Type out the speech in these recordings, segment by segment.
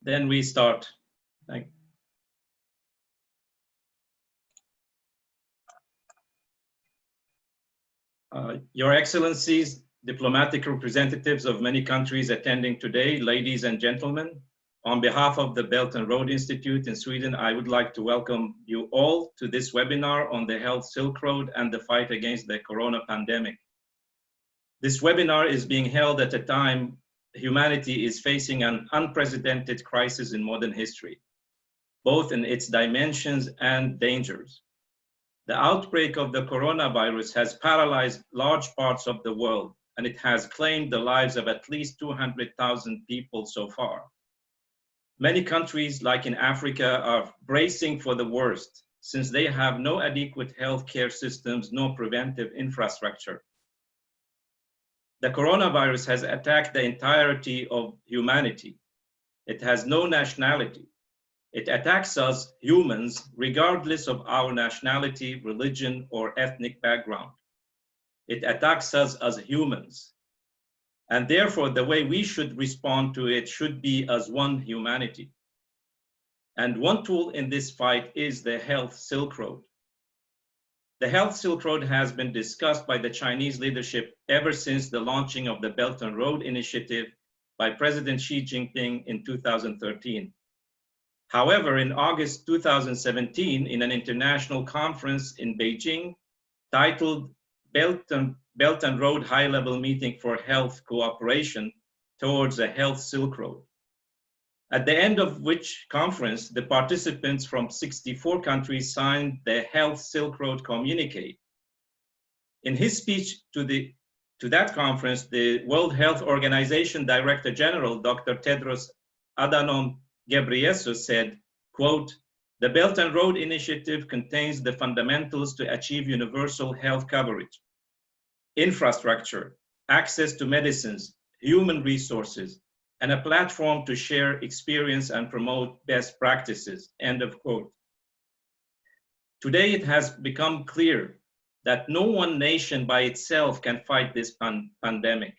Then we start. Thank you. Your Excellencies, diplomatic representatives of many countries attending today, ladies and gentlemen, on behalf of the Belton Road Institute in Sweden, I would like to welcome you all to this webinar on the Health Silk Road and the fight against the corona pandemic. This webinar is being held at a time humanity is facing an unprecedented crisis in modern history, both in its dimensions and dangers. The outbreak of the coronavirus has paralyzed large parts of the world, and it has claimed the lives of at least 200,000 people so far. Many countries, like in Africa, are bracing for the worst, since they have no adequate healthcare systems, no preventive infrastructure. The coronavirus has attacked the entirety of humanity. It has no nationality. It attacks us humans, regardless of our nationality, religion, or ethnic background. It attacks us as humans. And therefore, the way we should respond to it should be as one humanity. And one tool in this fight is the Health Silk Road. The Health Silk Road has been discussed by the Chinese leadership ever since the launching of the Belton Road Initiative by President Xi Jinping in 2013. However, in August 2017, in an international conference in Beijing titled Belton Road High-Level Meeting for Health Cooperation Towards a Health Silk Road, at the end of which conference, the participants from 64 countries signed the Health Silk Road Communique. In his speech to that conference, the World Health Organization Director General, Dr. Tedros Adhanom Ghebreyesus said, quote, "The Belton Road Initiative contains the fundamentals to achieve universal health coverage, infrastructure, access to medicines, human resources, and a platform to share experience and promote best practices," end of quote. Today, it has become clear that no one nation by itself can fight this pandemic.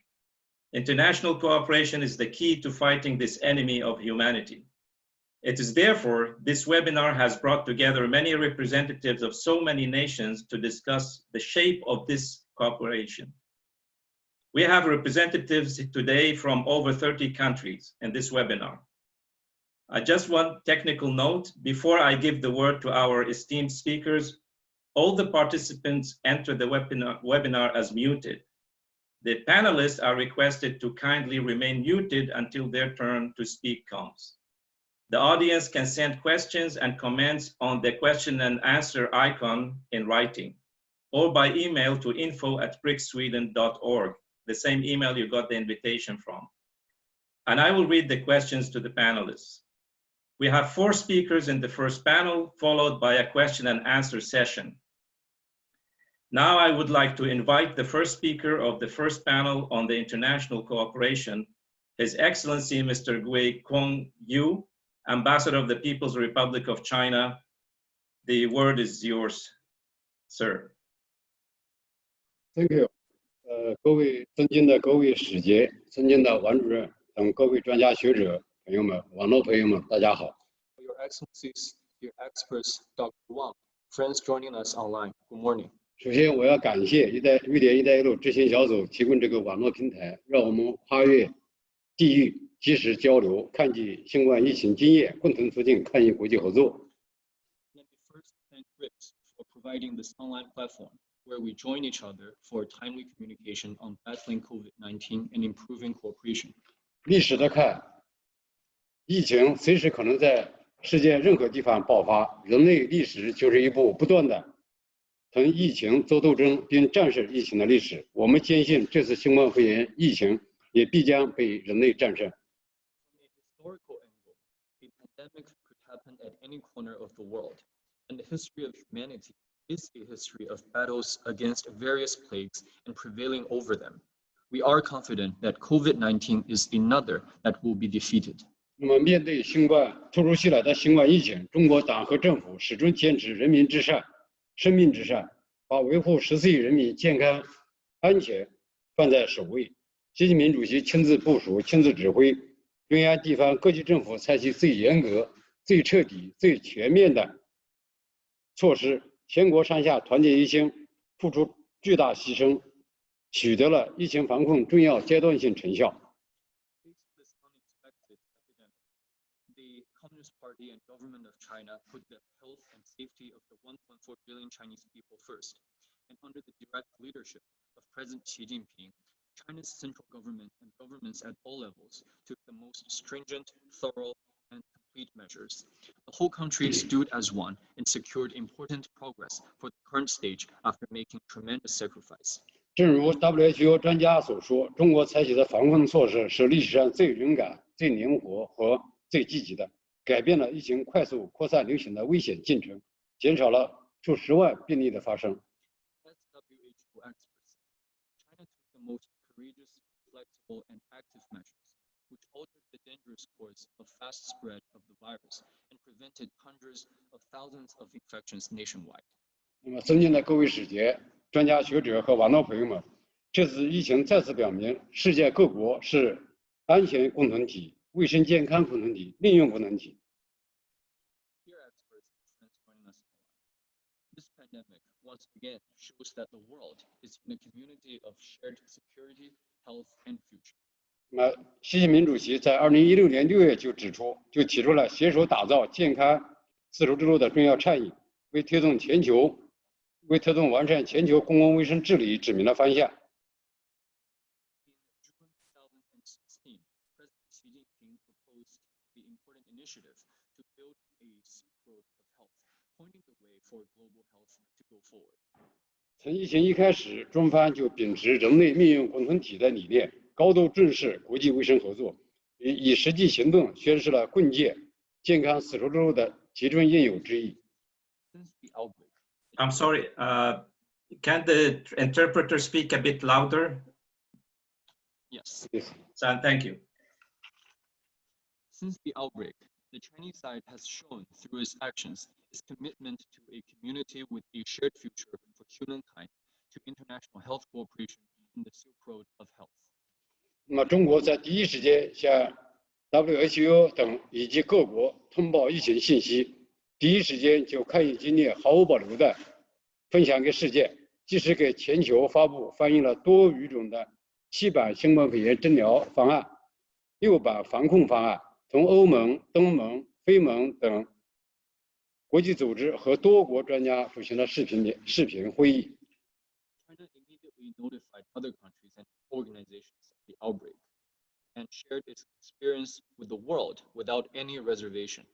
International cooperation is the key to fighting this enemy of humanity. It is therefore, this webinar has brought together many representatives of so many nations to discuss the shape of this cooperation. We have representatives today from over 30 countries in this webinar. I just want technical note, before I give the word to our esteemed speakers, all the participants enter the webinar as muted. The panelists are requested to kindly remain muted until their turn to speak comes. The audience can send questions and comments on the question and answer icon in writing, or by email to info@bricsweden.org, the same email you got the invitation from. And I will read the questions to the panelists. We have 4 speakers in the first panel, followed by a question and answer session. Now I would like to invite the first speaker of the first panel on the international cooperation, His Excellency Mr. Gui Kong-yu, Ambassador of the People's Republic of China. The word is yours, sir. Thank you. 各位尊敬的各位使节、尊敬的王主任等各位专家学者朋友们、网络朋友们，大家好。Your Excellencies, dear experts, Dr. Wang, friends joining us online, good morning. 首先，我要感谢瑞典“一带一路”执行小组提供这个网络平台，让我们跨越地域及时交流，看及新冠疫情经验，共同促进抗疫国际合作。Let me first thank BRICS for providing this online platform where we join each other for timely communication on battling COVID-19 and improving cooperation. 历史的看，疫情随时可能在世界任何地方爆发，人类历史就是一部不断的同疫情做斗争并战胜疫情的历史。我们坚信，这次新冠肺炎疫情也必将被人类战胜。From a historical angle, a pandemic could happen at any corner of the world, and the history of humanity is a history of battles against various plagues and prevailing over them. We are confident that COVID-19 is another that will be defeated. 那么，面对突如其来的新冠疫情，中国党和政府始终坚持人民至上、生命至上，把维护14亿人民健康安全放在首位。习近平主席亲自部署、亲自指挥，中央地方各级政府采取最严格、最彻底、最全面的措施，全国上下团结一心，付出巨大牺牲，取得了疫情防控重要阶段性成效。The Communist Party and government of China put the health and safety of the 1.4 billion Chinese people first. And under the direct leadership of President Xi Jinping, China's central government and governments at all levels took the most stringent, thorough, and complete measures. The whole country stood as one and secured important progress for the current stage after making tremendous sacrifice. 正如 WHO 专家所说，中国采取的防控措施是历史上最勇敢、最灵活和最积极的，改变了疫情快速扩散流行的危险进程，减少了数十万病例的发生。As WHO experts, China took the most courageous, flexible, and active measures, which altered the dangerous course of fast spread of the virus and prevented hundreds of thousands of infections nationwide. 那么，尊敬的各位使节、专家学者和网络朋友们，这次疫情再次表明，世界各国是安全共同体、卫生健康共同体、利用共同体。Dear experts and friends joining us online, this pandemic once again shows that the world is in a community of shared security, health, and future. 那么，习近平主席在2016年6月就提出了携手打造健康丝绸之路的重要倡议，为推动完善全球公共卫生治理指明了方向。In June 2016, President Xi Jinping proposed the important initiative to build a Silk Road of health, pointing the way for global health to go forward. 从疫情一开始，中方就秉持人类命运共同体的理念，高度重视国际卫生合作，以实际行动宣示了共建健康丝绸之路的其中应有之义。 Since the outbreak, I'm sorry, can the interpreter speak a bit louder? yes. Thank you. Since the outbreak, the Chinese side has shown through its actions its commitment to a community with a shared future for humankind, to international health cooperation in the Silk Road of health. 那么，中国在第一时间向 WHO 等以及各国通报疫情信息，第一时间就抗疫经验毫无保留的分享给世界，及时给全球发布翻译了多语种的7版新冠肺炎诊疗方案、6版防控方案，同欧盟、东盟、非盟等国际组织和多国专家举行了视频会议。 China immediately notified other countries and organizations of the outbreak and shared its experience with the world without any reservation.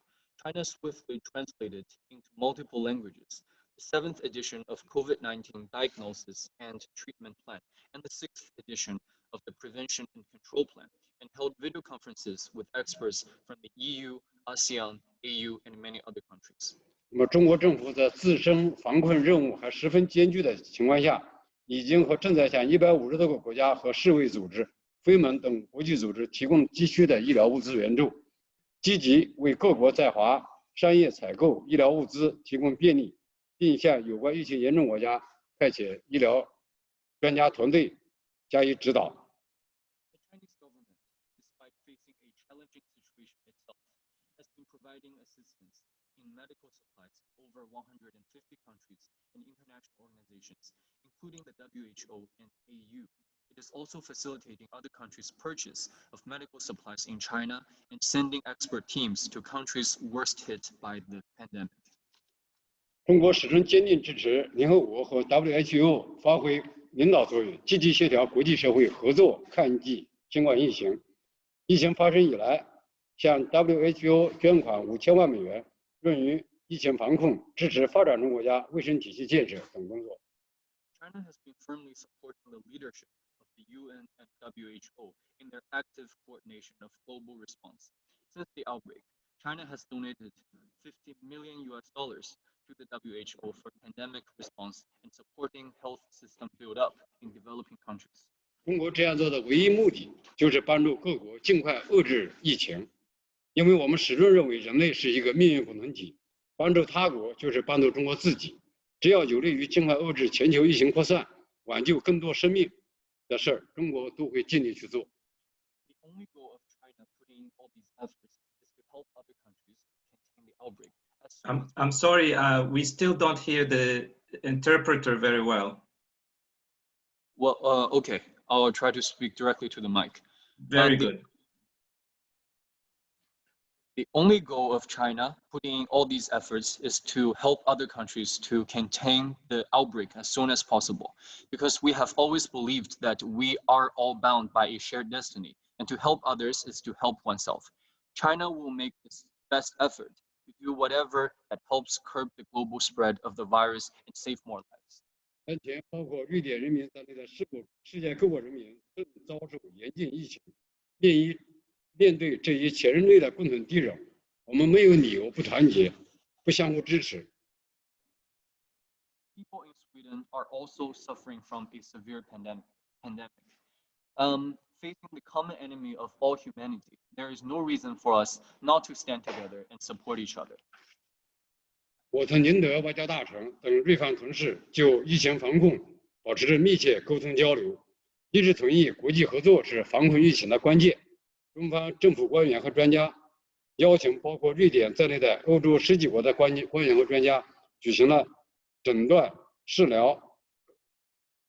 China swiftly translated into multiple languages the 7th edition of COVID-19 Diagnosis and Treatment Plan and the 6th edition of the Prevention and Control Plan, and held video conferences with experts from the EU, ASEAN, AU, and many other countries. 那么，中国政府在自身防控任务还十分艰巨的情况下，已经和正在向150多个国家和世卫组织、非盟等国际组织提供急需的医疗物资援助，积极为各国在华商业采购医疗物资提供便利，并向有关疫情严重国家派遣医疗专家团队加以指导。 The Chinese government, despite facing a challenging situation itself, has been providing assistance in medical supplies to over 150 countries and international organizations, including the WHO and AU. It is also facilitating other countries' purchase of medical supplies in China and sending expert teams to countries worst hit by the pandemic. 中国始终坚定支持联合国和 WHO 发挥领导作用，积极协调国际社会合作抗击新冠疫情。疫情发生以来，向 WHO 捐款5000万美元，用于疫情防控、支持发展中国家卫生体系建设等工作。 China has been firmly supporting the leadership of the UN and WHO in their active coordination of global response. Since the outbreak, China has donated $50 million to the WHO for pandemic response and supporting health system build-up in developing countries. 中国这样做的唯一目的，就是帮助各国尽快遏制疫情，因为我们始终认为人类是一个命运共同体，帮助他国就是帮助中国自己。只要有利于尽快遏制全球疫情扩散、挽救更多生命的事儿，中国都会尽力去做。The only goal of China putting all these efforts is to help other countries contain the outbreak. As soon I'm sorry, we still don't hear the interpreter very well. well, okay, I'll try to speak directly to the mic. Very good. The only goal of China putting all these efforts is to help other countries to contain the outbreak as soon as possible, because we have always believed that we are all bound by a shared destiny, and to help others is to help oneself. China will make its best effort to do whatever that helps curb the global spread of the virus and save more lives. 目前，包括瑞典人民在内的世界各国人民正遭受严峻疫情。面对这一全人类的共同敌人，我们没有理由不团结、不相互支持。People in Sweden are also suffering from a severe pandemic. Facing the common enemy of all humanity, there is no reason for us not to stand together and support each other. 我曾经的外交大臣等瑞方同事就疫情防控保持着密切沟通交流，一致同意国际合作是防控疫情的关键。中方政府官员和专家邀请包括瑞典在内的欧洲10几国的官员和专家举行了诊断、治疗、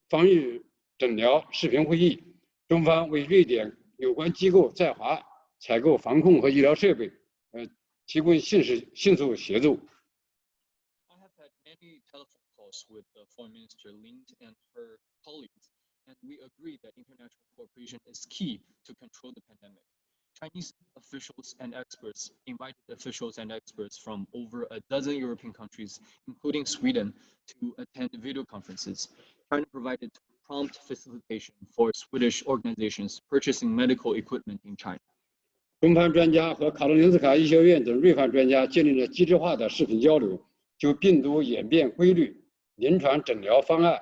防御诊疗视频会议。中方为瑞典有关机构在华采购防控和医疗设备，提供迅速协助。I have had many telephone calls with the Foreign Minister Lind and her colleagues, and we agree that international cooperation is key to control the pandemic. Chinese officials and experts invited officials and experts from over a dozen European countries, including Sweden, to attend video conferences. China provided prompt facilitation for Swedish organizations purchasing medical equipment in China. 中方专家和卡罗林斯卡医学院等瑞方专家建立了机制化的视频交流，就病毒演变规律、临床诊疗方案、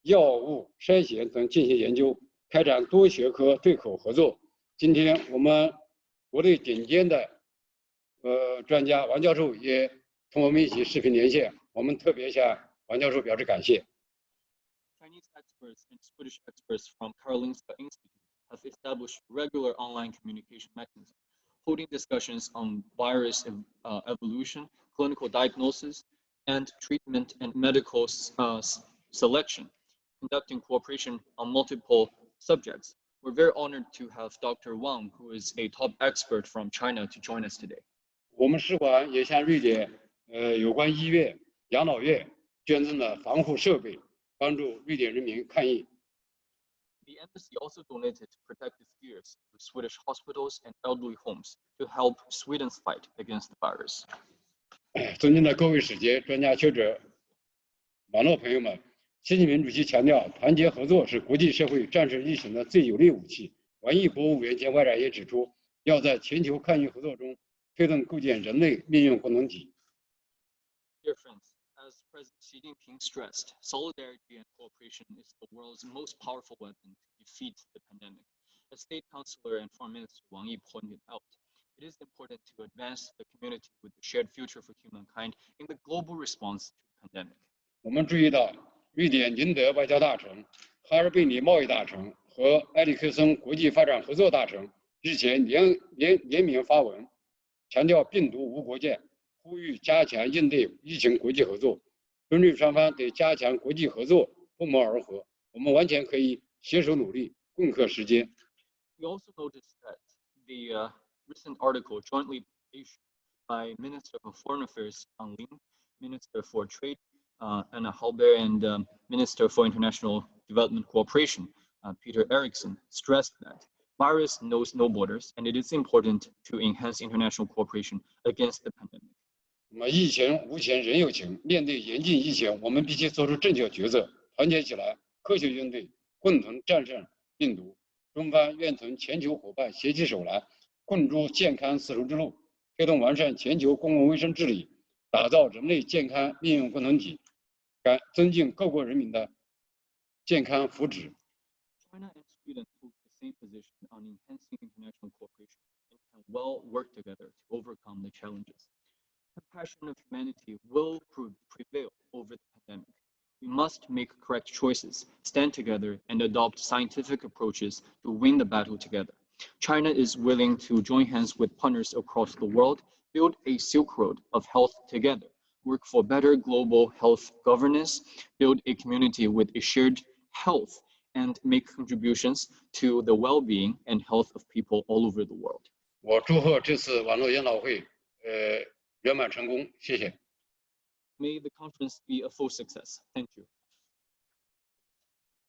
药物筛选等进行研究，开展多学科对口合作。今天我们国内顶尖的专家王教授也同我们一起视频连线，我们特别向王教授表示感谢。Chinese experts and Swedish experts from Karolinska Institute have established regular online communication mechanisms, holding discussions on virus evolution, clinical diagnosis, and treatment and medical selection, conducting cooperation on multiple subjects. We're very honored to have Dr. Wang, who is a top expert from China, to join us today. 我们使馆也向瑞典有关医院、养老院捐赠了防护设备，帮助瑞典人民抗疫。The embassy also donated protective gears to Swedish hospitals and elderly homes to help Sweden's fight against the virus. 尊敬的各位使节、专家学者、网络朋友们，习近平主席强调，团结合作是国际社会战胜疫情的最有力武器。王毅国务委员兼外长也指出，要在全球抗疫合作中推动构建人类命运共同体。Dear friends, as President Xi Jinping stressed, solidarity and cooperation is the world's most powerful weapon to defeat the pandemic. As State Councilor and Foreign Minister Wang Yi pointed out, it is important to advance the community with the shared future for humankind in the global response to the pandemic. 我们注意到，瑞典宁德外交大臣、哈尔贝里贸易大臣和埃里克森国际发展合作大臣日前联名发文，强调病毒无国界，呼吁加强应对疫情国际合作。中瑞双方得加强国际合作，不谋而合。我们完全可以携手努力，共克时艰。We also noticed that the recent article jointly issued by Minister of Foreign Affairs Ang Ling, Minister for Trade Anna Halber, and Minister for International Development Cooperation Peter Eriksson stressed that virus knows no borders, and it is important to enhance international cooperation against the pandemic. 疫情无情人有情，面对严峻疫情，我们必须做出正确抉择，团结起来，科学应对，共同战胜病毒。中方愿同全球伙伴携起手来，共筑健康丝绸之路，推动完善全球公共卫生治理，打造人类健康命运共同体，增进各国人民的健康福祉。China and Sweden hold the same position on enhancing international cooperation and can well work together to overcome the challenges. Compassion of humanity will prevail over the pandemic. We must make correct choices, stand together, and adopt scientific approaches to win the battle together. China is willing to join hands with partners across the world, build a Silk Road of health together, work for better global health governance, build a community with a shared health, and make contributions to the well-being and health of people all over the world. 我祝贺这次网络研讨会圆满成功，谢谢。 May the conference be a full success. Thank you.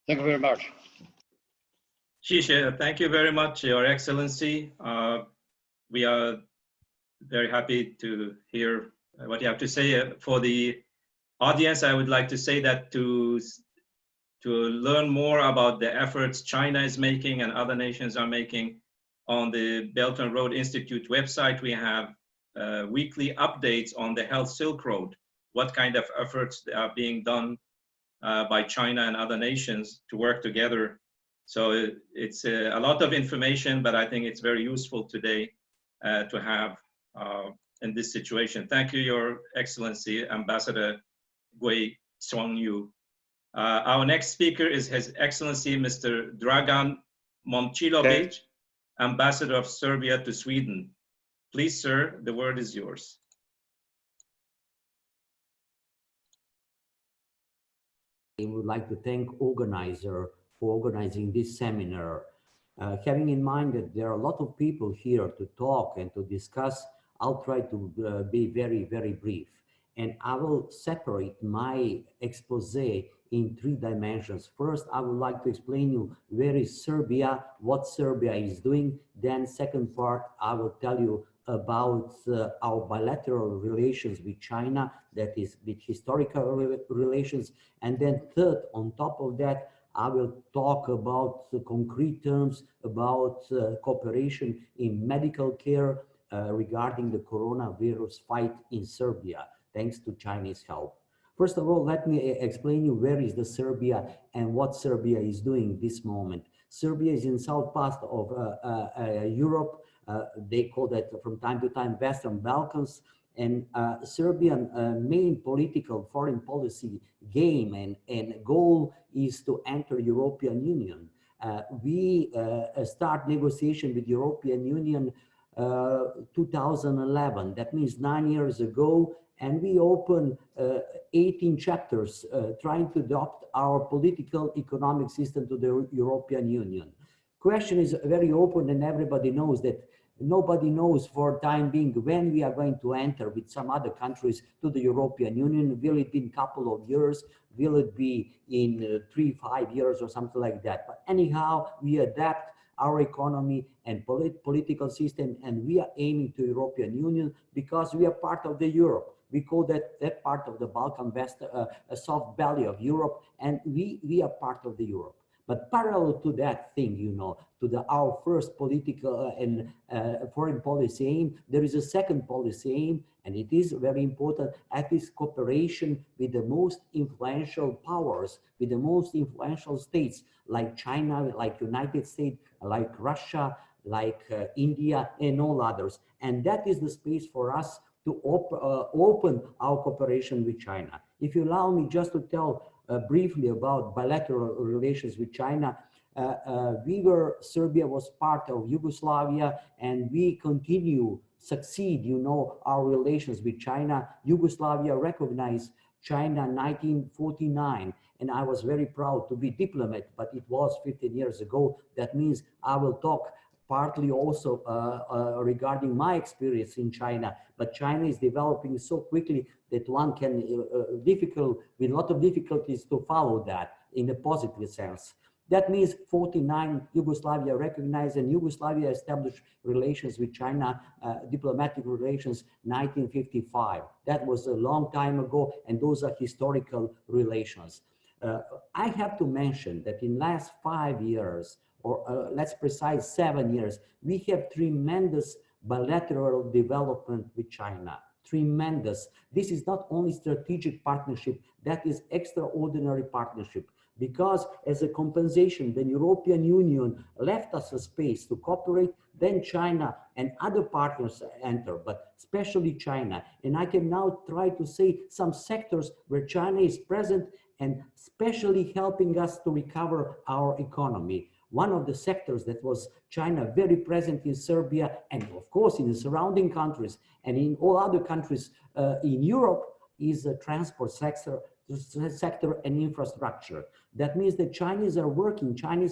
Thank you very much. Xie, thank you very much, Your Excellency. We are very happy to hear what you have to say. For the audience, I would like to say that to learn more about the efforts China is making and other nations are making, on the Belton Road Institute website, we have weekly updates on the Health Silk Road, what kind of efforts are being done by China and other nations to work together. So it's a lot of information, but I think it's very useful today to have in this situation. Thank you, Your Excellency, Ambassador Gui Songyu. Our next speaker is His Excellency Mr. Dragan Momcilovic, Ambassador of Serbia to Sweden. Please, sir, the word is yours. I would like to thank organizer for organizing this seminar. Having in mind that there are a lot of people here to talk and to discuss, I'll try to be very, very brief. And I will separate my expose in 3 dimensions. First, I would like to explain you where is Serbia, what Serbia is doing. Then second part, I will tell you about our bilateral relations with China, that is with historical relations. And then third, on top of that, I will talk about the concrete terms about cooperation in medical care regarding the coronavirus fight in Serbia, thanks to Chinese help. First of all, let me explain you where is the Serbia and what Serbia is doing this moment. Serbia is in south part of Europe. They call that from time to time Western Balkans. And Serbian main political foreign policy game and goal is to enter European Union. We start negotiation with European Union 2011. That means 9 years ago. And we open 18 chapters trying to adopt our political economic system to the European Union. Question is very open, and everybody knows that nobody knows for time being when we are going to enter with some other countries to the European Union. Will it be in a couple of years? Will it be in 3-5 years or something like that? But anyhow, we adapt our economy and political system, and we are aiming to European Union because we are part of the Europe. We call that part of the Balkan West a soft belly of Europe, and we are part of the Europe. But parallel to that thing, you know, to our first political and foreign policy aim, there is a second policy aim, and it is very important, that is cooperation with the most influential powers, with the most influential states, like China, like United States, like Russia, like India, and all others. And that is the space for us to open our cooperation with China. If you allow me just to tell briefly about bilateral relations with China, Serbia was part of Yugoslavia, and we succeed, you know, our relations with China. Yugoslavia recognized China in 1949, and I was very proud to be diplomat, but it was 15 years ago. That means I will talk partly also regarding my experience in China, but China is developing so quickly that one can, with a lot of difficulties to follow that in a positive sense. That means 49, Yugoslavia recognized, and Yugoslavia established relations with China, diplomatic relations, 1955. That was a long time ago, and those are historical relations. I have to mention that in last 5 years, or let's precise 7 years, we have tremendous bilateral development with China. Tremendous. This is not only strategic partnership, that is extraordinary partnership. Because as a compensation, the European Union left us a space to cooperate, then China and other partners enter, but especially China. And I can now try to say some sectors where China is present and especially helping us to recover our economy. one of the sectors that was China very present in Serbia and of course in the surrounding countries and in all other countries in Europe is the transport sector and infrastructure. That means the Chinese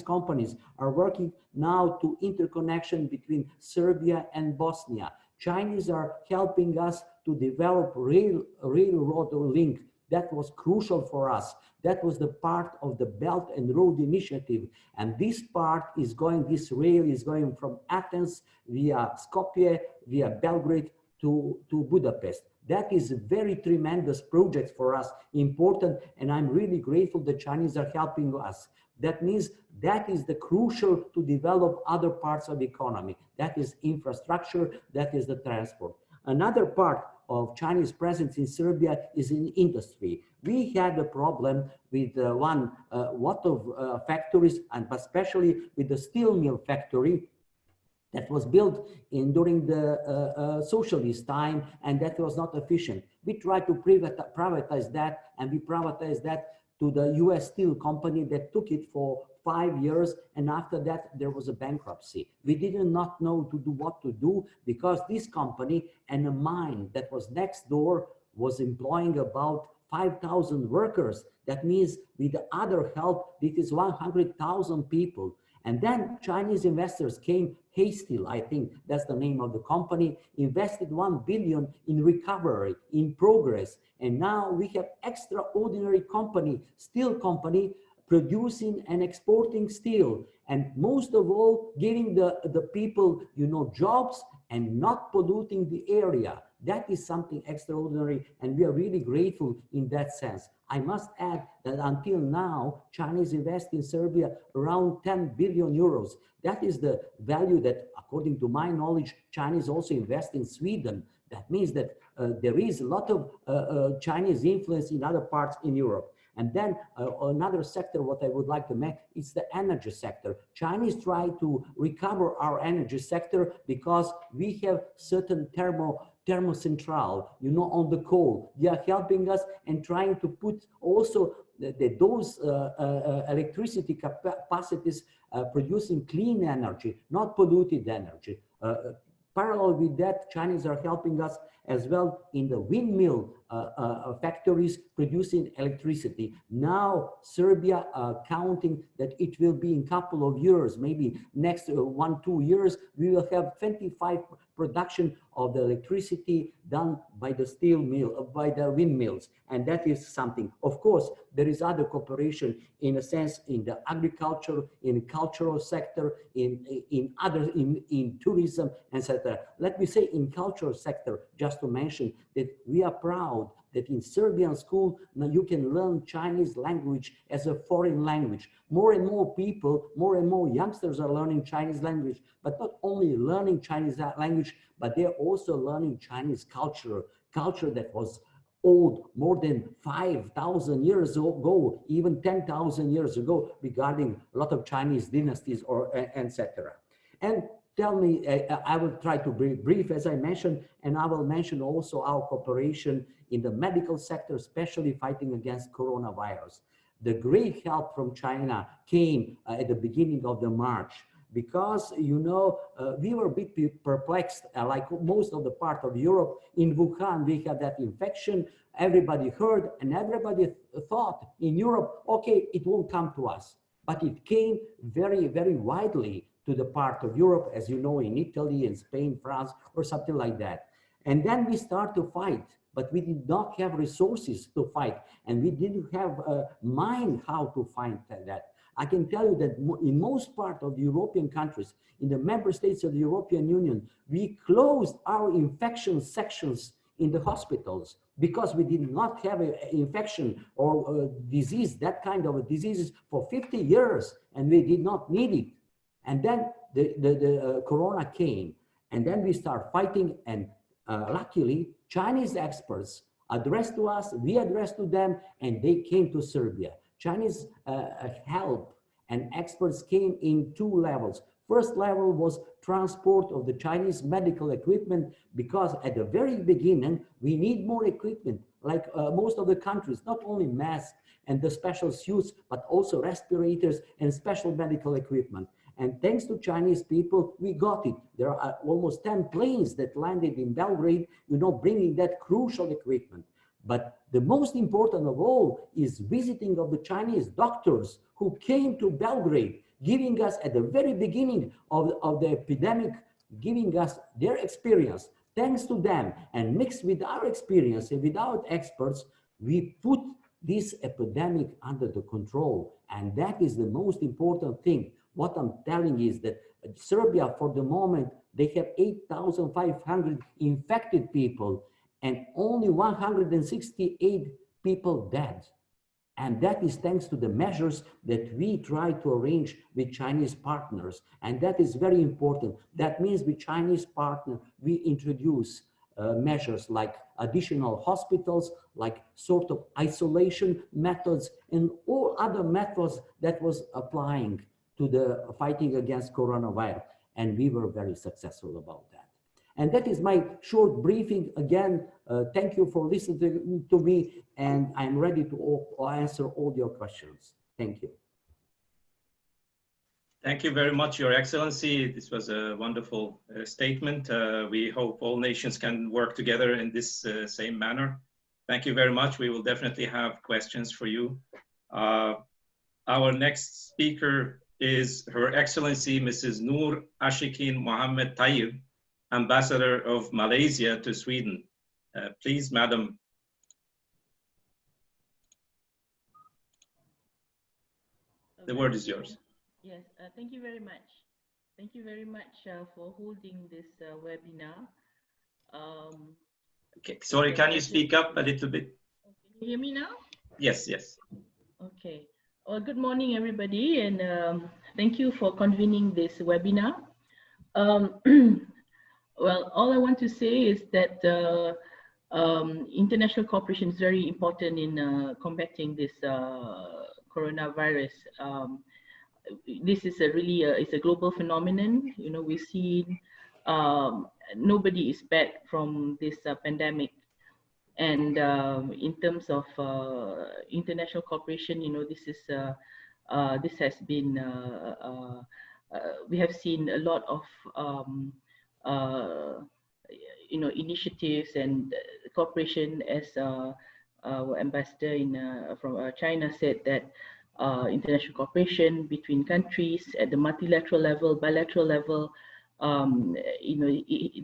companies are working now to interconnection between Serbia and Bosnia. Chinese are helping us to develop railroad link. That was crucial for us. That was the part of the Belt and Road Initiative. And this part is going, this rail is going from Athens via Skopje, via Belgrade to Budapest. That is a very tremendous project for us, important, and I'm really grateful the Chinese are helping us. That means that is the crucial to develop other parts of the economy. That is infrastructure, that is the transport. Another part of Chinese presence in Serbia is in industry. We had a problem with lot of factories, and especially with the steel mill factory that was built during the socialist time, and that was not efficient. We tried to privatize that, and we privatized that to the US steel company that took it for 5 years, and after that there was a bankruptcy. We did not know what to do because this company and a mine that was next door was employing about 5,000 workers. That means with the other help, it is 100,000 people. And then Chinese investors came, Hastil, I think that's the name of the company, invested 1 billion in recovery, in progress. And now we have extraordinary company, steel company, producing and exporting steel. And most of all, giving the people, jobs and not polluting the area. That is something extraordinary, and we are really grateful in that sense. I must add that until now, Chinese invest in Serbia around 10 billion euros. That is the value that, according to my knowledge, Chinese also invest in Sweden. That means that there is a lot of Chinese influence in other parts in Europe. And then another sector, what I would like to make, is the energy sector. Chinese try to recover our energy sector because we have certain thermocentral, on the coal. They are helping us and trying to put also those electricity capacities producing clean energy, not polluted energy. Parallel with that, Chinese are helping us as well in the windmill factories producing electricity. Now, Serbia counting that it will be in a couple of years, maybe next 1-2 years, we will have 25 production of the electricity done by the steel mill, by the windmills, and that is something. Of course, there is other cooperation in a sense in the agriculture, in the cultural sector, in tourism, etc. Let me say in cultural sector, just to mention that we are proud that in Serbian school, now you can learn Chinese language as a foreign language. More and more people, more and more youngsters are learning Chinese language, but not only learning Chinese language, but they're also learning Chinese culture that was old, more than 5,000 years ago, even 10,000 years ago, regarding a lot of Chinese dynasties or etc. And tell me, I will try to be brief as I mentioned, and I will mention also our cooperation in the medical sector, especially fighting against coronavirus. The great help from China came at the beginning of the March, because, we were a bit perplexed, like most of the part of Europe. In Wuhan, we had that infection, everybody heard, and everybody thought in Europe, okay, it won't come to us. But it came very, very widely to the part of Europe, as you know, in Italy, in Spain, France, or something like that. And then we start to fight, but we did not have resources to fight, and we didn't have a mind how to fight that. I can tell you that in most part of the European countries, in the member states of the European Union, we closed our infection sections in the hospitals because we did not have an infection or a disease, that kind of a disease for 50 years, and we did not need it. And then the corona came, and then we start fighting, and luckily, Chinese experts addressed to us, we addressed to them, and they came to Serbia. Chinese help and experts came in 2 levels. First level was transport of the Chinese medical equipment, because at the very beginning, we need more equipment. like most of the countries, not only masks and the special suits, but also respirators and special medical equipment. And thanks to Chinese people, we got it. There are almost 10 planes that landed in Belgrade, bringing that crucial equipment. But the most important of all is visiting of the Chinese doctors who came to Belgrade, giving us at the very beginning of the epidemic, giving us their experience. Thanks to them and mixed with our experience and without experts, we put this epidemic under the control. And that is the most important thing. What I'm telling is that Serbia, for the moment, they have 8,500 infected people and only 168 people dead. And that is thanks to the measures that we try to arrange with Chinese partners. And that is very important. That means with Chinese partner, we introduce measures like additional hospitals, like sort of isolation methods, and all other methods that was applying to the fighting against coronavirus. And we were very successful about that. And that is my short briefing. Again, thank you for listening to me, and I'm ready to answer all your questions. Thank you. Thank you very much, Your Excellency. This was a wonderful statement. We hope all nations can work together in this same manner. Thank you very much. We will definitely have questions for you. Our next speaker is Her Excellency Mrs. Noor Ashikin Mohammed Tayyib, Ambassador of Malaysia to Sweden. Please, Madam. The word is yours. Yes, thank you very much. Thank you very much for holding this webinar. Okay, sorry, can you speak up a little bit? Can you hear me now? Yes, yes. Okay. Well, good morning, everybody, and thank you for convening this webinar. Well, all I want to say is that international cooperation is very important in combating this coronavirus. This is it's a global phenomenon. We've seen nobody is back from this pandemic. And in terms of international cooperation, this has been, we have seen a lot of initiatives and cooperation, as our ambassador from China said, that international cooperation between countries at the multilateral level, bilateral level,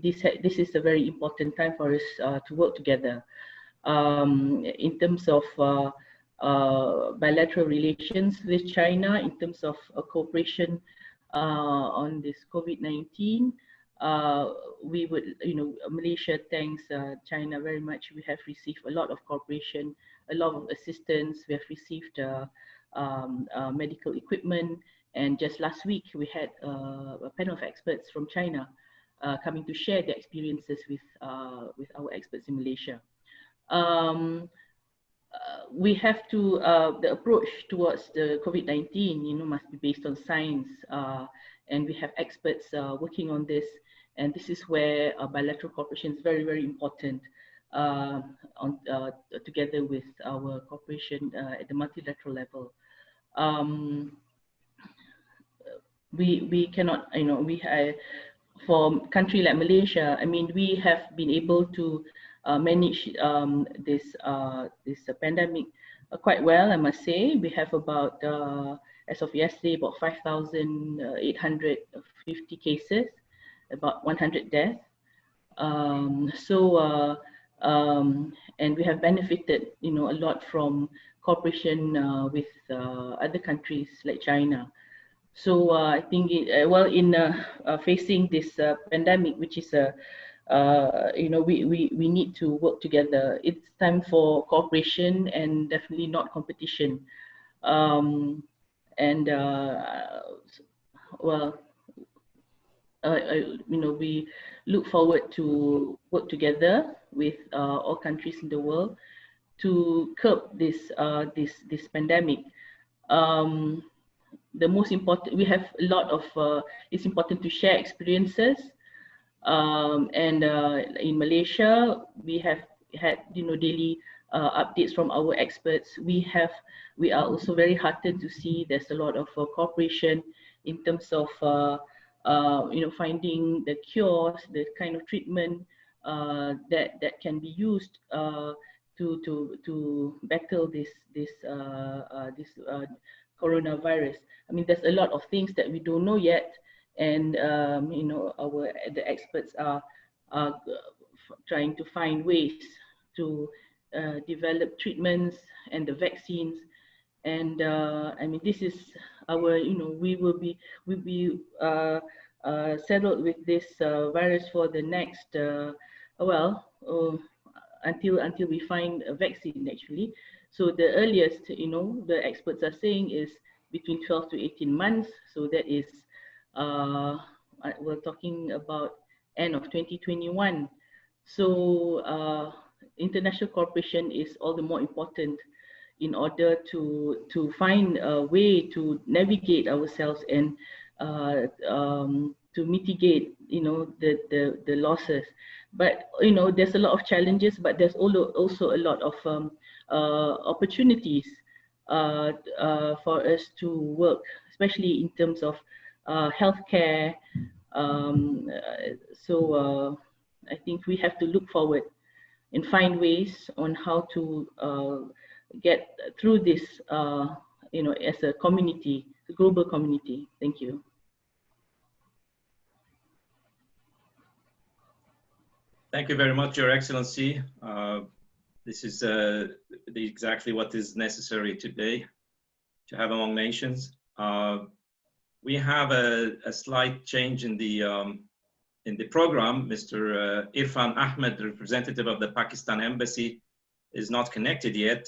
this is a very important time for us to work together. In terms of bilateral relations with China, in terms of cooperation on this COVID-19, we would, Malaysia thanks China very much. We have received a lot of cooperation, a lot of assistance. We have received medical equipment, and just last week we had a panel of experts from China coming to share their experiences with our experts in Malaysia. We have to, the approach towards the COVID-19, must be based on science, and we have experts working on this, and this is where bilateral cooperation is very, very important, together with our cooperation at the multilateral level. We cannot, for a country like Malaysia, we have been able to manage this pandemic quite well, I must say. We have about, as of yesterday, about 5,850 cases, about 100 deaths. And we have benefited, a lot from cooperation with other countries like China. So I think, facing this pandemic, which is we need to work together. It's time for cooperation and definitely not competition. We look forward to work together with all countries in the world to curb this pandemic. The most important, we have a lot of, it's important to share experiences. In Malaysia, we have had, daily updates from our experts. We are also very heartened to see there's a lot of cooperation in terms of finding the cures, the kind of treatment that can be used to battle this coronavirus. I mean, there's a lot of things that we don't know yet, and the experts are trying to find ways to develop treatments and the vaccines. And I mean, this is our, we will be settled with this virus for the next until we find a vaccine, actually. So the earliest, the experts are saying is between 12 to 18 months. So that is, we're talking about end of 2021. So international cooperation is all the more important in order to find a way to navigate ourselves and to mitigate, the losses. But there's a lot of challenges, but there's also a lot of opportunities for us to work, especially in terms of healthcare. So I think we have to look forward and find ways on how to get through this, as a community, a global community. Thank you. Thank you very much, Your Excellency. This is exactly what is necessary today to have among nations. We have a slight change in the program. Mr. Irfan Ahmed, the representative of the Pakistan Embassy, is not connected yet.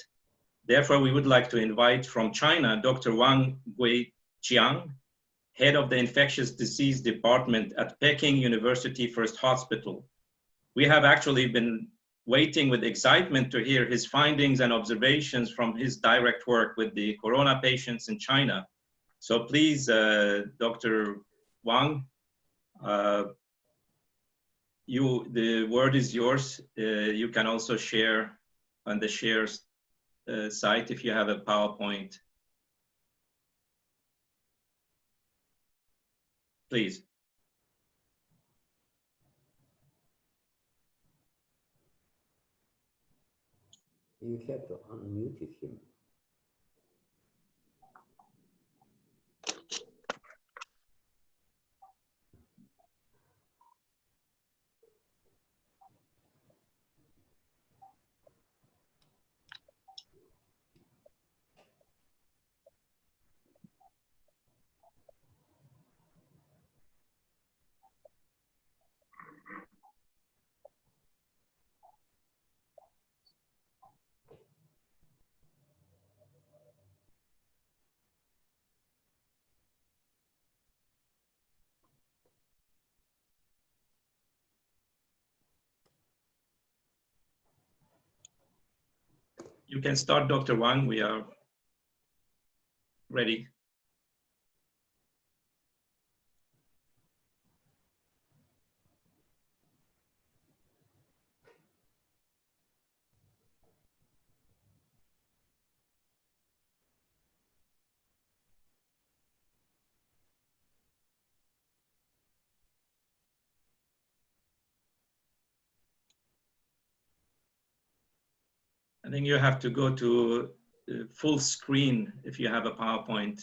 Therefore, we would like to invite from China, Dr. Wang Guiqiang, head of the Infectious Disease Department at Peking University First Hospital. We have actually been waiting with excitement to hear his findings and observations from his direct work with the corona patients in China. So please, Dr. Wang, the word is yours. You can also share on the shares site if you have a PowerPoint. Please. You have to unmute him. You can start, Dr. Wang. We are ready. I think you have to go to full screen if you have a PowerPoint.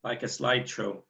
Like a slideshow.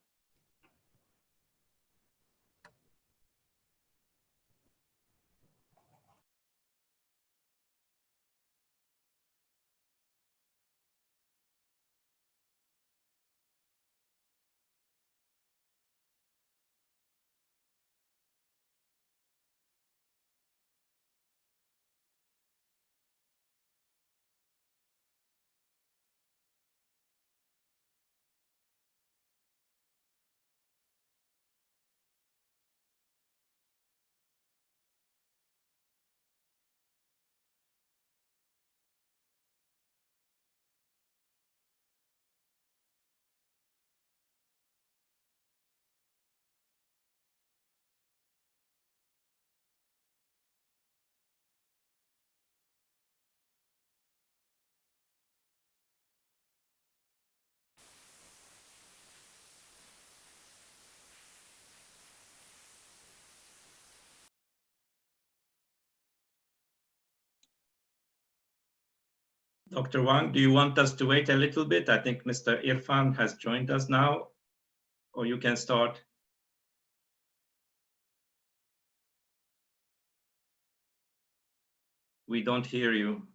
Dr. Wang, do you want us to wait a little bit? I think Mr. Irfan has joined us now, or you can start. We don't hear you.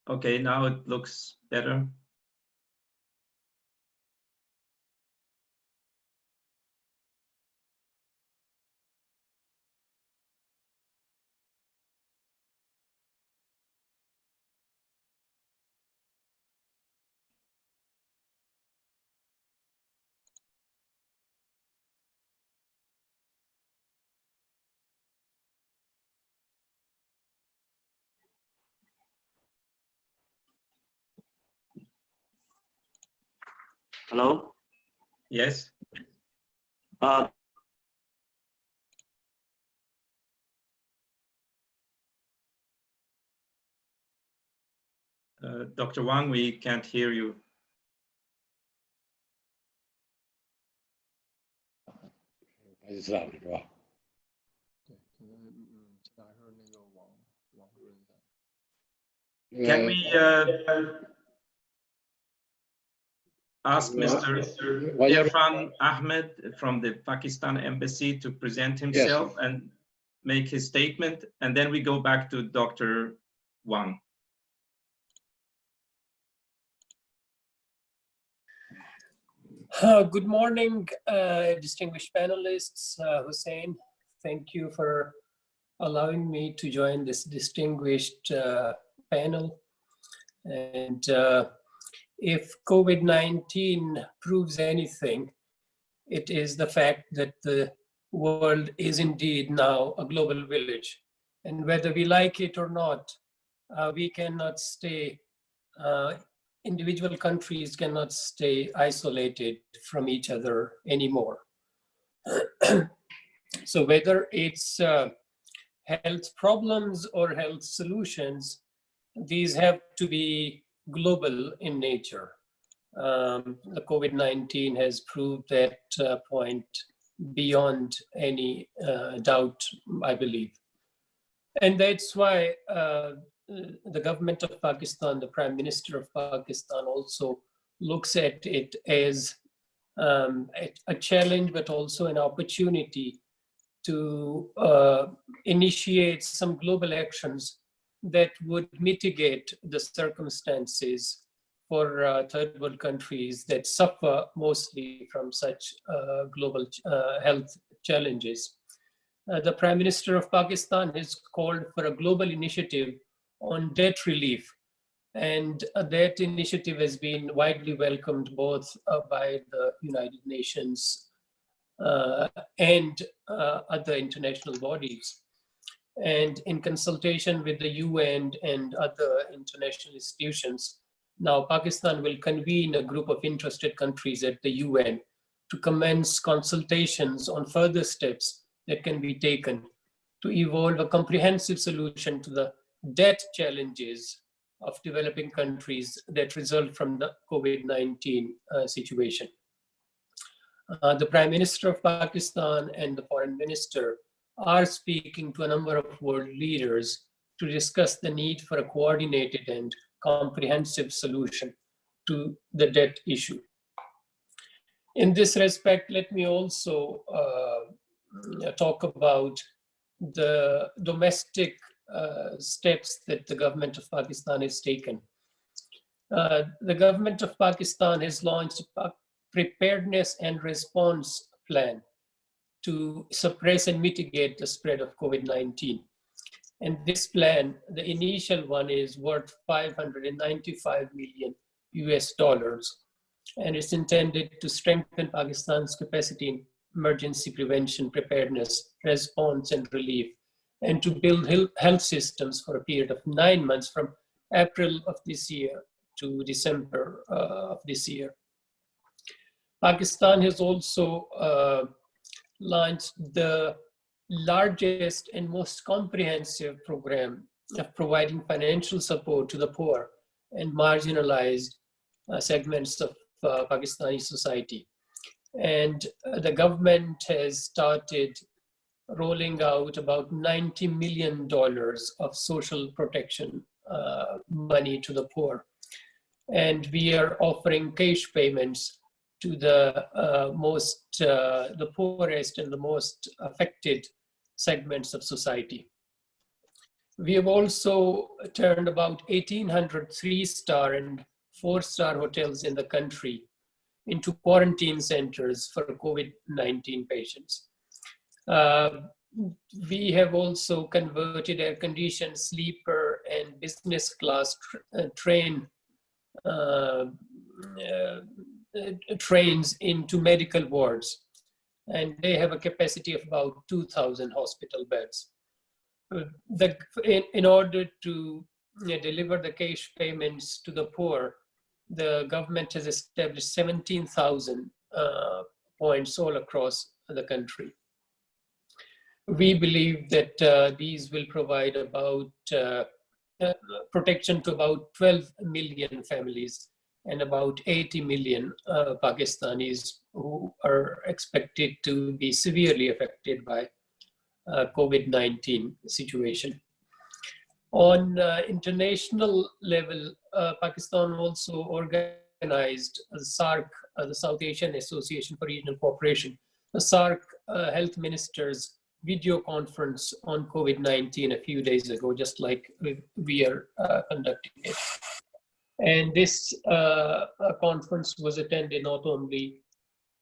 Okay, now it looks better. Hello. Yes. Dr. Wang, we can't hear you. 巴基斯坦是吧？ 对，现在现在还是那个王主任在。 Can we ask Mr. Irfan Ahmed from the Pakistan Embassy to present himself and make his statement, and then we go back to Dr. Wang. Good morning, distinguished panelists. Hussein, thank you for allowing me to join this distinguished panel. And if COVID-19 proves anything, it is the fact that the world is indeed now a global village. And whether we like it or not, we cannot stay, individual countries cannot stay isolated from each other anymore. So whether it's health problems or health solutions, these have to be global in nature. The COVID-19 has proved that point beyond any doubt, I believe. And that's why the government of Pakistan, the Prime Minister of Pakistan also looks at it as a challenge, but also an opportunity to initiate some global actions that would mitigate the circumstances for third world countries that suffer mostly from such global health challenges. The Prime Minister of Pakistan has called for a global initiative on debt relief. And that initiative has been widely welcomed both by the United Nations and other international bodies. And in consultation with the UN and other international institutions, now Pakistan will convene a group of interested countries at the UN to commence consultations on further steps that can be taken to evolve a comprehensive solution to the debt challenges of developing countries that result from the COVID-19 situation. The Prime Minister of Pakistan and the Foreign Minister are speaking to a number of world leaders to discuss the need for a coordinated and comprehensive solution to the debt issue. In this respect, let me also talk about the domestic steps that the government of Pakistan has taken. The government of Pakistan has launched a preparedness and response plan to suppress and mitigate the spread of COVID-19. And this plan, the initial one, is worth $595 million US, and it's intended to strengthen Pakistan's capacity in emergency prevention, preparedness, response, and relief, and to build health systems for a period of 9 months from April of this year to December of this year. Pakistan has also launched the largest and most comprehensive program of providing financial support to the poor and marginalized segments of Pakistani society. And the government has started rolling out about $90 million of social protection money to the poor. And we are offering cash payments to the the poorest and the most affected segments of society. We have also turned about 1,800 3-star and 4-star hotels in the country into quarantine centers for COVID-19 patients. We have also converted air-conditioned sleeper and business class trains into medical wards, and they have a capacity of about 2,000 hospital beds. In order to deliver the cash payments to the poor, the government has established 17,000 points all across the country. We believe that these will provide about protection to about 12 million families and about 80 million Pakistanis who are expected to be severely affected by COVID-19 situation. On international level, Pakistan also organized the SARC, the South Asian Association for Regional Cooperation, the SARC health ministers video conference on COVID-19 a few days ago, just like we are conducting it. And this conference was attended not only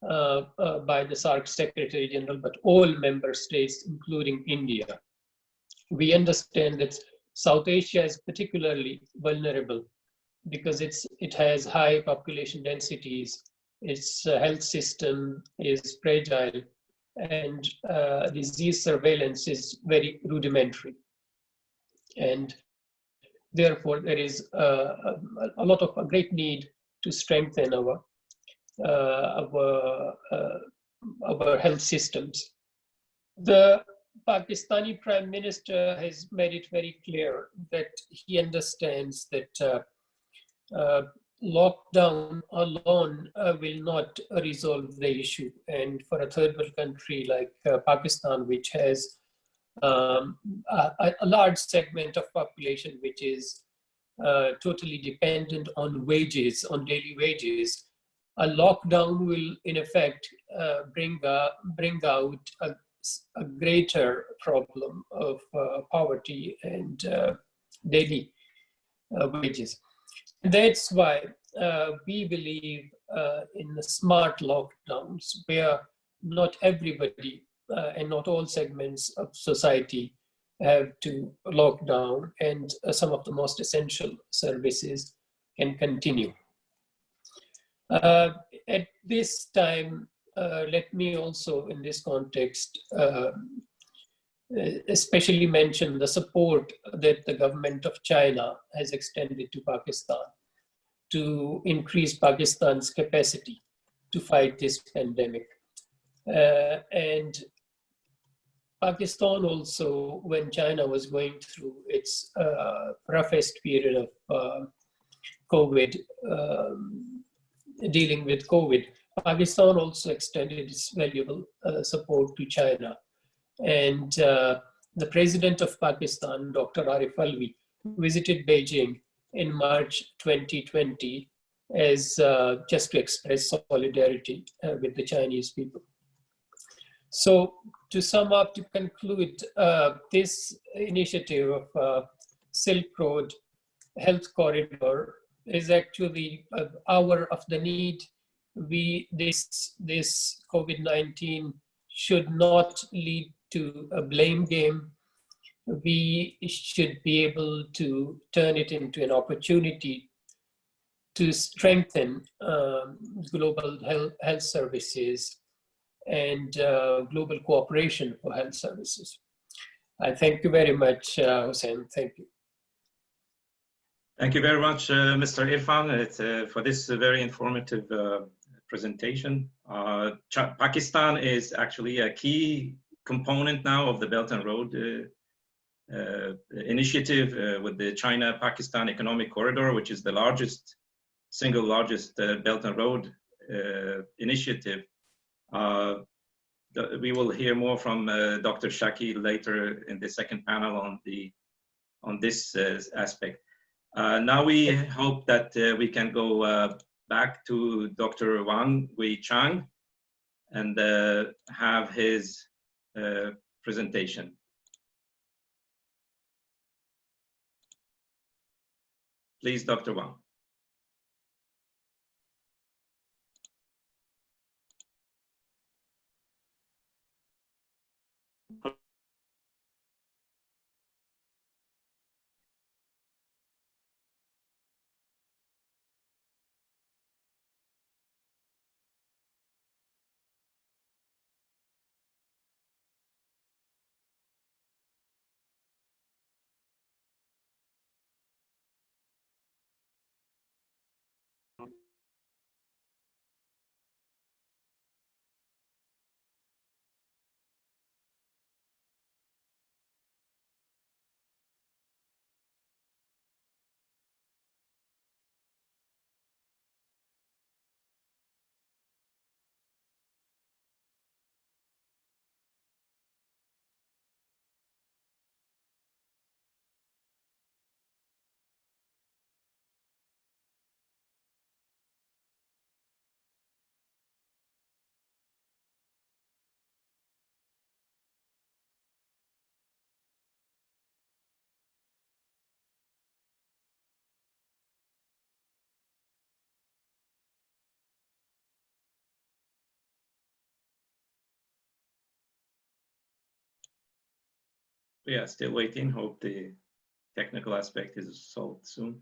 by the SARC Secretary General, but all member states, including India. We understand that South Asia is particularly vulnerable because it has high population densities, its health system is fragile, and disease surveillance is very rudimentary. And therefore, there is a lot of a great need to strengthen our health systems. The Pakistani Prime Minister has made it very clear that he understands that lockdown alone will not resolve the issue. And for a third world country like Pakistan, which has a large segment of population which is totally dependent on wages, on daily wages, a lockdown will in effect bring out a greater problem of poverty and daily wages. That's why we believe in the smart lockdowns, where not everybody and not all segments of society have to lock down, and some of the most essential services can continue. At this time, let me also, in this context, especially mention the support that the government of China has extended to Pakistan to increase Pakistan's capacity to fight this pandemic. And Pakistan also, when China was going through its roughest period of COVID, dealing with COVID, Pakistan also extended its valuable support to China. And the president of Pakistan, Dr. Arif Alvi, visited Beijing in March 2020 as just to express solidarity with the Chinese people. So to sum up, to conclude, this initiative of Silk Road Health Corridor is actually an hour of the need. This COVID-19 should not lead to a blame game. We should be able to turn it into an opportunity to strengthen global health services and global cooperation for health services. I thank you very much, Hussein. Thank you. Thank you very much, Mr. Irfan, for this very informative presentation. Pakistan is actually a key component now of the Belt and Road initiative with the China-Pakistan Economic Corridor, which is the single largest Belt and Road initiative. We will hear more from Dr. Shaki later in the second panel on this aspect. Now we hope that we can go back to Dr. Wang Wei Chang and have his presentation. Please, Dr. Wang. Yeah, still waiting. Hope the technical aspect is solved soon.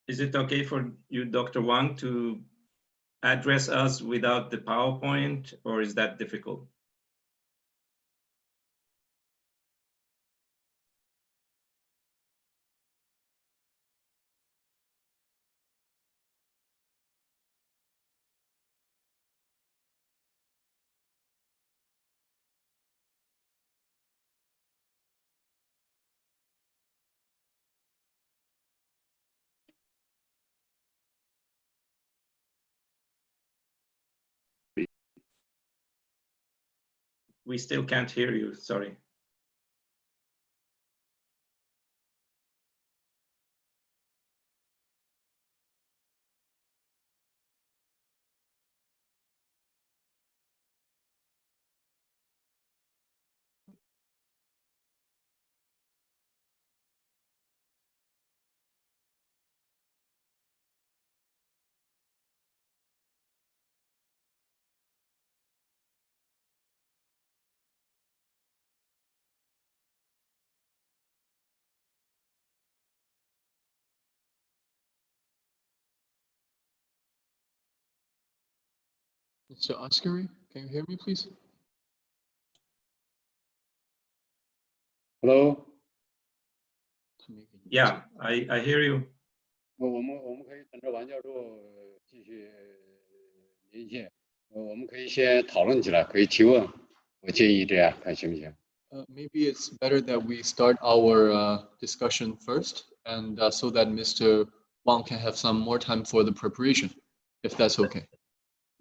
Is it okay for you, Dr. Wang, to address us without the PowerPoint, or is that difficult? We still can't hear you, sorry. Mr. Askari, can you hear me, please? Hello。 Yeah, I hear you. 我们可以等着王教授继续连线，我们可以先讨论起来，可以提问。我建议这样，看行不行？ Maybe it's better that we start our discussion first, and so that Mr. Wang can have some more time for the preparation, if that's okay.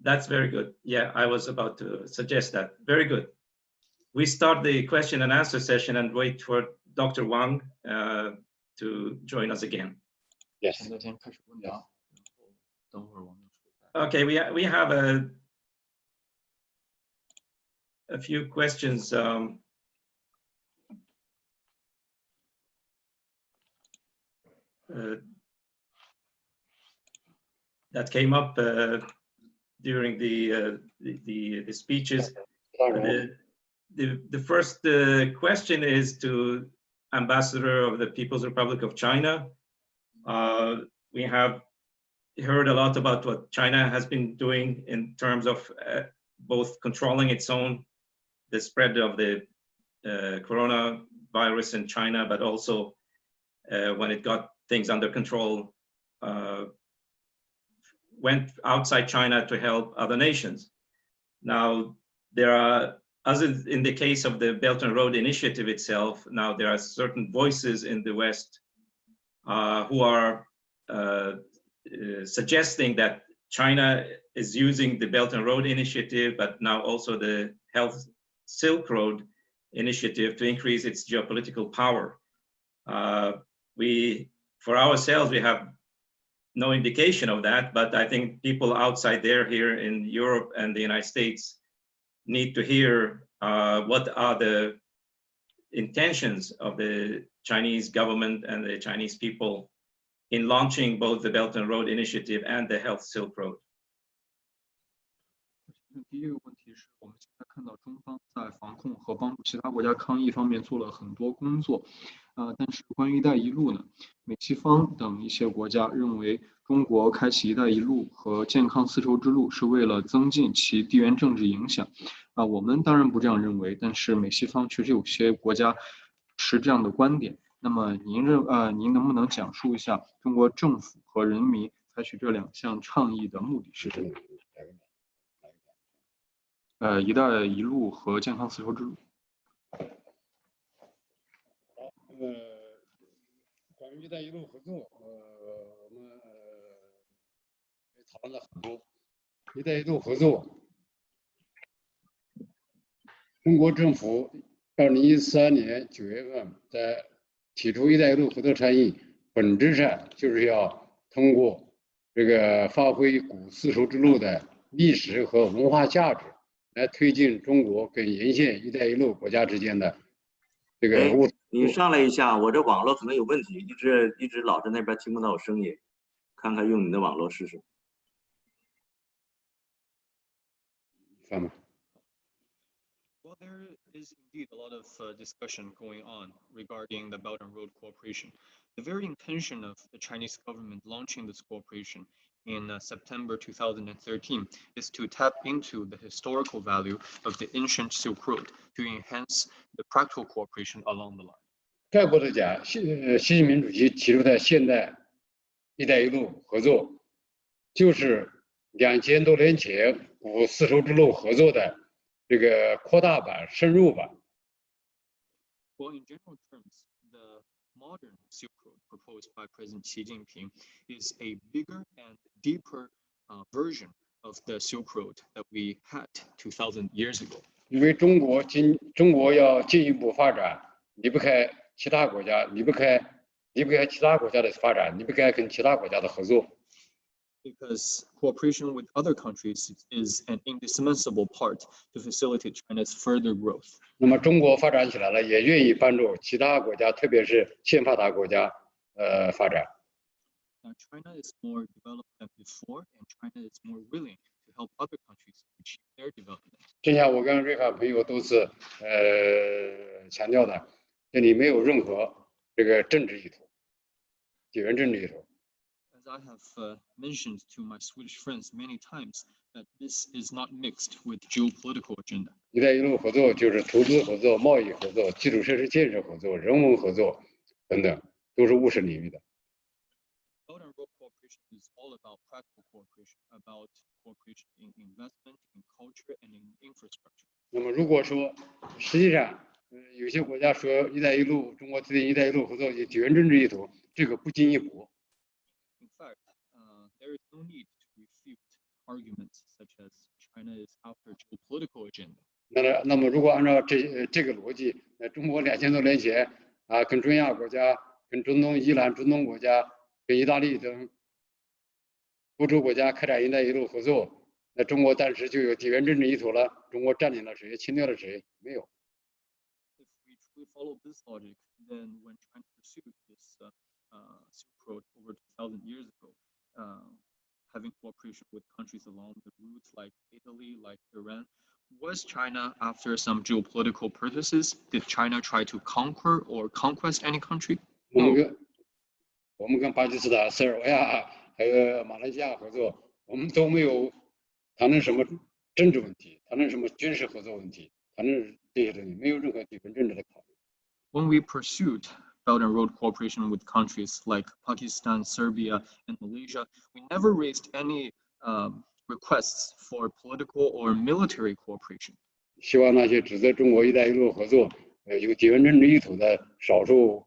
That's very good. Yeah, I was about to suggest that. Very good. We start the question and answer session and wait for Dr. Wang to join us again. Yes. Okay, we have a few questions. That came up during the speeches. the first question is to Ambassador of the People's Republic of China. We have heard a lot about what China has been doing in terms of both controlling the spread of the coronavirus in China, but also when it got things under control, went outside China to help other nations. Now, there are, as in the case of the Belton Road Initiative itself, now there are certain voices in the West who are suggesting that China is using the Belton Road Initiative, but now also the Health Silk Road Initiative to increase its geopolitical power. For ourselves, we have no indication of that, but I think people outside there, here in Europe and the United States, need to hear what are the intentions of the Chinese government and the Chinese people in launching both the Belt and Road Initiative and the Health Silk Road. 第一个问题是我们现在看到中方在防控和帮助其他国家抗疫方面做了很多工作，但是关于“一带一路”呢，美西方等一些国家认为中国开启“一带一路”和健康丝绸之路是为了增进其地缘政治影响，我们当然不这样认为，但是美西方确实有些国家持这样的观点。那么您能不能讲述一下中国政府和人民采取这两项倡议的目的是什么？ 一带一路和健康丝绸之路。关于“一带一路”合作，我们也讨论了很多。“一带一路”合作，中国政府2013年9月份在提出“一带一路”合作倡议，本质上就是要通过这个发挥古丝绸之路的历史和文化价值。 来推进中国跟沿线“一带一路”国家之间的这个物。你上来一下，我这网络可能有问题，一直老在那边听不到我声音，看看用你的网络试试。上吧。 Well, there is indeed a lot of discussion going on regarding the Belt and Road Cooperation. The very intention of the Chinese government launching this cooperation in September 2013 is to tap into the historical value of the ancient Silk Road to enhance the practical cooperation along the line. 概括的讲，习近平主席提出的现代“一带一路”合作，就是2000多年前古丝绸之路合作的这个扩大版、深入版。 Well, in general terms, the modern Silk Road proposed by President Xi Jinping is a bigger and deeper version of the Silk Road that we had 2,000 years ago. 因为中国要进一步发展，离不开其他国家，离不开其他国家的发展，离不开跟其他国家的合作。 Because cooperation with other countries is an indispensable part to facilitate China's further growth. 那么中国发展起来了，也愿意帮助其他国家，特别是欠发达国家，发展。 Now, China is more developed than before, and China is more willing to help other countries achieve their development. 正像我跟瑞法朋友都是强调的，这里没有任何这个政治意图，地缘政治意图。 As I have mentioned to my Swedish friends many times, that this is not mixed with geopolitical agenda. 一带一路合作就是投资合作、贸易合作、基础设施建设合作、人文合作等等，都是务实领域的。 Belt and Road Cooperation is all about practical cooperation, about cooperation in investment, in culture, and in infrastructure. 那么如果说实际上，有些国家说“一带一路”，中国推进“一带一路”合作有地缘政治意图，这个不经一驳。 In fact, there is no need to refute arguments such as China is after geopolitical agenda. 那么如果按照这个逻辑，中国2000多年前跟中亚国家、跟中东、伊朗、中东国家、跟意大利等欧洲国家开展“一带一路”合作，那中国当时就有地缘政治意图了。中国占领了谁？侵略了谁？没有。 If we truly follow this logic, then when China pursued this Silk Road over 2,000 years ago, having cooperation with countries along the route like Italy, like Iran. Was China after some geopolitical purposes? Did China try to conquer or conquest any country? 我们跟巴基斯坦、塞尔维亚还有马来西亚合作，我们都没有谈论什么政治问题，谈论什么军事合作问题，谈论这些东西，没有任何地缘政治的考虑。When we pursued Belt and Road cooperation with countries like Pakistan, Serbia, and Malaysia, we never raised any requests for political or military cooperation. 希望那些指责中国“一带一路”合作有地缘政治意图的少数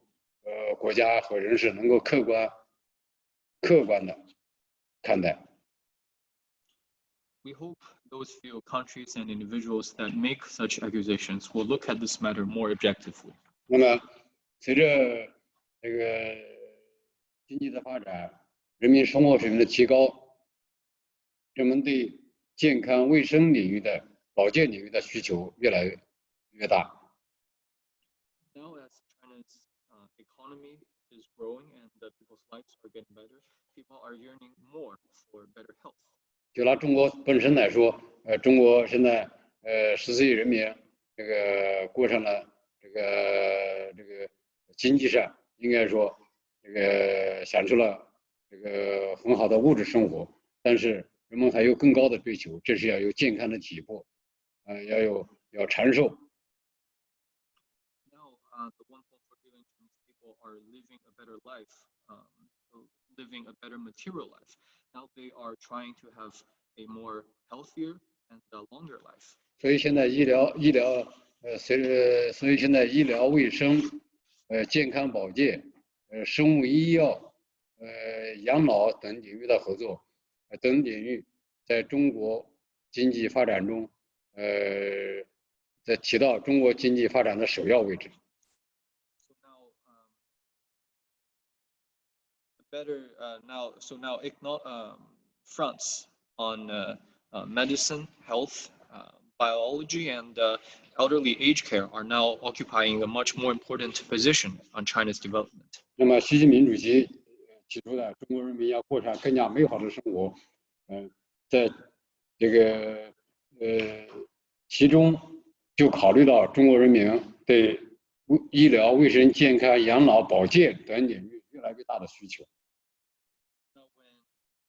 国家和人士能够客观的看待。We hope those few countries and individuals that make such accusations will look at this matter more objectively. 那么，随着这个经济的发展，人民生活水平的提高，人们对健康卫生领域的保健领域的需求越来越大。Now, as China's economy is growing and people's lives are getting better, people are yearning more for better health. 就拿中国本身来说，中国现在14亿人民，这个过上了这个经济上应该说这个享受了这个很好的物质生活，但是人们还有更高的追求，这是要有健康的体魄，要长寿。Now, the one hope for healing Chinese people are living a better life, living a better material life. Now they are trying to have a more healthier and a longer life. 所以现在所以现在医疗卫生、健康保健、生物医药、养老等领域的合作，等领域在中国经济发展中，在起到中国经济发展的首要位置。So now fronts on medicine, health, biology, and elderly age care are now occupying a much more important position on China's development. 那么，习近平主席提出的中国人民要过上更加美好的生活，在这个其中就考虑到中国人民对医疗卫生、健康、养老、保健等领域越来越大的需求。Now, when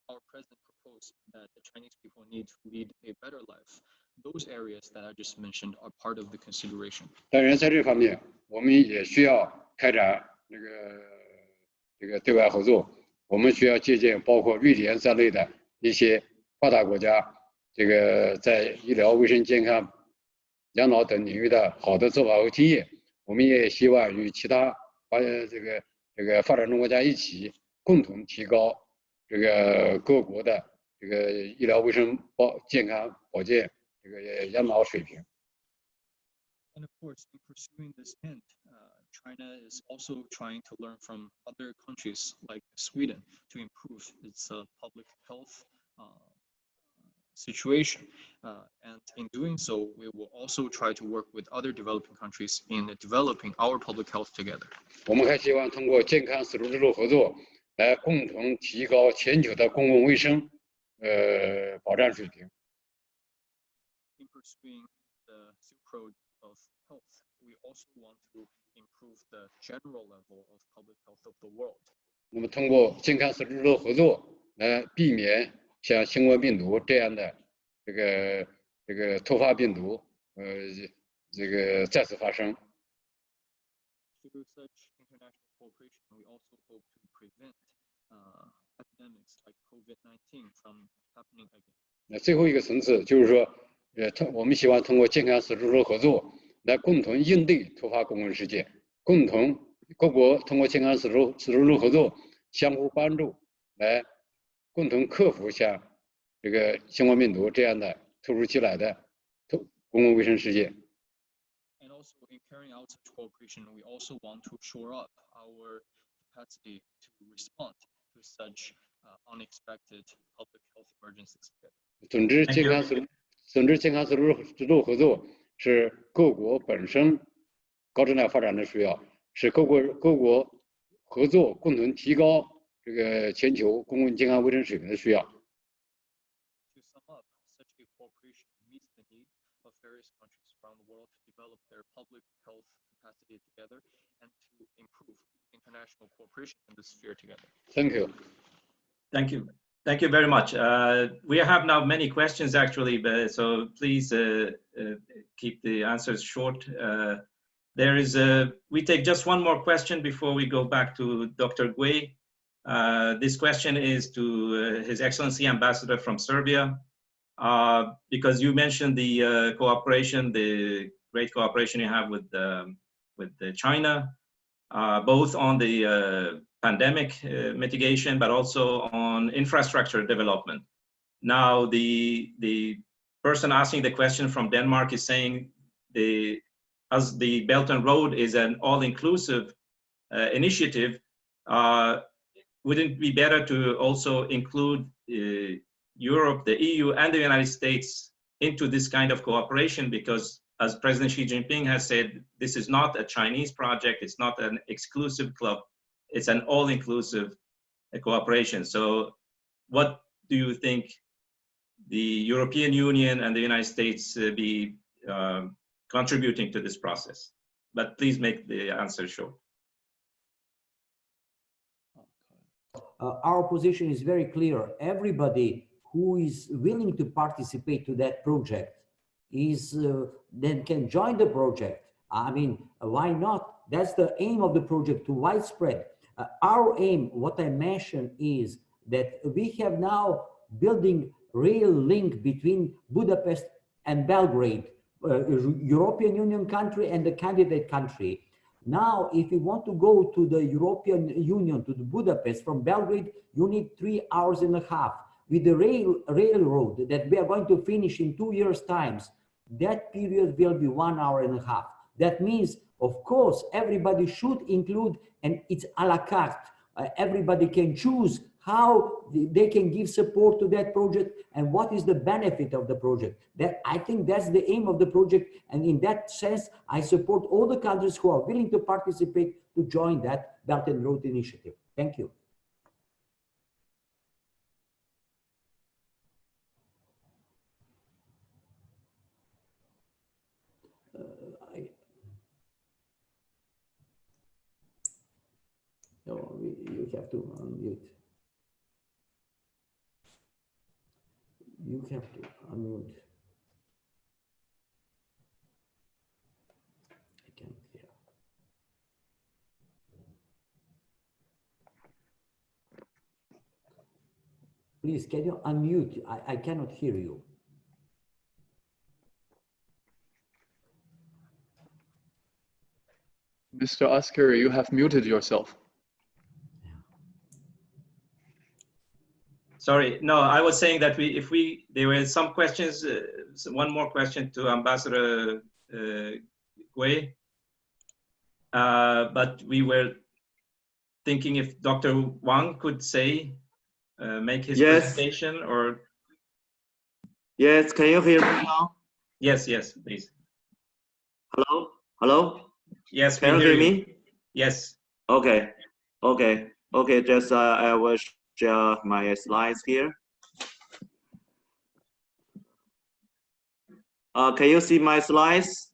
our president proposed that the Chinese people need to lead a better life, those areas that I just mentioned are part of the consideration. 当然，在这方面，我们也需要开展这个对外合作。我们需要借鉴包括瑞典在内的一些发达国家，这个在医疗卫生、健康、养老等领域的好的做法和经验。我们也希望与其他这个发展中国家一起，共同提高这个各国的这个医疗卫生、健康保健这个养老水平。And of course, in pursuing this end, China is also trying to learn from other countries like Sweden to improve its public health situation. And in doing so, we will also try to work with other developing countries in developing our public health together. 我们还希望通过健康丝路之路合作，来共同提高全球的公共卫生保障水平。In pursuing the Silk Road of health, we also want to improve the general level of public health of the world. 那么，通过健康丝路之路合作，来避免像新冠病毒这样的这个突发病毒，这个再次发生。Through such international cooperation, we also hope to prevent epidemics like COVID-19 from happening again. 那最后一个层次就是说，我们希望通过健康丝路之路合作，来共同应对突发公共事件，各国通过健康丝路之路合作，相互帮助，来共同克服像这个新冠病毒这样的突如其来的公共卫生事件。And also in carrying out such cooperation, we also want to shore up our capacity to respond to such unexpected public health emergencies. 总之，健康丝路之路合作是各国本身高质量发展的需要，是各国合作共同提高这个全球公共健康卫生水平的需要。public health capacity together and to improve international cooperation in this sphere together. Thank you. Thank you. Thank you very much. We have now many questions actually, so please keep the answers short. We take just one more question before we go back to Dr. Gui. This question is to His Excellency Ambassador from Serbia, because you mentioned the cooperation, the great cooperation you have with China, both on the pandemic mitigation, but also on infrastructure development. Now, the person asking the question from Denmark is saying as the Belton Road is an all-inclusive initiative, wouldn't it be better to also include Europe, the EU, and the United States into this kind of cooperation? Because as President Xi Jinping has said, this is not a Chinese project, it's not an exclusive club, it's an all-inclusive cooperation. So what do you think the European Union and the United States be contributing to this process? But please make the answer short. Our position is very clear. Everybody who is willing to participate to that project then can join the project. I mean, why not? That's the aim of the project, to widespread. Our aim, what I mentioned, is that we have now building rail link between Budapest and Belgrade, European Union country and the candidate country. Now, if you want to go to the European Union, to the Budapest from Belgrade, you need 3.5 hours. With the railroad that we are going to finish in 2 years' time, that period will be 1.5 hours. That means, of course, everybody should include, and it's a la carte. Everybody can choose how they can give support to that project and what is the benefit of the project. That, I think that's the aim of the project. And in that sense, I support all the countries who are willing to participate to join that Belt and Road Initiative. Thank you. No, you have to unmute. You have to unmute. I can't hear. Please, can you unmute? I cannot hear you. Mr. Asker, you have muted yourself. Sorry, no, I was saying that there were some questions, one more question to Ambassador Gui, but we were thinking if Dr. Wang could make his presentation, or? Yes, can you hear me now? Yes, please. Hello? Hello? Yes, can you hear me? Yes. Okay, just I will share my slides here. Can you see my slides?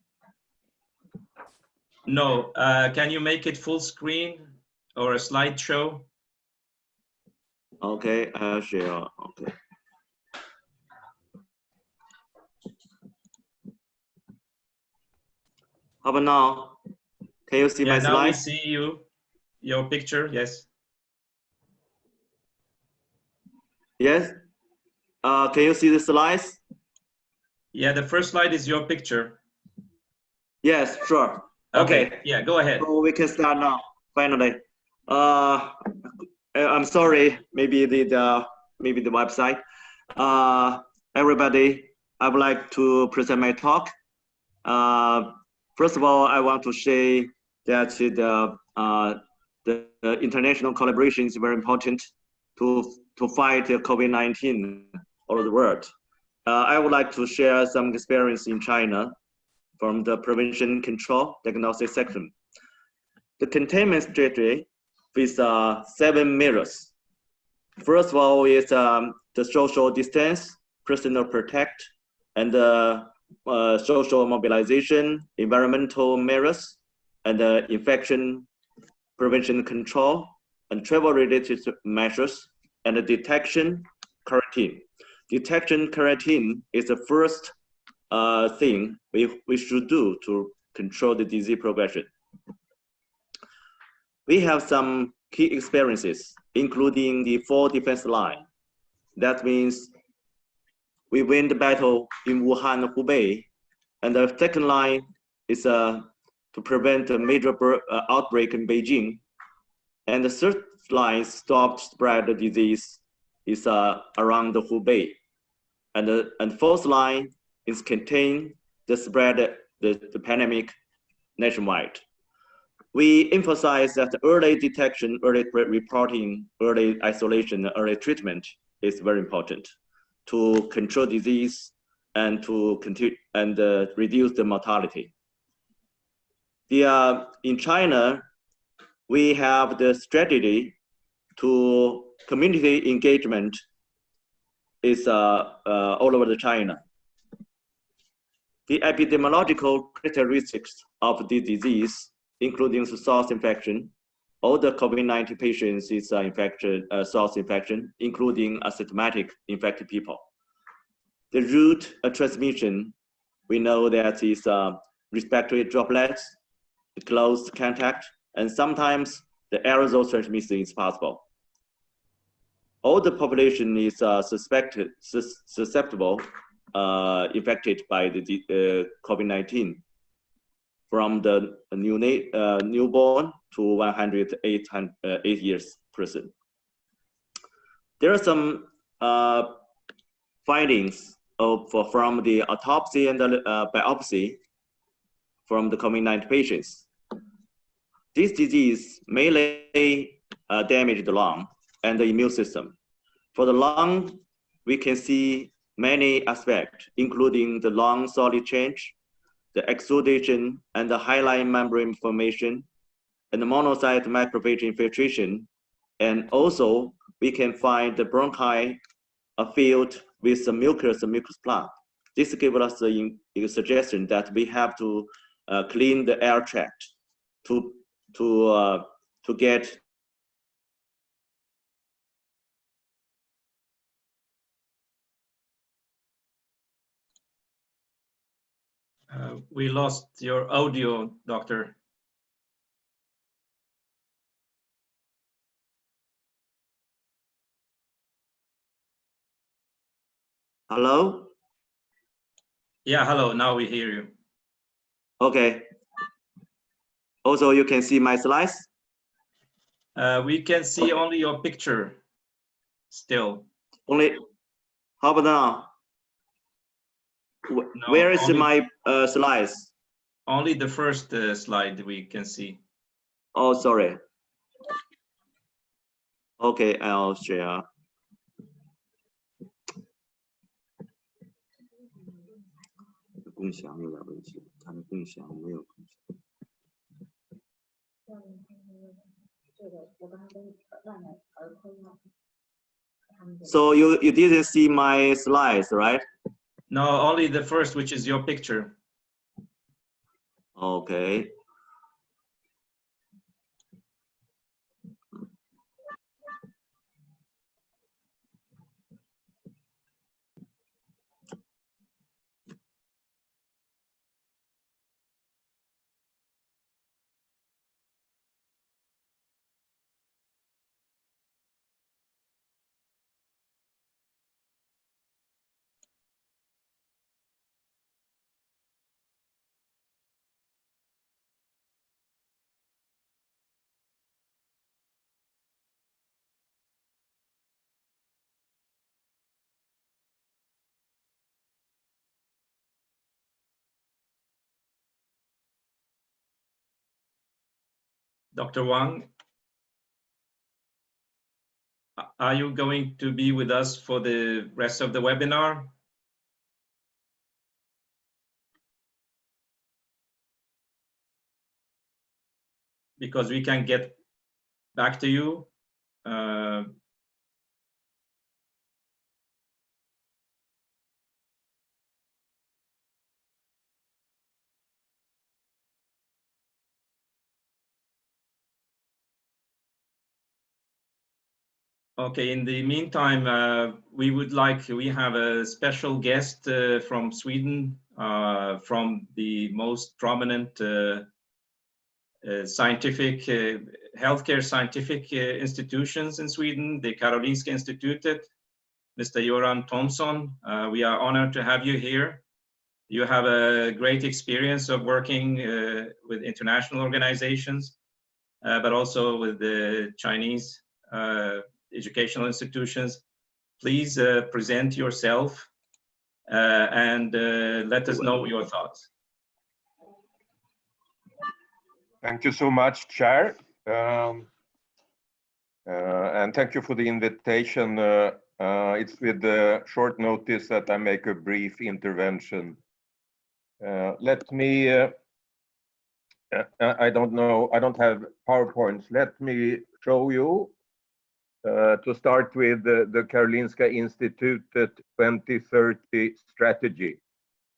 No, can you make it full screen or a slideshow? Okay, I'll share, okay. How about now? Can you see my slides? Now we see your picture, yes. Yes? Can you see the slides? Yeah, the first slide is your picture. Yes, sure. Okay. Yeah, go ahead. So we can start now, finally. I'm sorry, maybe the website. Everybody, I would like to present my talk. First of all, I want to say that the international collaboration is very important to fight COVID-19 all over the world. I would like to share some experience in China from the prevention, control, diagnosis section. The containment strategy with 7 measures. First of all is the social distance, personal protect, and social mobilization, environmental measures, and infection prevention control, and travel-related measures, and the detection quarantine. Detection quarantine is the first thing we should do to control the disease progression. We have some key experiences, including the 4 defense line. That means we win the battle in Wuhan, Hubei, and the second line is to prevent a major outbreak in Beijing. And the third line, stop spread the disease, is around the Hubei. And fourth line is contain the spread the pandemic nationwide. We emphasize that early detection, early reporting, early isolation, early treatment is very important to control disease and to continue and reduce the mortality. In China, we have the strategy to community engagement is all over the China. The epidemiological characteristics of the disease, including the source infection, all the COVID-19 patients is infected, source infection, including asymptomatic infected people. The route of transmission, we know that is respiratory droplets, close contact, and sometimes the aerosol transmission is possible. All the population is susceptible, infected by the COVID-19, from the newborn to 108 years person. There are some findings from the autopsy and the biopsy from the COVID-19 patients. This disease mainly damage the lung and the immune system. For the lung, we can see many aspects, including the lung solid change, the exudation and the hyaline membrane formation, and the monocyte macrophage infiltration. And also, we can find the bronchi filled with some mucus and mucus plug. This gives us a suggestion that we have to clean the air tract to get. We lost your audio, Doctor. Hello? Yeah, hello, now we hear you. Okay. Also, you can see my slides? We can see only your picture still. Only, how about now? No, where is only, my slides? Only the first slide we can see. Oh, sorry. Okay, I'll share. So you didn't see my slides, right? No, only the first, which is your picture. Okay. Dr. Wang, are you going to be with us for the rest of the webinar? Because we can get back to you. Okay, in the meantime, we have a special guest from Sweden, from the most prominent scientific, healthcare scientific institutions in Sweden, the Karolinska Institutet, Mr. Göran Thomson. We are honored to have you here. You have a great experience of working with international organizations, but also with the Chinese educational institutions. Please present yourself and let us know your thoughts. Thank you so much, Chair. And thank you for the invitation. It's with short notice that I make a brief intervention. Let me, I don't know, I don't have PowerPoints. Let me show you, to start with, the Karolinska Institutet 2030 strategy,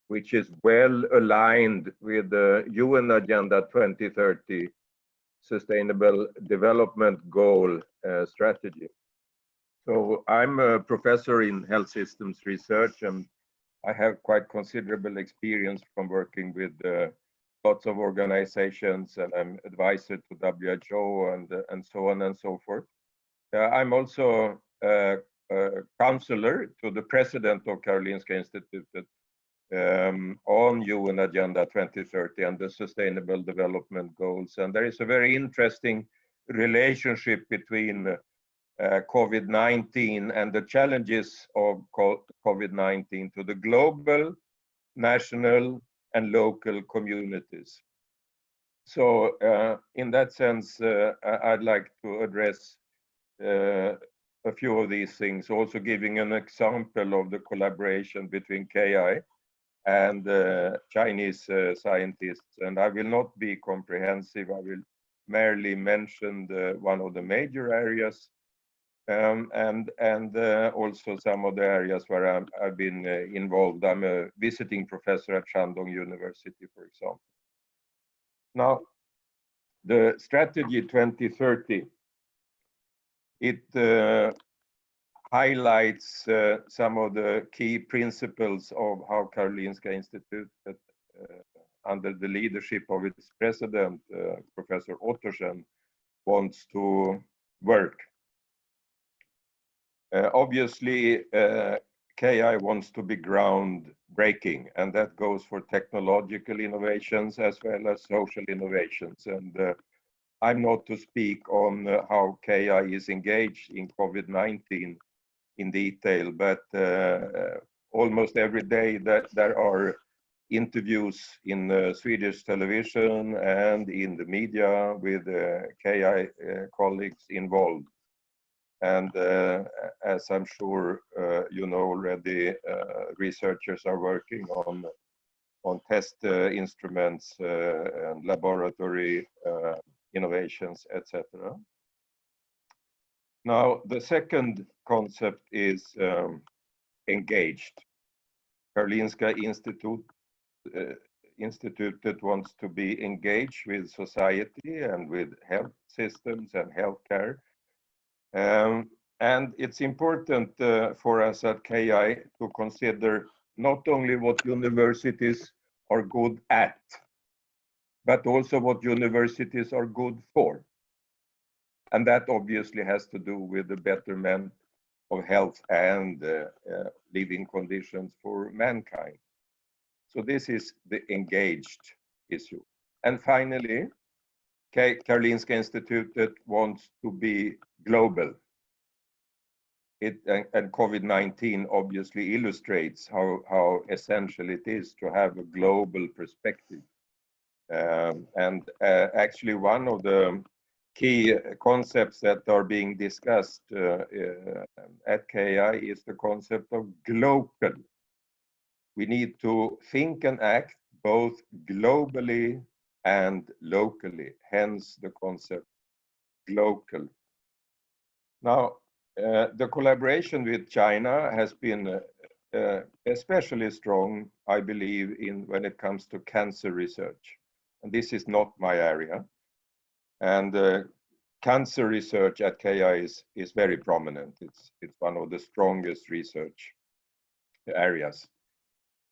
which is well aligned with the UN Agenda 2030 Sustainable Development Goal strategy. So I'm a professor in health systems research, and I have quite considerable experience from working with lots of organizations, and I'm advisor to WHO and so on and so forth. I'm also a counselor to the president of Karolinska Institutet on UN Agenda 2030 and the Sustainable Development Goals. And there is a very interesting relationship between COVID-19 and the challenges of COVID-19 to the global, national, and local communities. So in that sense, I'd like to address a few of these things, also giving an example of the collaboration between KI and Chinese scientists. And I will not be comprehensive. I will merely mention one of the major areas and also some of the areas where I've been involved. I'm a visiting professor at Shandong University, for example. Now, the strategy 2030, it highlights some of the key principles of how Karolinska Institute, under the leadership of its president, Professor Ottersen, wants to work. Obviously, KI wants to be groundbreaking, and that goes for technological innovations as well as social innovations. And I'm not to speak on how KI is engaged in COVID-19 in detail, but almost every day that there are interviews in Swedish television and in the media with KI colleagues involved. And as I'm sure you know already, researchers are working on test instruments and laboratory innovations, etc. Now, the second concept is engaged. Karolinska Institutet wants to be engaged with society and with health systems and healthcare. And it's important for us at KI to consider not only what universities are good at, but also what universities are good for. And that obviously has to do with the betterment of health and living conditions for mankind. So this is the engaged issue. And finally, Karolinska Institutet wants to be global. And COVID-19 obviously illustrates how essential it is to have a global perspective. Actually, one of the key concepts that are being discussed at KI is the concept of glocal. We need to think and act both globally and locally, hence the concept glocal. Now, the collaboration with China has been especially strong, I believe, when it comes to cancer research. And this is not my area. And cancer research at KI is very prominent. It's one of the strongest research areas.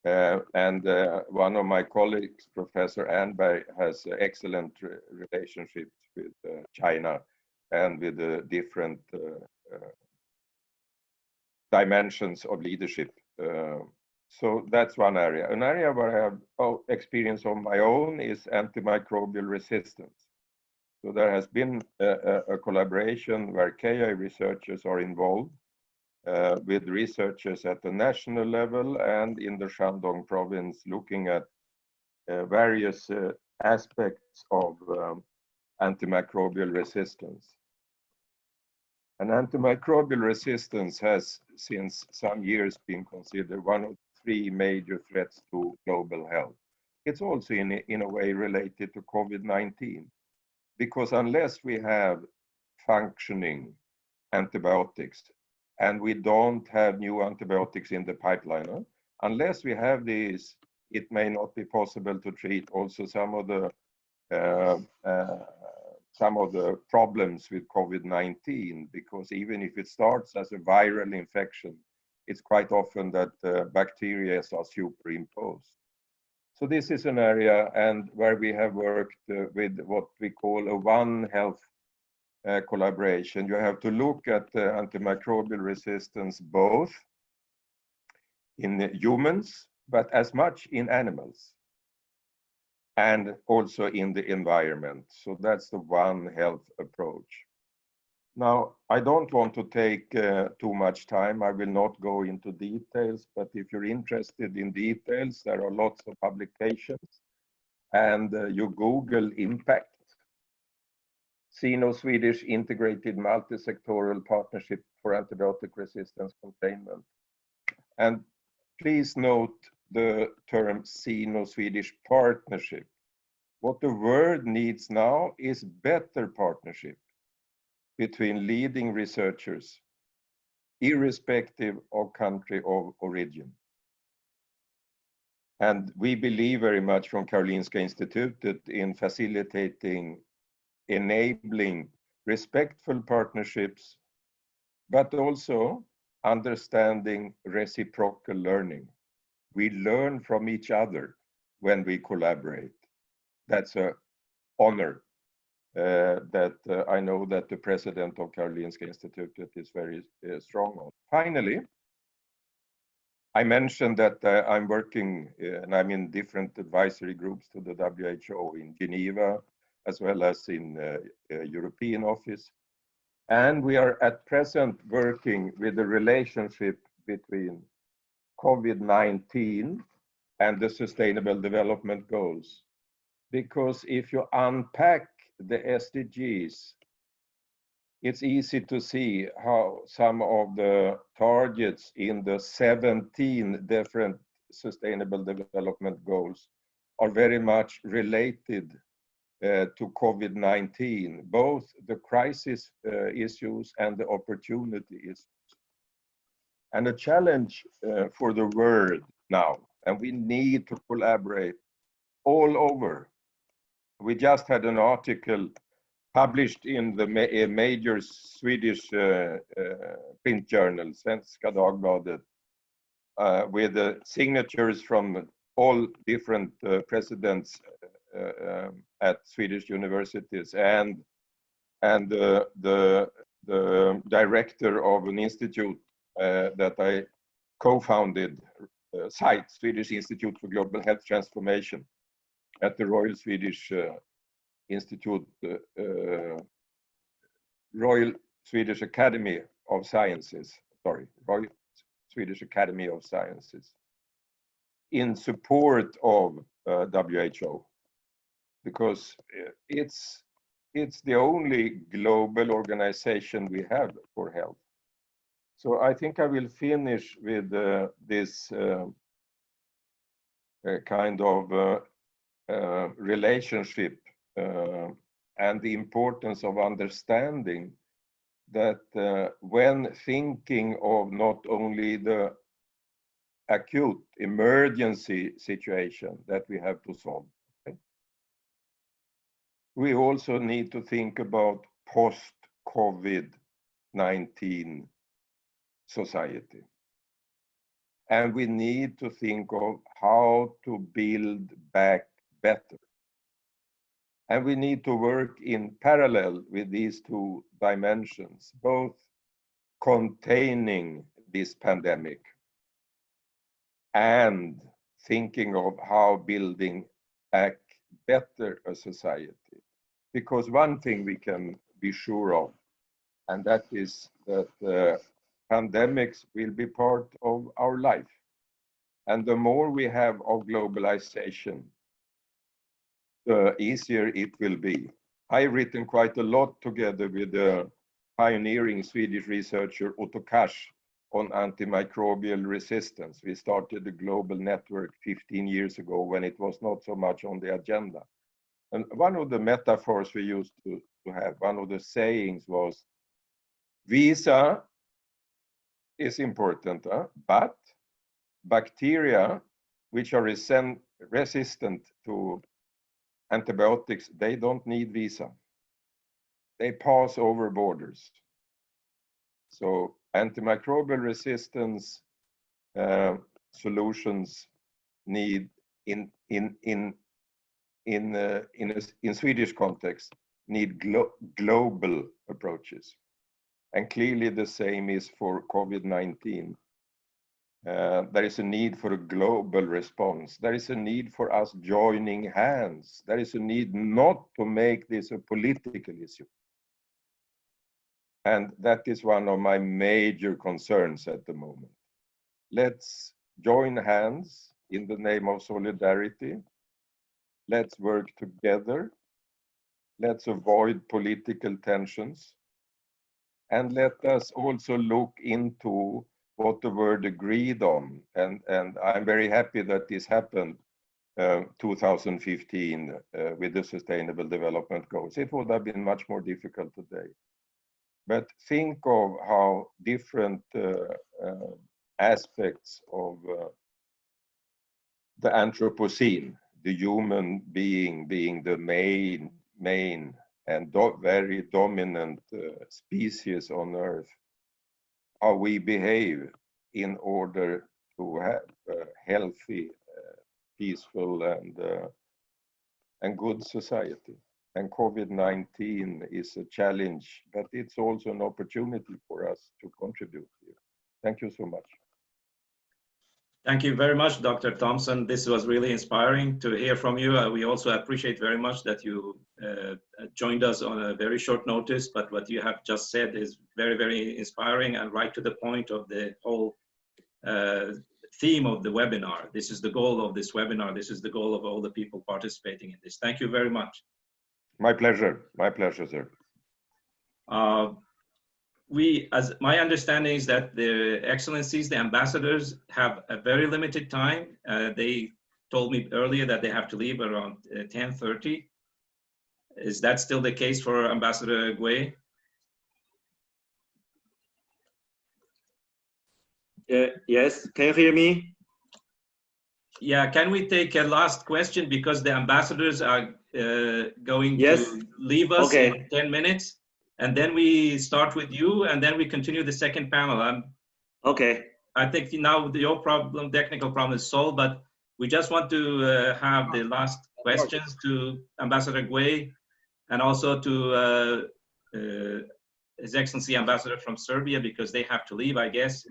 And one of my colleagues, Professor Anberg, has excellent relationships with China and with the different dimensions of leadership. So that's one area. An area where I have experience on my own is antimicrobial resistance. So there has been a collaboration where KI researchers are involved with researchers at the national level and in the Shandong province, looking at various aspects of antimicrobial resistance. And antimicrobial resistance has, since some years, been considered one of the 3 major threats to global health. It's also in a way related to COVID-19, because unless we have functioning antibiotics, and we don't have new antibiotics in the pipeline, unless we have these, it may not be possible to treat also some of the problems with COVID-19, because even if it starts as a viral infection, it's quite often that bacteria are superimposed. So this is an area and where we have worked with what we call a One Health collaboration. You have to look at antimicrobial resistance both in humans, but as much in animals, and also in the environment. So that's the One Health approach. Now, I don't want to take too much time. I will not go into details, but if you're interested in details, there are lots of publications, and you Google impact. Sino-Swedish Integrated Multi-Sectoral Partnership for Antibiotic Resistance Containment. And please note the term Sino-Swedish Partnership. What the world needs now is better partnership between leading researchers, irrespective of country of origin. And we believe very much from Karolinska Institutet in facilitating, enabling respectful partnerships, but also understanding reciprocal learning. We learn from each other when we collaborate. That's an honor that I know that the president of Karolinska Institutet is very strong on. Finally, I mentioned that I'm working and I'm in different advisory groups to the WHO in Geneva, as well as in European office. And we are at present working with the relationship between COVID-19 and the Sustainable Development Goals. Because if you unpack the SDGs, it's easy to see how some of the targets in the 17 different Sustainable Development Goals are very much related to COVID-19, both the crisis issues and the opportunity issues. And a challenge for the world now, and we need to collaborate all over. We just had an article published in the major Swedish print journal, Svenska Dagbladet, with the signatures from all different presidents at Swedish universities and the director of an institute that I co-founded, Swedish Institute for Global Health Transformation at the Royal Swedish Institute, Royal Swedish Academy of Sciences, Royal Swedish Academy of Sciences, in support of WHO, because it's the only global organization we have for health. So I think I will finish with this kind of relationship and the importance of understanding that when thinking of not only the acute emergency situation that we have to solve, okay, we also need to think about post-COVID-19 society. And we need to think of how to build back better. And we need to work in parallel with these two dimensions, both containing this pandemic and thinking of how building back better a society. Because one thing we can be sure of, and that is that pandemics will be part of our life. And the more we have of globalization, the easier it will be. I've written quite a lot together with the pioneering Swedish researcher Otto Kasch on antimicrobial resistance. We started the global network 15 years ago when it was not so much on the agenda. And one of the metaphors we used to have, one of the sayings was, visa is important, but bacteria which are resistant to antibiotics, they don't need visa. They pass over borders. So antimicrobial resistance solutions need, in Swedish context, need global approaches. And clearly the same is for COVID-19. There is a need for a global response. There is a need for us joining hands. There is a need not to make this a political issue. And that is one of my major concerns at the moment. Let's join hands in the name of solidarity. Let's work together. Let's avoid political tensions. And let us also look into what the world agreed on. And I'm very happy that this happened 2015 with the Sustainable Development Goals. It would have been much more difficult today. But think of how different aspects of the Anthropocene, the human being the main and very dominant species on Earth, how we behave in order to have a healthy, peaceful, and good society. And COVID-19 is a challenge, but it's also an opportunity for us to contribute here. Thank you so much. Thank you very much, Dr. Thompson. This was really inspiring to hear from you. We also appreciate very much that you joined us on a very short notice, but what you have just said is very, very inspiring and right to the point of the whole theme of the webinar. This is the goal of this webinar. This is the goal of all the people participating in this. Thank you very much. My pleasure, sir. As my understanding is that the excellencies, the ambassadors, have a very limited time. They told me earlier that they have to leave around 10:30. Is that still the case for Ambassador Gui? Yes, can you hear me? Yeah, can we take a last question because the ambassadors are going to leave us in 10 minutes? And then we start with you, and then we continue the second panel. Okay. I think now your technical problem is solved, but we just want to have the last questions to Ambassador Gui and also to His Excellency Ambassador from Serbia, because they have to leave, I guess.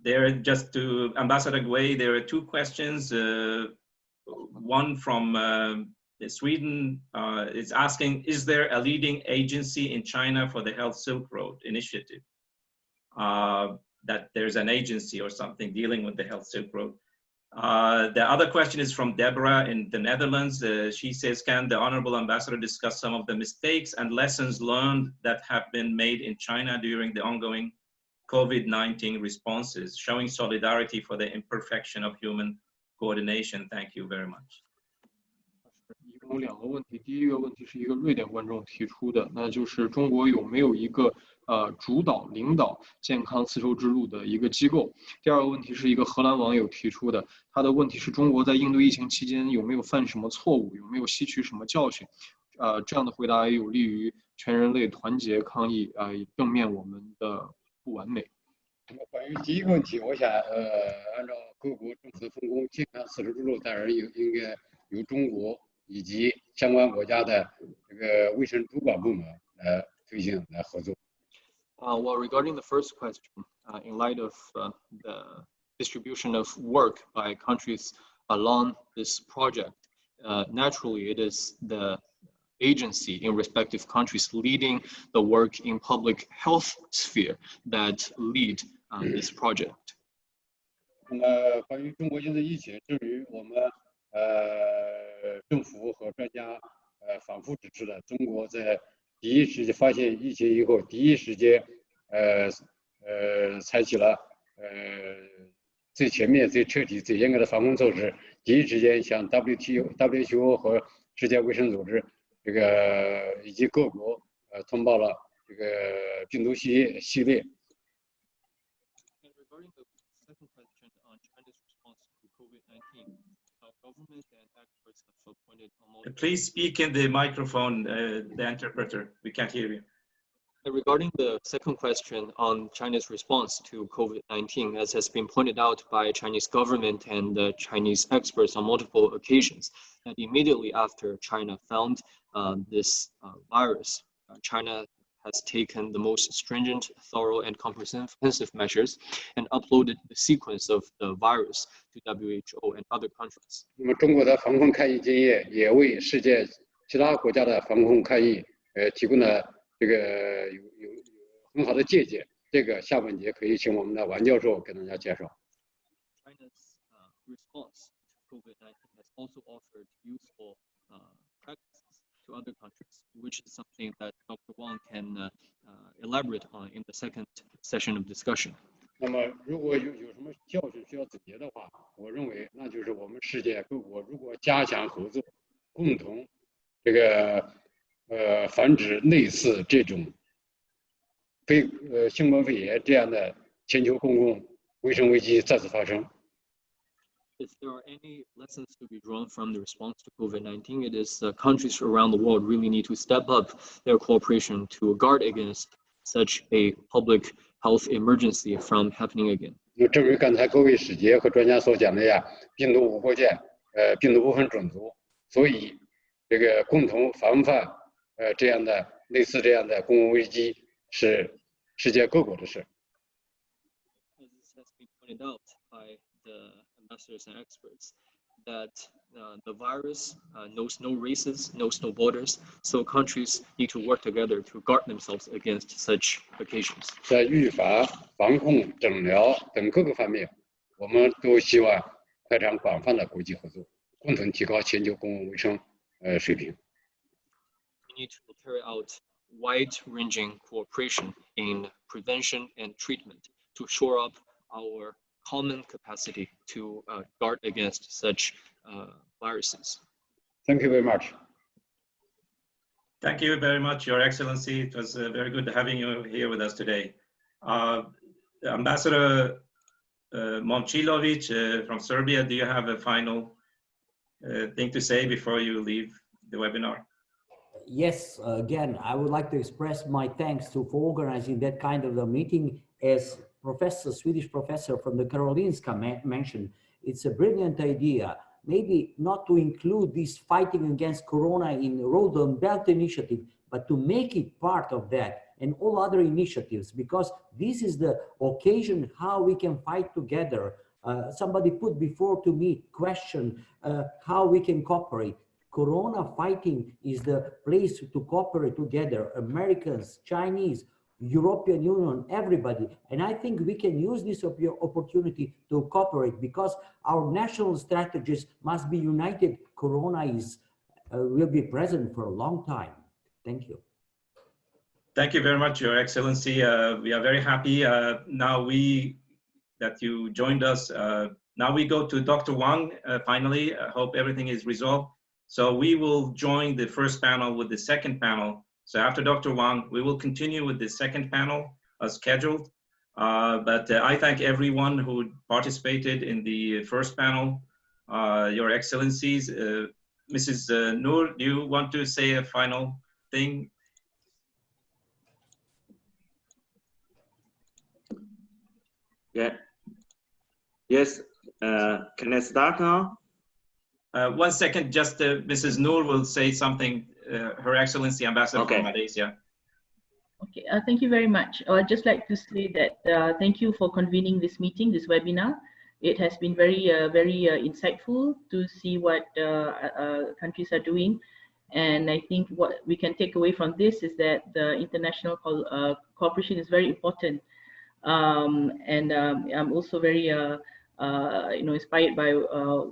There just to Ambassador Gui, there are two questions. One from Sweden is asking, is there a leading agency in China for the Health Silk Road initiative? That there's an agency or something dealing with the Health Silk Road. The other question is from Deborah in the Netherlands. She says, can the Honorable Ambassador discuss some of the mistakes and lessons learned that have been made in China during the ongoing COVID-19 responses, showing solidarity for the imperfection of human coordination? Thank you very much. 有两个问题，第一个问题是一个瑞典观众提出的，那就是中国有没有一个主导领导健康丝绸之路的一个机构？第二个问题是一个荷兰网友提出的，他的问题是中国在应对疫情期间有没有犯什么错误，有没有吸取什么教训？这样的回答也有利于全人类团结抗疫正面我们的不完美。那么关于第一个问题，我想按照各国政府的分工，健康丝绸之路当然应该由中国以及相关国家的这个卫生主管部门来推行来合作。Well, regarding the first question, in light of the distribution of work by countries along this project, naturally it is the agency in respective countries leading the work in public health sphere that lead this project. 那么关于中国现在疫情，至于我们政府和专家反复指出的，中国在第一时间发现疫情以后，第一时间采取了最全面、最彻底、最严格的防控措施，第一时间向 WHO 和世界卫生组织这个以及各国通报了这个病毒系列。And regarding the second question on China's response to COVID-19, our government and experts have appointed almost. Please speak in the microphone, the interpreter. We can't hear you. Regarding the second question on China's response to COVID-19, as has been pointed out by Chinese government and Chinese experts on multiple occasions, that immediately after China found this virus, China has taken the most stringent, thorough, and comprehensive measures and uploaded the sequence of the virus to WHO and other countries. 那么中国的防控抗疫经验也为世界其他国家的防控抗疫提供了这个有很好的借鉴。这个下半节可以请我们的王教授给大家介绍。China's response to COVID-19 has also offered useful practices to other countries, which is something that Dr. Wang can elaborate on in the second session of discussion. 那么，如果有什么教训需要总结的话，我认为那就是我们世界各国如果加强合作，共同这个防止类似这种新冠肺炎这样的全球公共卫生危机再次发生。If there are any lessons to be drawn from the response to COVID-19, it is countries around the world really need to step up their cooperation to guard against such a public health emergency from happening again. 正如刚才各位使节和专家所讲的呀，病毒无国界，病毒不分种族，所以这个共同防范这样的类似这样的公共危机是世界各国的事。As this has been pointed out by the ambassadors and experts, that the virus knows no races, knows no borders, so countries need to work together to guard themselves against such occasions. 在预防、防控、诊疗等各个方面，我们都希望开展广泛的国际合作，共同提高全球公共卫生水平。We need to carry out wide-ranging cooperation in prevention and treatment to shore up our common capacity to guard against such viruses. Thank you very much. Thank you very much, Your Excellency. It was very good having you here with us today. Ambassador Momcilovic from Serbia, do you have a final thing to say before you leave the webinar? Yes, again, I would like to express my thanks for organizing that kind of a meeting. As Swedish professor from the Karolinska mentioned, it's a brilliant idea. Maybe not to include this fighting against Corona in Road and Belt initiative, but to make it part of that and all other initiatives, because this is the occasion how we can fight together. Somebody put before to me question how we can cooperate. Corona fighting is the place to cooperate together, Americans, Chinese, European Union, everybody. And I think we can use this opportunity to cooperate because our national strategies must be united. Corona will be present for a long time. Thank you. Thank you very much, Your Excellency. We are very happy that you joined us. Now we go to Dr. Wang, finally. I hope everything is resolved. So we will join the first panel with the second panel. So after Dr. Wang, we will continue with the second panel as scheduled. But I thank everyone who participated in the first panel. Your Excellencies, Mrs. Noor, do you want to say a final thing? Yeah. Yes. Can I start now? 1 second, just Mrs. Noor will say something, Her Excellency Ambassador Okay. from Malaysia. Okay, thank you very much. I'd just like to say that thank you for convening this meeting, this webinar. It has been very insightful to see what countries are doing. And I think what we can take away from this is that the international cooperation is very important. I'm also very inspired by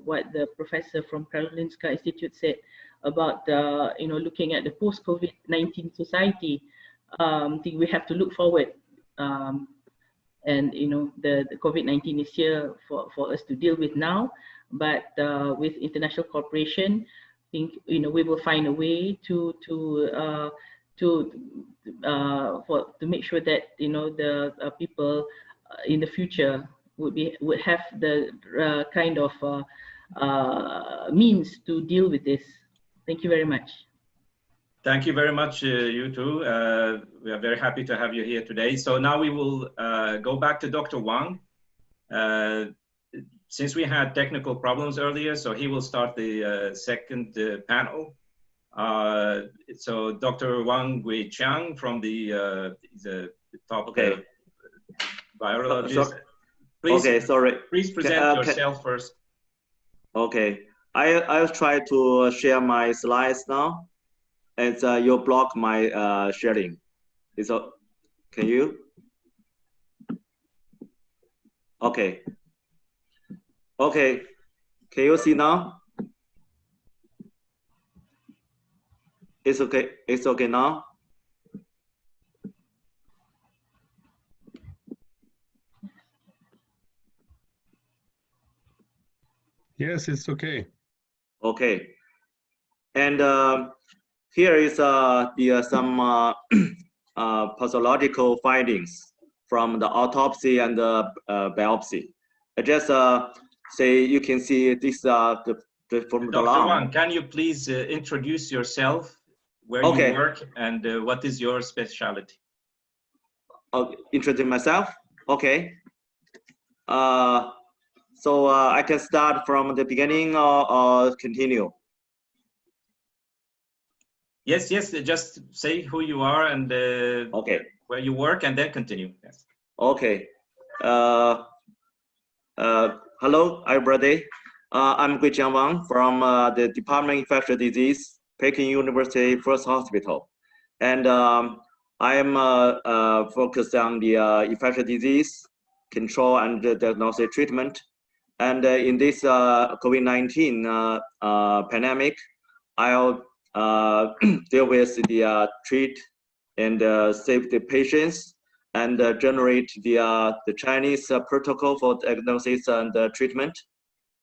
what the professor from Karolinska Institute said about looking at the post-COVID-19 society. I think we have to look forward, and the COVID-19 is here for us to deal with now, but with international cooperation, I think we will find a way to make sure that the people in the future would have the kind of means to deal with this. Thank you very much. Thank you very much, you two. We are very happy to have you here today. So now we will go back to Dr. Wang. Since we had technical problems earlier, so he will start the second panel. So Dr. Wang Guiqiang from the top virologist. Please, okay, sorry. Please present yourself first. Okay, I'll try to share my slides now. And you block my sharing. Can you? Okay. Okay. Can you see now? It's okay. It's okay now. Yes, it's okay. Okay. And here is some pathological findings from the autopsy and the biopsy. I just say you can see this from Dr. the lung. Wang, can you please introduce yourself, where Okay. you work, and what is your specialty? Introduce myself. Okay. So I can start from the beginning or continue. Yes, just say who you are and Okay. where you work, and then continue. Yes. Okay. Hello, everybody. I'm Guiqiang Wang from the Department of Infectious Disease, Peking University First Hospital. And I am focused on the infectious disease control and diagnostic treatment. And in this COVID-19 pandemic, I'll deal with the treat and save the patients and generate the Chinese protocol for diagnosis and treatment.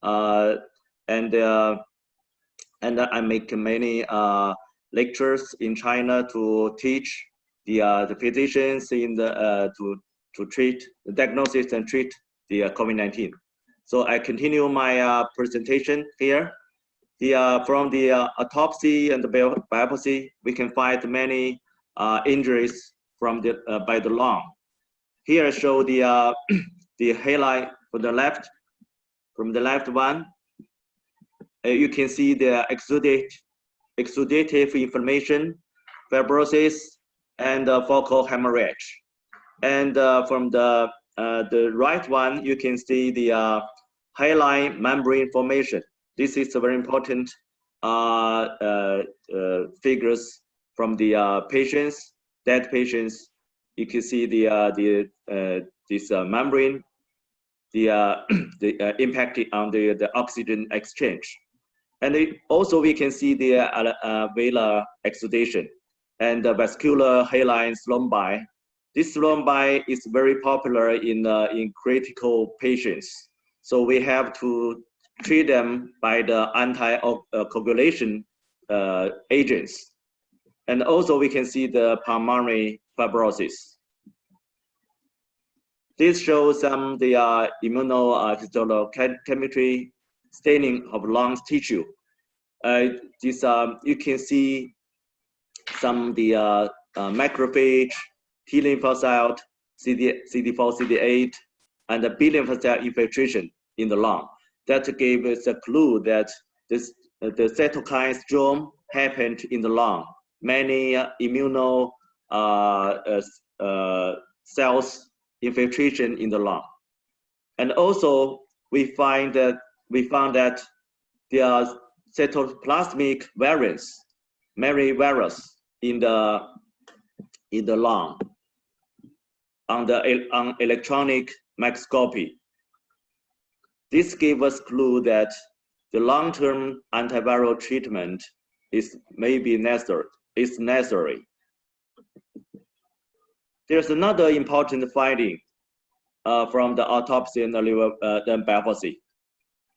And I make many lectures in China to teach the physicians in the to treat the diagnosis and treat the COVID-19. So I continue my presentation here. From the autopsy and the biopsy, we can find many injuries from by the lung. Here I show the highlight for the left. From the left one, you can see the exudative inflammation, fibrosis, and focal hemorrhage. And from the right one, you can see the hyaline membrane formation. This is a very important figures from the patients, dead patients. You can see this membrane, the impact on the oxygen exchange. And also we can see the velar exudation and the vascular hyaline thrombi. This thrombi is very popular in critical patients. So we have to treat them by the anti-coagulation agents. And also we can see the pulmonary fibrosis. This shows some the immunohistochemistry staining of lung tissue. you can see some the macrophage, T lymphocyte, CD4, CD8, and the B lymphocyte infiltration in the lung. That gave us a clue that the cytokine storm happened in the lung. Many immuno cells infiltration in the lung, and also we found that there are cytoplasmic variants, many virus in the lung on electronic microscopy. This gave us clue that the long-term antiviral treatment is necessary. There's another important finding from the autopsy and the biopsy.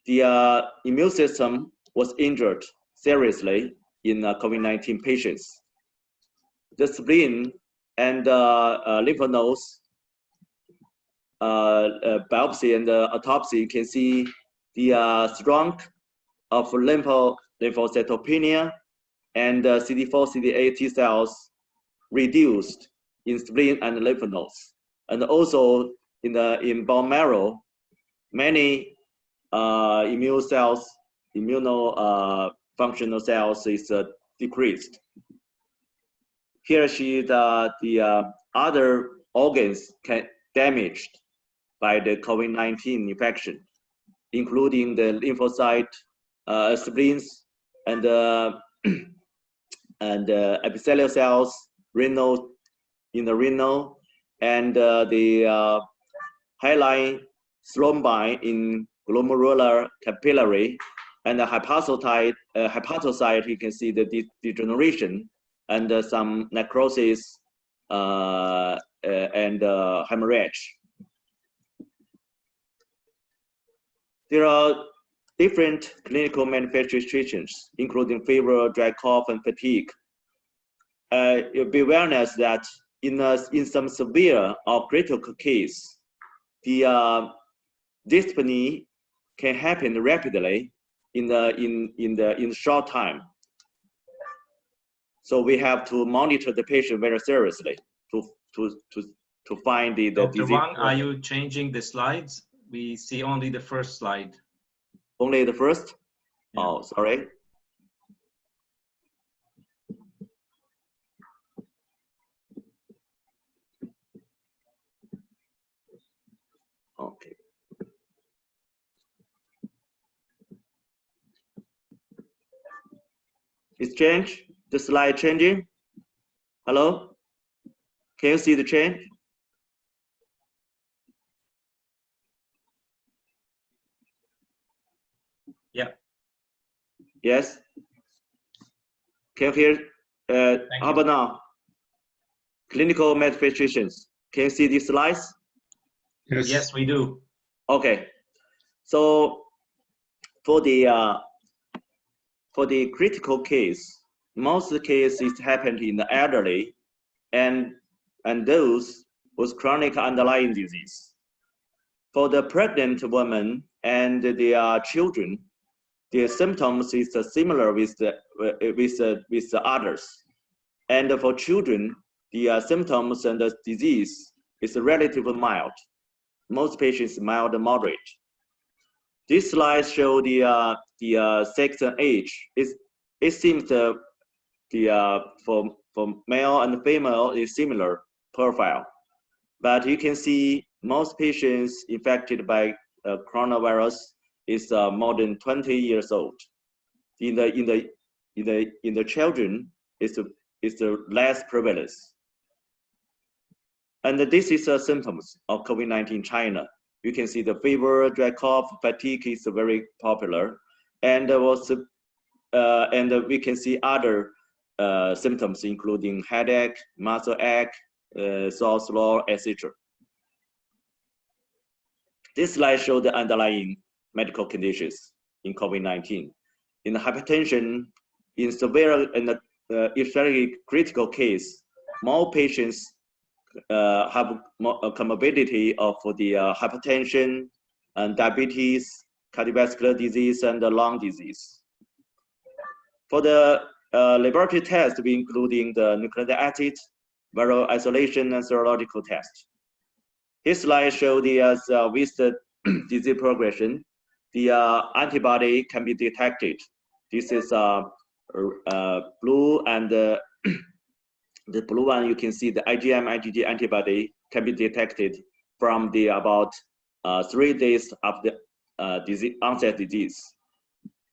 The immune system was injured seriously in COVID-19 patients. The spleen and lymph nodes biopsy and the autopsy, you can see the strong of lymphocytopenia and CD4, CD8 T cells reduced in spleen and lymph nodes, and also in bone marrow, many immunofunctional cells is decreased. Here she the other organs damaged by the COVID-19 infection, including the lymphocyte, spleens, and epithelial cells, renal, and the hyaline thrombine in glomerular capillary, and the hepatocyte, you can see the degeneration and some necrosis and hemorrhage. There are different clinical manifestations, including fever, dry cough, and fatigue. Be awareness that in some severe or critical case, the dyspnea can happen rapidly in short time. So we have to monitor the patient very seriously to find the Dr. disease. Wang, are you changing the slides? We see only the first slide. Only the first? Yeah. Oh, sorry. Okay. It's changed? The slide changing? Hello? Can you see the change? Yeah. Yes? Can you hear? How about now? Clinical manifestations. Can you see these slides? Yes. Yes, we do. Okay. So for the critical case, most of the cases happened in the elderly and those with chronic underlying disease. For the pregnant woman and their children, the symptoms is similar with the others. And for children, the symptoms and the disease is relatively mild. Most patients mild and moderate. This slide show the sex and age. It seems for male and female is similar profile, but you can see most patients infected by coronavirus is more than 20 years old. In the children, it's less prevalence. And this is symptoms of COVID-19 China. You can see the fever, dry cough, fatigue is very popular, and we can see other symptoms including headache, muscle ache, sore throat, etc. This slide shows the underlying medical conditions in COVID-19. In hypertension, in severe and very critical case, more patients have a comorbidity of the hypertension and diabetes, cardiovascular disease, and lung disease. For the laboratory test, we including the nucleic acid, viral isolation, and serological test. This slide shows the with the disease progression, the antibody can be detected. This is blue, and the blue one, you can see the IgM, IgG antibody can be detected from the about 3 days of the onset disease.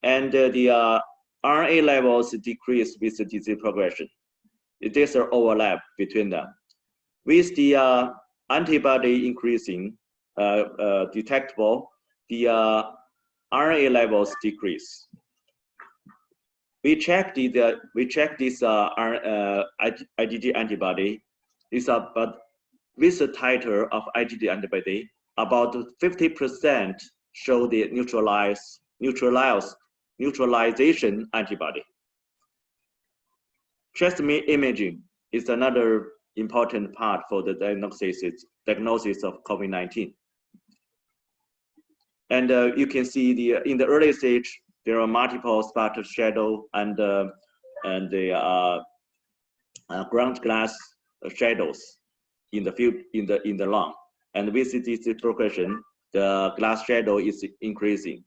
And the RNA levels decrease with the disease progression. There's an overlap between them. With the antibody increasing, detectable, the RNA levels decrease. We check this IgG antibody. But with the titer of IgG antibody, about 50% show the neutralization antibody. Chest imaging is another important part for the diagnosis of COVID-19. And you can see in the early stage, there are multiple spotted shadow and the ground glass shadows in the lung. And with this progression, the glass shadow is increasing.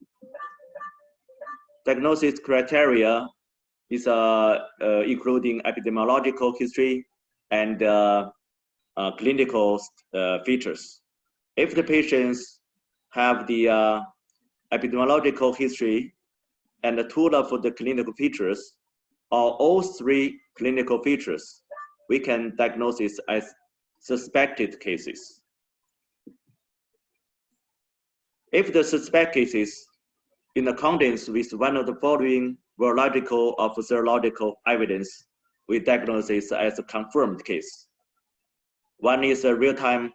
Diagnosis criteria is including epidemiological history and clinical features. If the patients have the epidemiological history and the two of the clinical features, or all 3 clinical features, we can diagnose it as suspected cases. If the suspect cases in accordance with one of the following virological or serological evidence, we diagnose it as a confirmed case. One is a real-time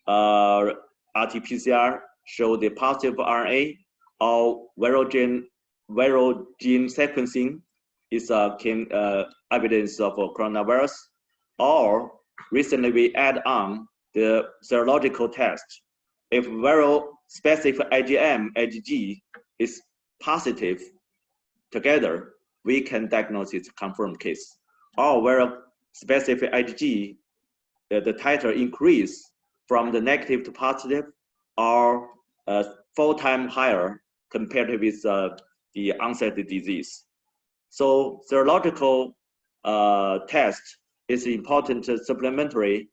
RT-PCR show the positive RNA, or viral gene sequencing is evidence of a coronavirus, or recently we add on the serological test. If viral specific IgM, IgG is positive together, we can diagnose it confirmed case. Or viral specific IgG, the titer increase from the negative to positive, or 4 times higher compared with the onset of the disease. So serological test is important supplementary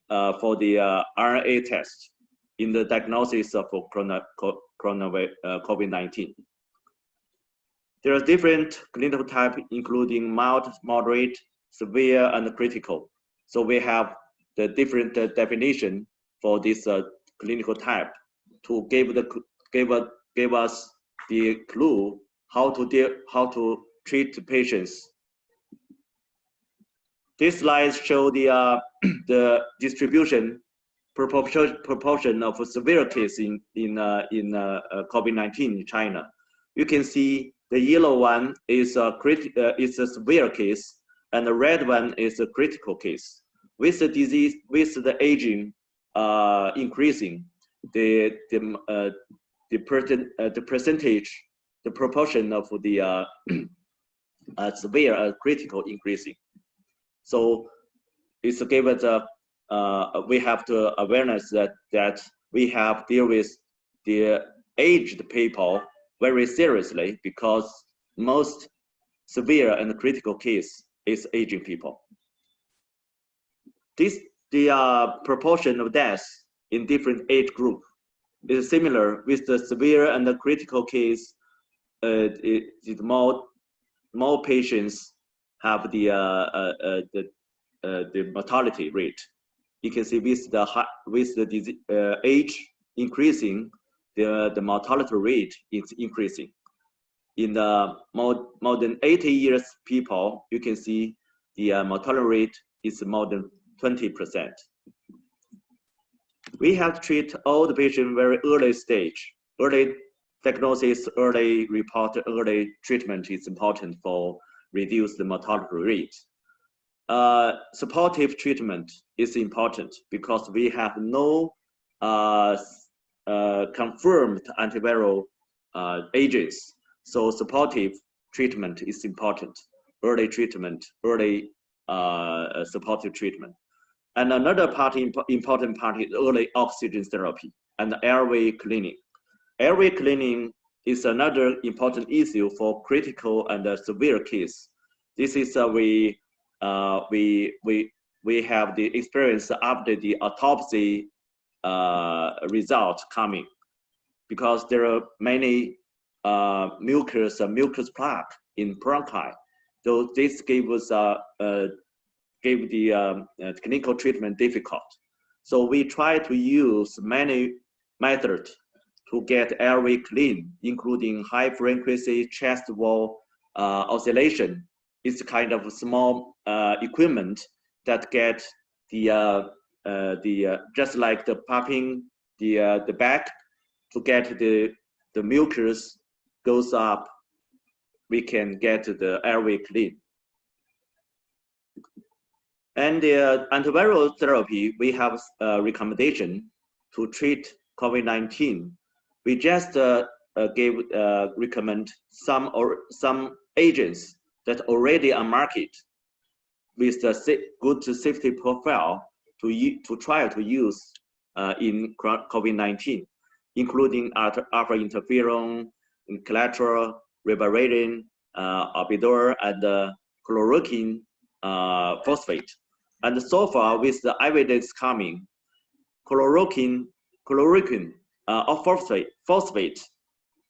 for the RNA test in the diagnosis of COVID-19. There are different clinical types, including mild, moderate, severe, and critical. So we have the different definition for this clinical type to give us the clue how to treat the patients. These slides show the distribution proportion of severe case in COVID-19 in China. You can see the yellow one is a severe case, and the red one is a critical case. With the disease, with the aging increasing, the percentage, the proportion of the severe critical increasing. So it's given we have to awareness that we have deal with the aged people very seriously, because most severe and critical case is aging people. The proportion of deaths in different age group is similar with the severe and the critical case. More patients have the mortality rate. You can see with the disease, age increasing, the mortality rate is increasing. In the more than 80 years people, you can see the mortality rate is more than 20%. We have to treat all the patients very early stage. Early diagnosis, early report, early treatment is important for reduce the mortality rate. Supportive treatment is important because we have no confirmed antiviral agents. So supportive treatment is important. Early treatment, early supportive treatment. And another important part is early oxygen therapy and airway cleaning. Airway cleaning is another important issue for critical and severe case. This is we have the experience after the autopsy result coming, because there are many mucus plaque in bronchi. So this gave us gave the clinical treatment difficult. So we try to use many methods to get airway clean, including high frequency chest wall oscillation. It's kind of small equipment that get the just like the pumping the back to get the mucus goes up. We can get the airway clean. And the antiviral therapy, we have a recommendation to treat COVID-19. We just recommend some agents that already on market with a good safety profile to try to use in COVID-19, including alpha interferon, collateral, ribavirin, Abidor, and chloroquine phosphate. And so far, with the evidence coming, chloroquine or phosphate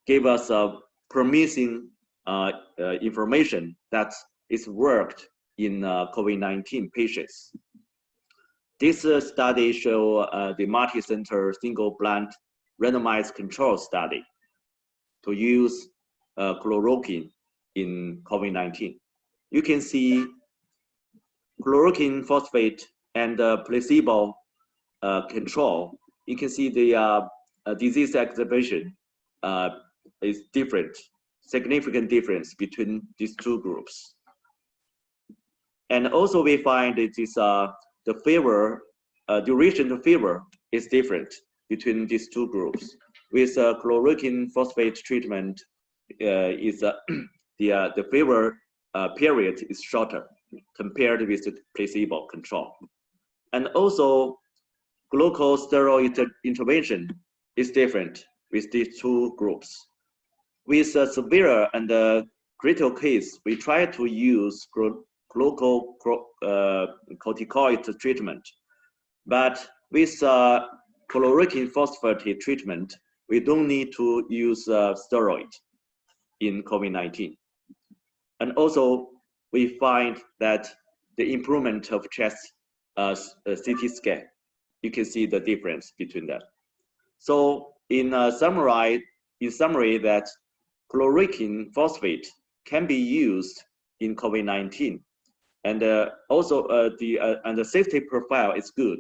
gave us a promising information that is worked in COVID-19 patients. This study show the multi-center single-blind randomized control study to use chloroquine in COVID-19. You can see chloroquine phosphate and placebo control. You can see the disease exhibition is different, significant difference between these two groups. And also we find it is the fever, duration of fever is different between these two groups. With chloroquine phosphate treatment, the fever period is shorter compared with the placebo control. And also glucosteroid intervention is different with these two groups. With a severe and critical case, we try to use glucocorticoid treatment. But with chloroquine phosphate treatment, we don't need to use steroid in COVID-19. And also, we find that the improvement of chest CT scan, you can see the difference between them. So in summary, that chloroquine phosphate can be used in COVID-19, and also the safety profile is good.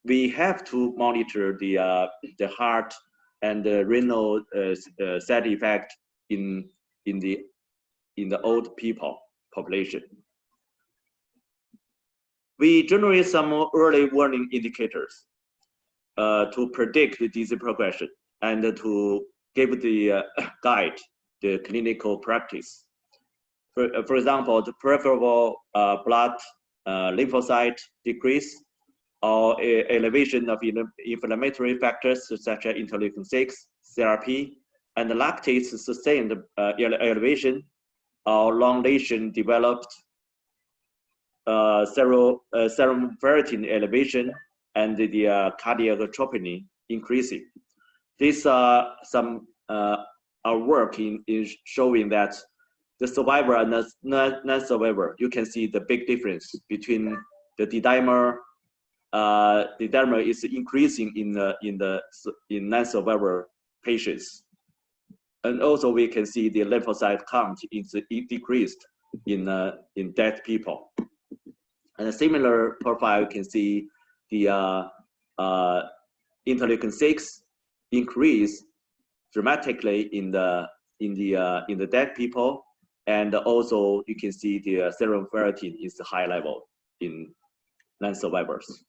We have to monitor the heart and the renal side effect in the old people population. We generate some early warning indicators to predict the disease progression and to give the guide the clinical practice. For example, the peripheral blood lymphocyte decrease or elevation of inflammatory factors such as interleukin-6, CRP, and lactate sustained elevation or long lesion developed serum ferritin elevation and the cardiac troponin increasing. These are some our work is showing that the survivor and the non-survivor, you can see the big difference between the D-dimer. D-dimer is increasing in non-survivor patients, and also we can see the lymphocyte count is decreased in dead people. And a similar profile, you can see the interleukin-6 increase dramatically in the dead people, and also you can see the serum ferritin is high level in non-survivors.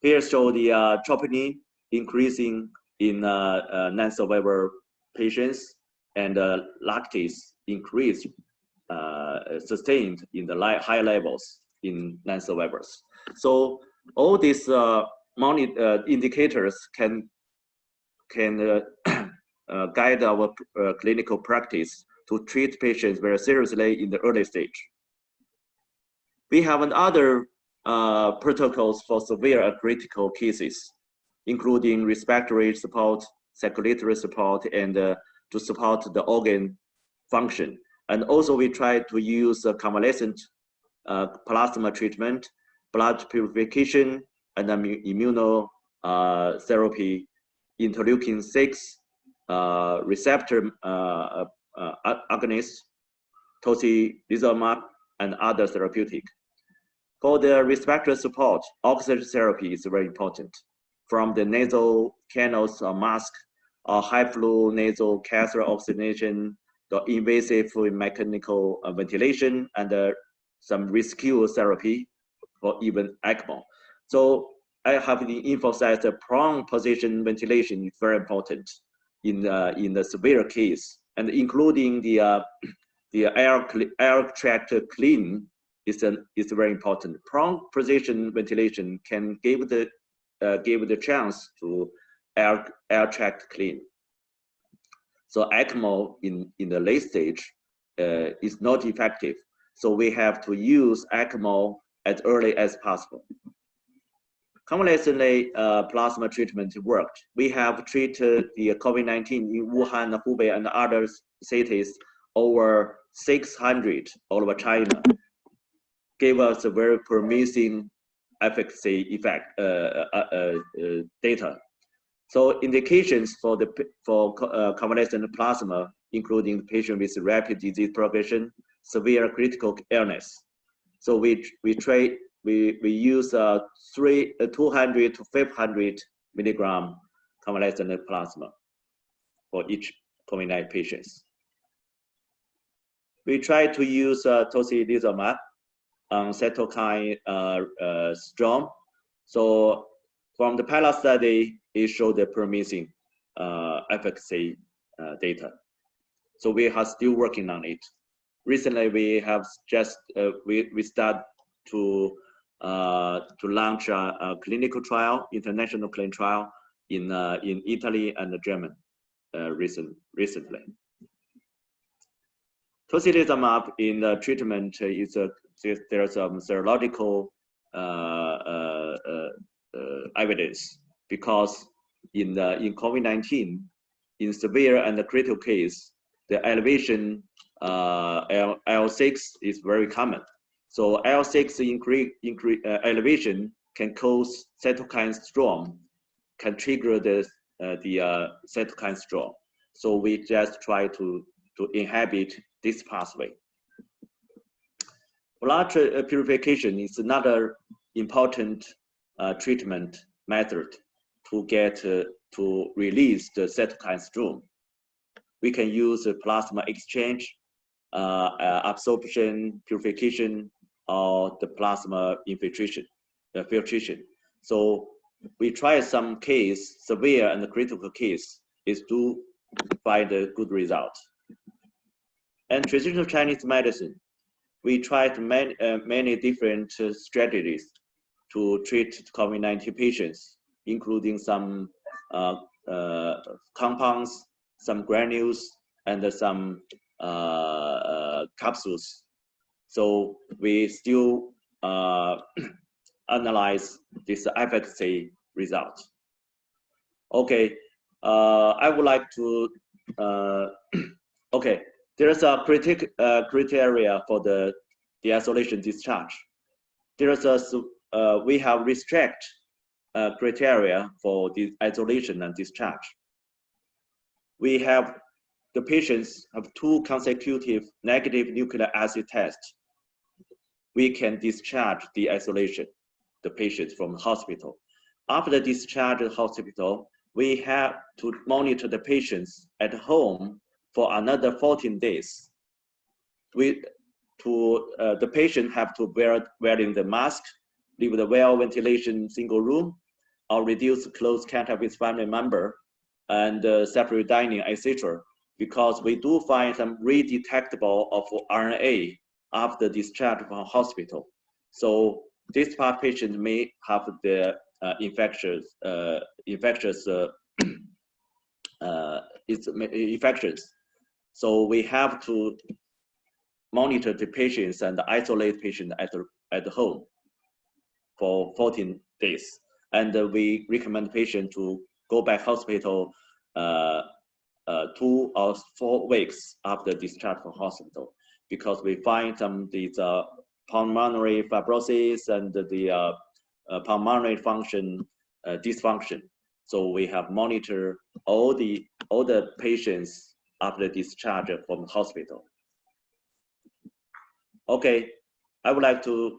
Here show the troponin increasing in non-survivor patients, and lactate increased, sustained in the high levels in non-survivors. So all these indicators can guide our clinical practice to treat patients very seriously in the early stage. We have other protocols for severe or critical cases, including respiratory support, circulatory support, and to support the organ function. And also we try to use convalescent plasma treatment, blood purification, and immunotherapy, interleukin-6 receptor agonists, tocilizumab, and other therapeutic. For the respiratory support, oxygen therapy is very important. From the nasal canals or mask, or high flow nasal catheter oxygenation, the invasive mechanical ventilation, and some rescue therapy for even ECMO. So I have emphasized the prone position ventilation is very important in the severe case, and including the air tract clean is very important. Prone position ventilation can give the chance to air tract clean. So ECMO in the late stage is not effective. So we have to use ECMO as early as possible. Convalescent plasma treatment worked. We have treated the COVID-19 in Wuhan, Hubei, and other cities over 600 all over China. Gave us a very promising efficacy effect data. So indications for convalescent plasma, including patient with rapid disease progression, severe critical illness. So we use 200 to 500 milligram convalescent plasma for each COVID-19 patients. We try to use tocilizumab on cytokine storm. So from the pilot study, it showed the promising efficacy data. So we are still working on it. Recently, we have just we start to launch a clinical trial, international clinical trial in Italy and Germany recently. Tocilizumab in the treatment is there's some serological evidence, because in COVID-19, in severe and critical case, the elevation IL-6 is very common. So IL-6 elevation can cause cytokine storm, can trigger the cytokine storm. So we just try to inhibit this pathway. Blood purification is another important treatment method to get to release the cytokine storm. We can use a plasma exchange, absorption, purification, or the plasma infiltration, filtration. So we try some case, severe and critical case, is to find a good result. And traditional Chinese medicine, we tried many different strategies to treat COVID-19 patients, including some compounds, some granules, and some capsules. So we still analyze this efficacy result. Okay, I would like to, okay, there's a criteria for the isolation discharge. There's we have restrict criteria for the isolation and discharge. We have the patients have 2 consecutive negative nucleic acid tests. We can discharge the isolation, the patient from hospital. After the discharge of the hospital, we have to monitor the patients at home for another 14 days. The patient have to wearing the mask, leave the well ventilation single room, or reduce close contact with family member and separate dining, etc. Because we do find some redetectable of RNA after discharge from hospital. So this part patient may have the infectious. It's infections. So we have to monitor the patients and isolate patient at home for 14 days. And we recommend patient to go back hospital 2 or 4 weeks after discharge from hospital, because we find some these pulmonary fibrosis and the pulmonary function dysfunction. So we have monitored all the patients after discharge from hospital. Okay, I would like to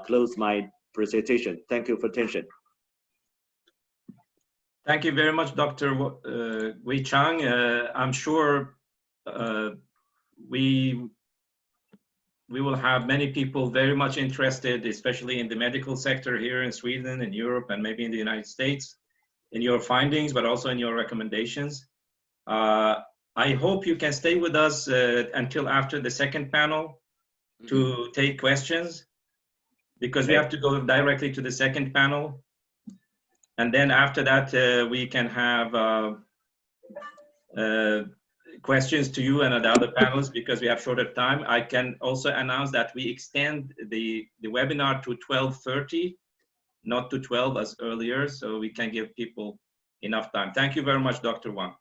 close my presentation. Thank you for attention. Thank you very much, Dr. Wei Chang. I'm sure we will have many people very much interested, especially in the medical sector here in Sweden and Europe and maybe in the United States, in your findings, but also in your recommendations. I hope you can stay with us until after the second panel to take questions, because we have to go directly to the second panel. And then after that, we can have questions to you and the other panelists, because we have shorter time. I can also announce that we extend the webinar to 12:30, not to 12 as earlier, so we can give people enough time. Thank you very much, Dr. Wang.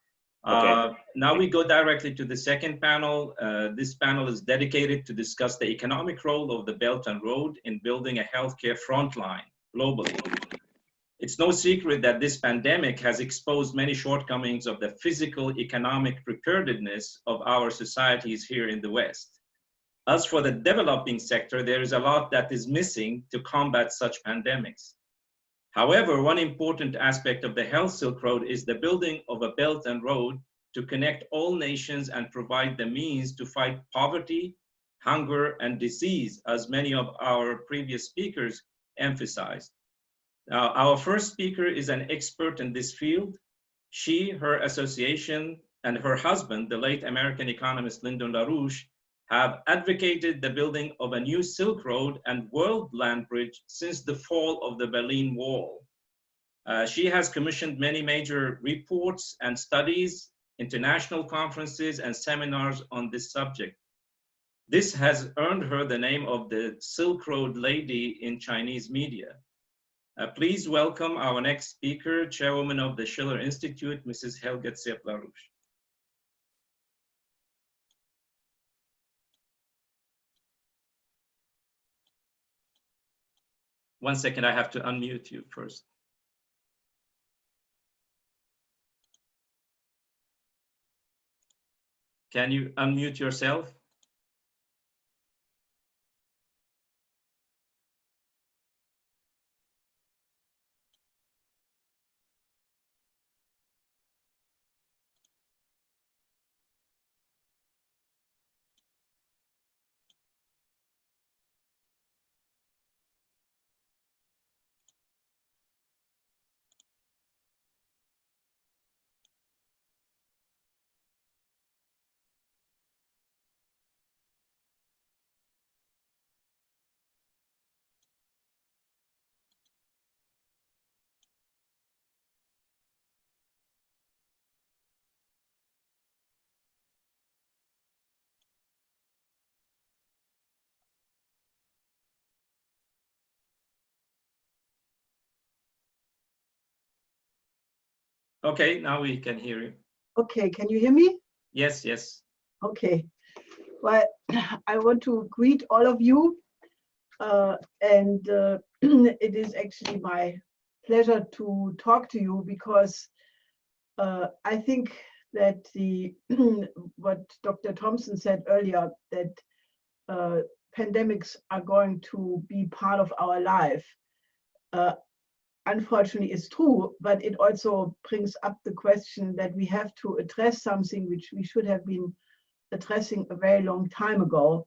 Okay. Now we go directly to the second panel. This panel is dedicated to discuss the economic role of the Belt and Road in building a healthcare frontline globally. It's no secret that this pandemic has exposed many shortcomings of the physical economic preparedness of our societies here in the West. As for the developing sector, there is a lot that is missing to combat such pandemics. However, one important aspect of the Health Silk Road is the building of a Belt and Road to connect all nations and provide the means to fight poverty, hunger, and disease, as many of our previous speakers emphasized. Now, our first speaker is an expert in this field. She, her association, and her husband, the late American economist Lyndon LaRouche, have advocated the building of a new Silk Road and World Land Bridge since the fall of the Berlin Wall. She has commissioned many major reports and studies, international conferences, and seminars on this subject. This has earned her the name of the Silk Road Lady in Chinese media. Please welcome our next speaker, Chairwoman of the Schiller Institute, Mrs. Helga Zepp-LaRouche. One second, I have to unmute you first. Can you unmute yourself? Okay, now we can hear you. Okay, can you hear me? Yes, yes. Okay. Well, I want to greet all of you. And it is actually my pleasure to talk to you, because I think that what Dr. Thompson said earlier, that pandemics are going to be part of our life, unfortunately is true, but it also brings up the question that we have to address something which we should have been addressing a very long time ago.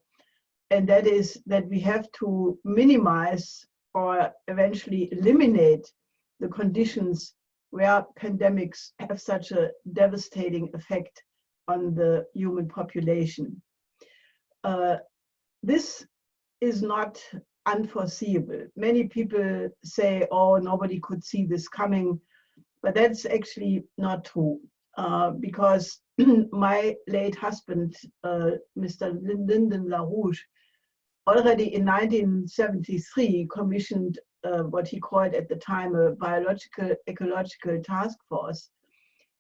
And that is that we have to minimize or eventually eliminate the conditions where pandemics have such a devastating effect on the human population. This is not unforeseeable. Many people say, oh, nobody could see this coming, but that's actually not true. Because my late husband, Mr. Lyndon LaRouche, already in 1973 commissioned what he called at the time a biological ecological task force,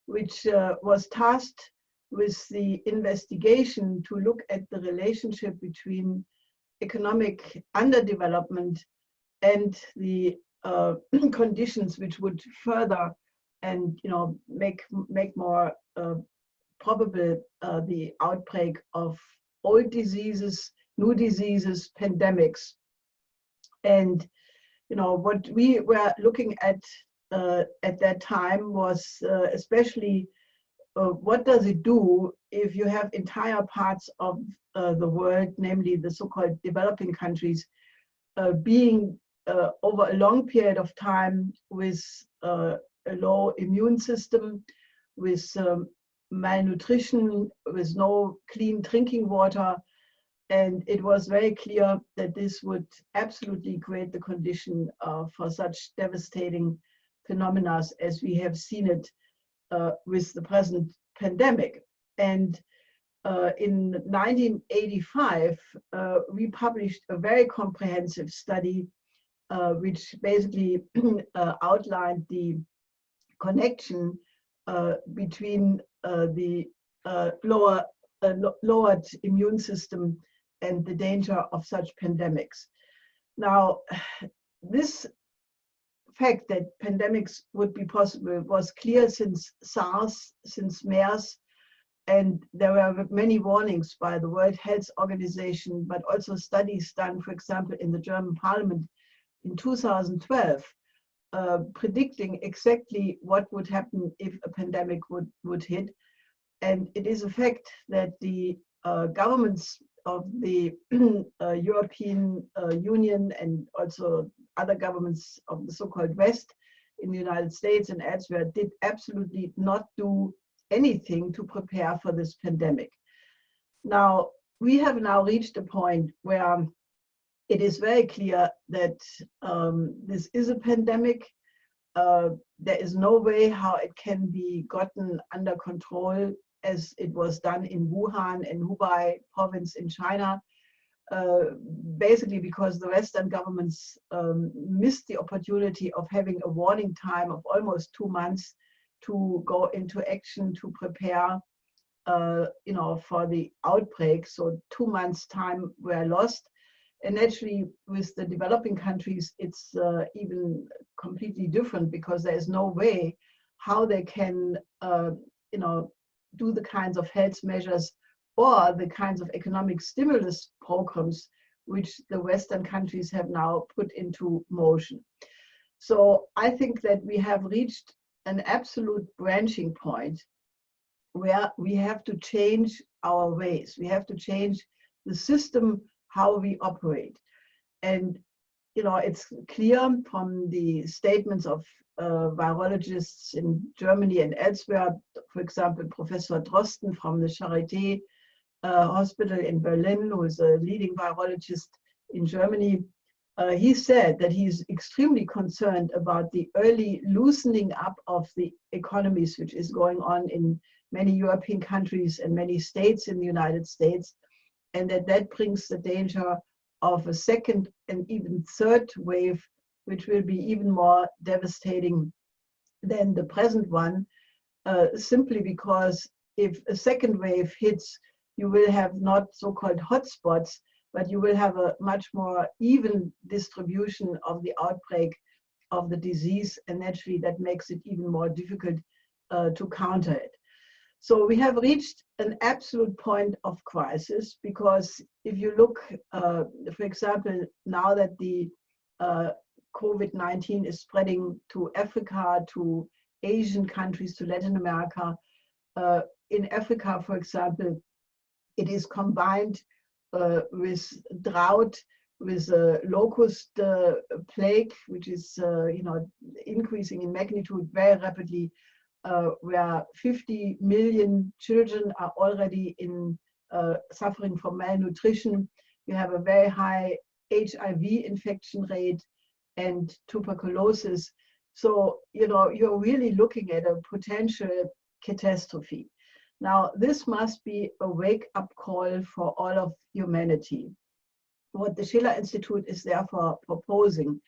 which was tasked with the investigation to look at the relationship between economic underdevelopment and the conditions which would further and make more probable the outbreak of old diseases, new diseases, pandemics. And what we were looking at that time was especially what does it do if you have entire parts of the world, namely the so-called developing countries, being over a long period of time with a low immune system, with malnutrition, with no clean drinking water. And it was very clear that this would absolutely create the condition for such devastating phenomena as we have seen it with the present pandemic. And in 1985, we published a very comprehensive study which basically outlined the connection between the lowered immune system and the danger of such pandemics. Now, this fact that pandemics would be possible was clear since SARS, since MERS, and there were many warnings by the World Health Organization, but also studies done, for example, in the German Parliament in 2012, predicting exactly what would happen if a pandemic would hit. And it is a fact that the governments of the European Union and also other governments of the so-called West in the United States and elsewhere did absolutely not do anything to prepare for this pandemic. Now, we have now reached a point where it is very clear that this is a pandemic. There is no way how it can be gotten under control as it was done in Wuhan and Hubei province in China, basically because the Western governments missed the opportunity of having a warning time of almost 2 months to go into action to prepare for the outbreak. So 2 months time were lost. And actually with the developing countries, it's even completely different because there is no way how they can do the kinds of health measures or the kinds of economic stimulus programs which the Western countries have now put into motion. So I think that we have reached an absolute branching point where we have to change our ways. We have to change the system, how we operate. And it's clear from the statements of virologists in Germany and elsewhere, for example, Professor Drosten from the Charité hospital in Berlin, who is a leading virologist in Germany. He said that he's extremely concerned about the early loosening up of the economies, which is going on in many European countries and many states in the United States, and that brings the danger of a second and even third wave, which will be even more devastating than the present one, simply because if a second wave hits, you will have not so-called hotspots, but you will have a much more even distribution of the outbreak of the disease, and naturally that makes it even more difficult to counter it. So we have reached an absolute point of crisis, because if you look, for example, now that the COVID-19 is spreading to Africa, to Asian countries, to Latin America. In Africa, for example, it is combined with drought, with a locust plague, which is increasing in magnitude very rapidly, where 50 million children are already suffering from malnutrition. We have a very high HIV infection rate and tuberculosis. So, you're really looking at a potential catastrophe. Now, this must be a wake-up call for all of humanity. What the Schiller Institute is therefore proposing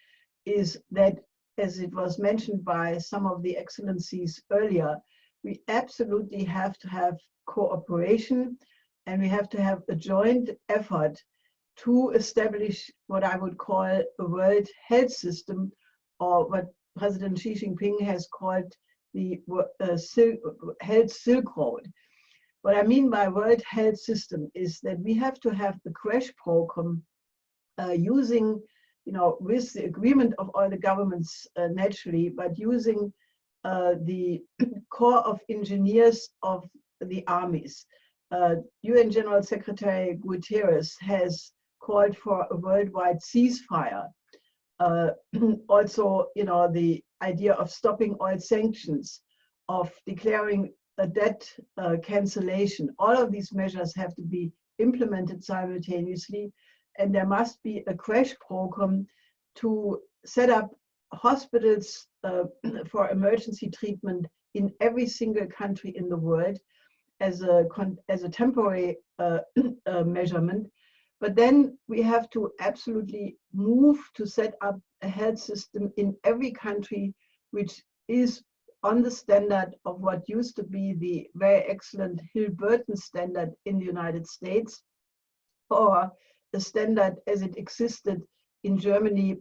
is that, as it was mentioned by some of the excellencies earlier, we absolutely have to have cooperation, and we have to have a joint effort to establish what I would call a world health system, or what President Xi Jinping has called the health Silk Road. What I mean by world health system is that we have to have the crash program using, with the agreement of all the governments naturally, but using the corps of engineers of the armies. UN General Secretary Guterres has called for a worldwide ceasefire. Also, the idea of stopping oil sanctions, of declaring a debt cancellation, all of these measures have to be implemented simultaneously, and there must be a crash program to set up hospitals for emergency treatment in every single country in the world as a temporary measurement. But then we have to absolutely move to set up a health system in every country which is on the standard of what used to be the very excellent Hill-Burton standard in the United States, or the standard as it existed in Germany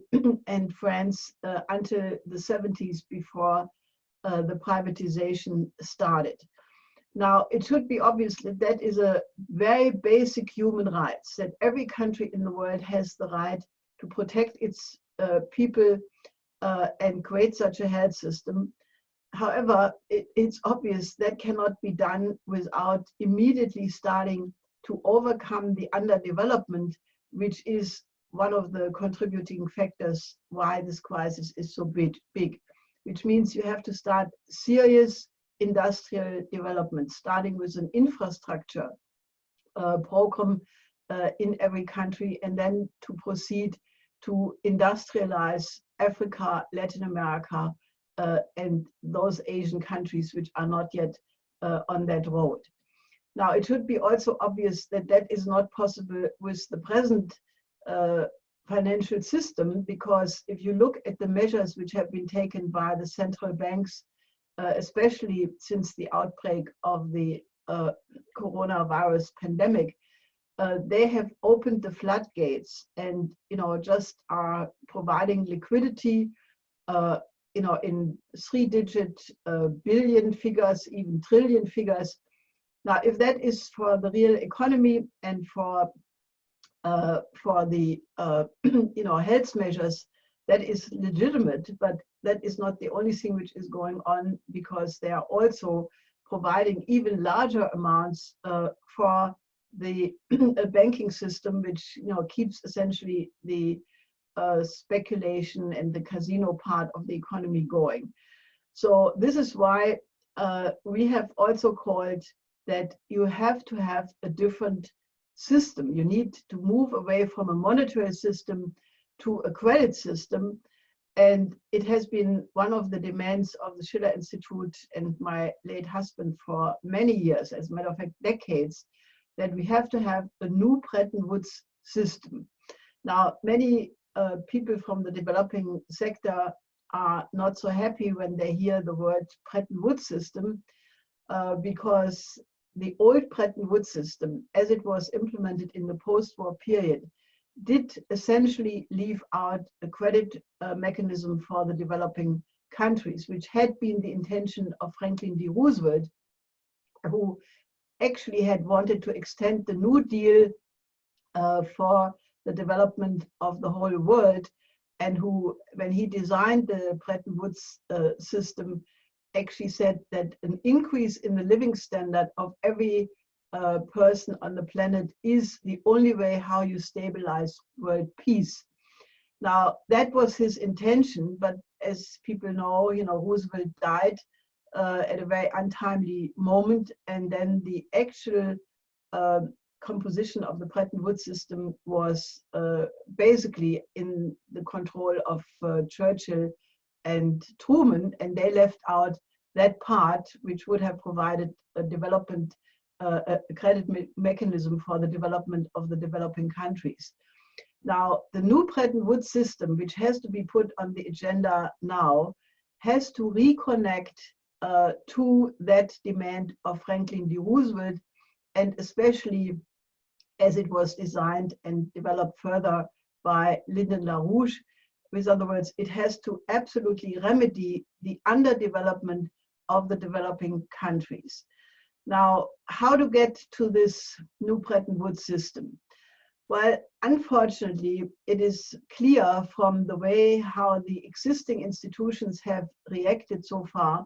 and France until the 70s, before the privatization started. Now, it should be obvious that that is a very basic human right, that every country in the world has the right to protect its people and create such a health system. However, it's obvious that cannot be done without immediately starting to overcome the underdevelopment, which is one of the contributing factors why this crisis is so big, which means you have to start serious industrial development, starting with an infrastructure program in every country, and then to proceed to industrialize Africa, Latin America, and those Asian countries which are not yet on that road. Now, it should be also obvious that that is not possible with the present financial system, because if you look at the measures which have been taken by the central banks, especially since the outbreak of the coronavirus pandemic, they have opened the floodgates and just are providing liquidity in three-digit billion figures, even trillion figures. Now, if that is for the real economy and for the health measures, that is legitimate, but that is not the only thing which is going on, because they are also providing even larger amounts for the banking system, which keeps essentially the speculation and the casino part of the economy going. So this is why we have also called that you have to have a different system. You need to move away from a monetary system to a credit system. And it has been one of the demands of the Schiller Institute and my late husband for many years, as a matter of fact, decades, that we have to have a new Bretton Woods system. Now, many people from the developing sector are not so happy when they hear the word Bretton Woods system, because the old Bretton Woods system, as it was implemented in the post-war period, did essentially leave out a credit mechanism for the developing countries, which had been the intention of Franklin D. Roosevelt, who actually had wanted to extend the New Deal for the development of the whole world, and who, when he designed the Bretton Woods system, actually said that an increase in the living standard of every person on the planet is the only way how you stabilize world peace. Now, that was his intention, but as people know, Roosevelt died at a very untimely moment, and then the actual composition of the Bretton Woods system was basically in the control of Churchill and Truman, and they left out that part which would have provided a development, a credit mechanism for the development of the developing countries. Now, the new Bretton Woods system, which has to be put on the agenda now, has to reconnect to that demand of Franklin D. Roosevelt, and especially as it was designed and developed further by Lyndon LaRouche. With other words, it has to absolutely remedy the underdevelopment of the developing countries. Now, how to get to this new Bretton Woods system? Well, unfortunately, it is clear from the way how the existing institutions have reacted so far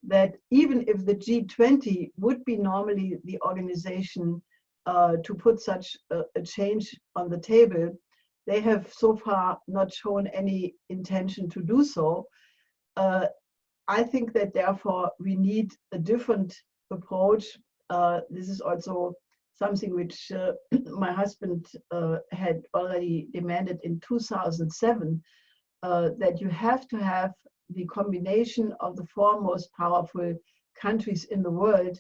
that even if the G20 would be normally the organization to put such a change on the table, they have so far not shown any intention to do so. I think that therefore we need a different approach. This is also something which my husband had already demanded in 2007, that you have to have the combination of the four most powerful countries in the world,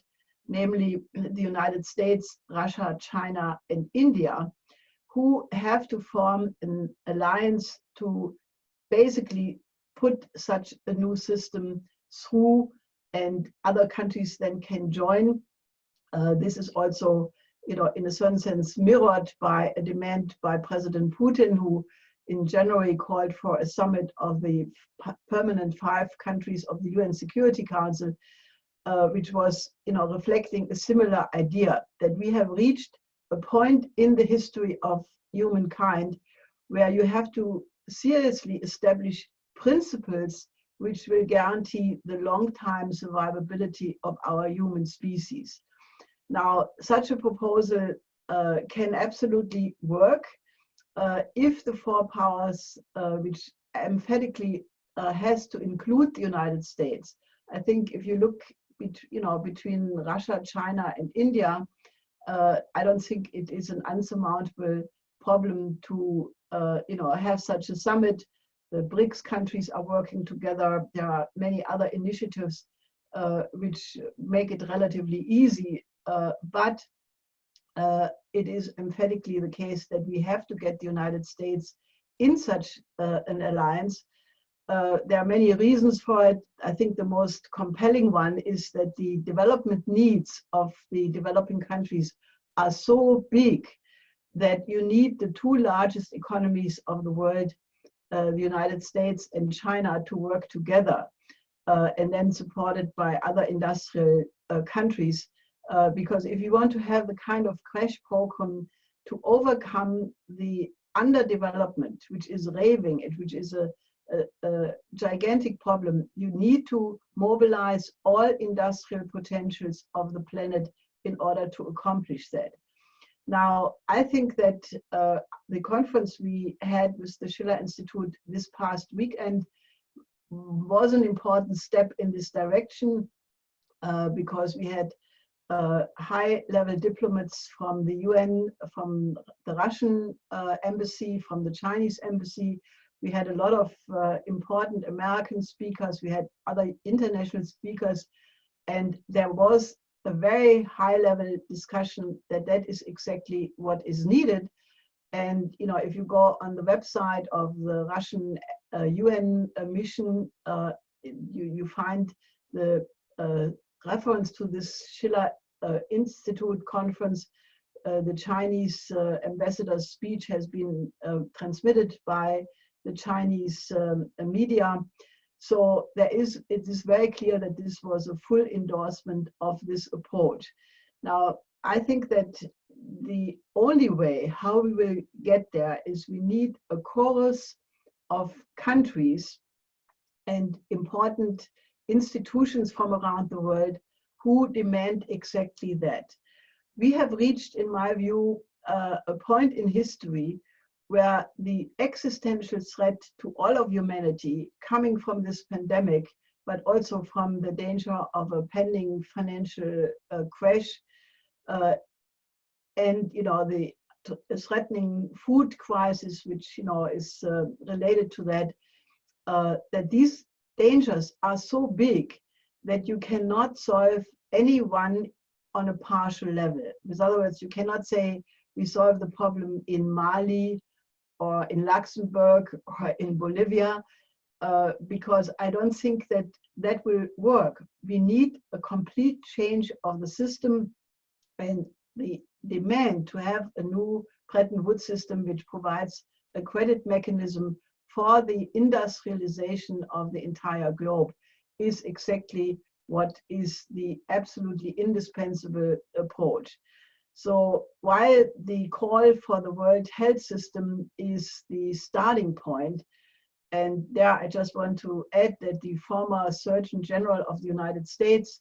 namely the United States, Russia, China, and India, who have to form an alliance to basically put such a new system through, and other countries then can join. This is also, in a certain sense, mirrored by a demand by President Putin, who in January called for a summit of the permanent 5 countries of the UN Security Council, which was, reflecting a similar idea that we have reached a point in the history of humankind where you have to seriously establish principles which will guarantee the long-time survivability of our human species. Now, such a proposal can absolutely work if the four powers, which emphatically has to include the United States. I think if you look, between Russia, China, and India, I don't think it is an unsurmountable problem to, have such a summit. The BRICS countries are working together. There are many other initiatives which make it relatively easy, but it is emphatically the case that we have to get the United States in such an alliance. There are many reasons for it. I think the most compelling one is that the development needs of the developing countries are so big that you need the 2 largest economies of the world, the United States and China, to work together, and then supported by other industrial countries. Because if you want to have the kind of crash program to overcome the underdevelopment, which is raving, which is a gigantic problem, you need to mobilize all industrial potentials of the planet in order to accomplish that. Now, I think that the conference we had with the Schiller Institute this past weekend was an important step in this direction, because we had high-level diplomats from the UN, from the Russian embassy, from the Chinese embassy. We had a lot of important American speakers. We had other international speakers, and there was a very high-level discussion that is exactly what is needed. And if you go on the website of the Russian UN mission, you find the reference to this Schiller Institute conference. The Chinese ambassador's speech has been transmitted by the Chinese media. So it is very clear that this was a full endorsement of this approach. Now, I think that the only way how we will get there is we need a chorus of countries and important institutions from around the world who demand exactly that. we have reached, in my view, a point in history where the existential threat to all of humanity coming from this pandemic, but also from the danger of a pending financial crash, and the threatening food crisis, which is related to that, that these dangers are so big that you cannot solve any one on a partial level. In other words, you cannot say we solve the problem in Mali or in Luxembourg or in Bolivia, because I don't think that that will work. We need a complete change of the system, and the demand to have a new Bretton Woods system which provides a credit mechanism for the industrialization of the entire globe is exactly what is the absolutely indispensable approach. So while the call for the World Health System is the starting point, and there I just want to add that the former Surgeon General of the United States,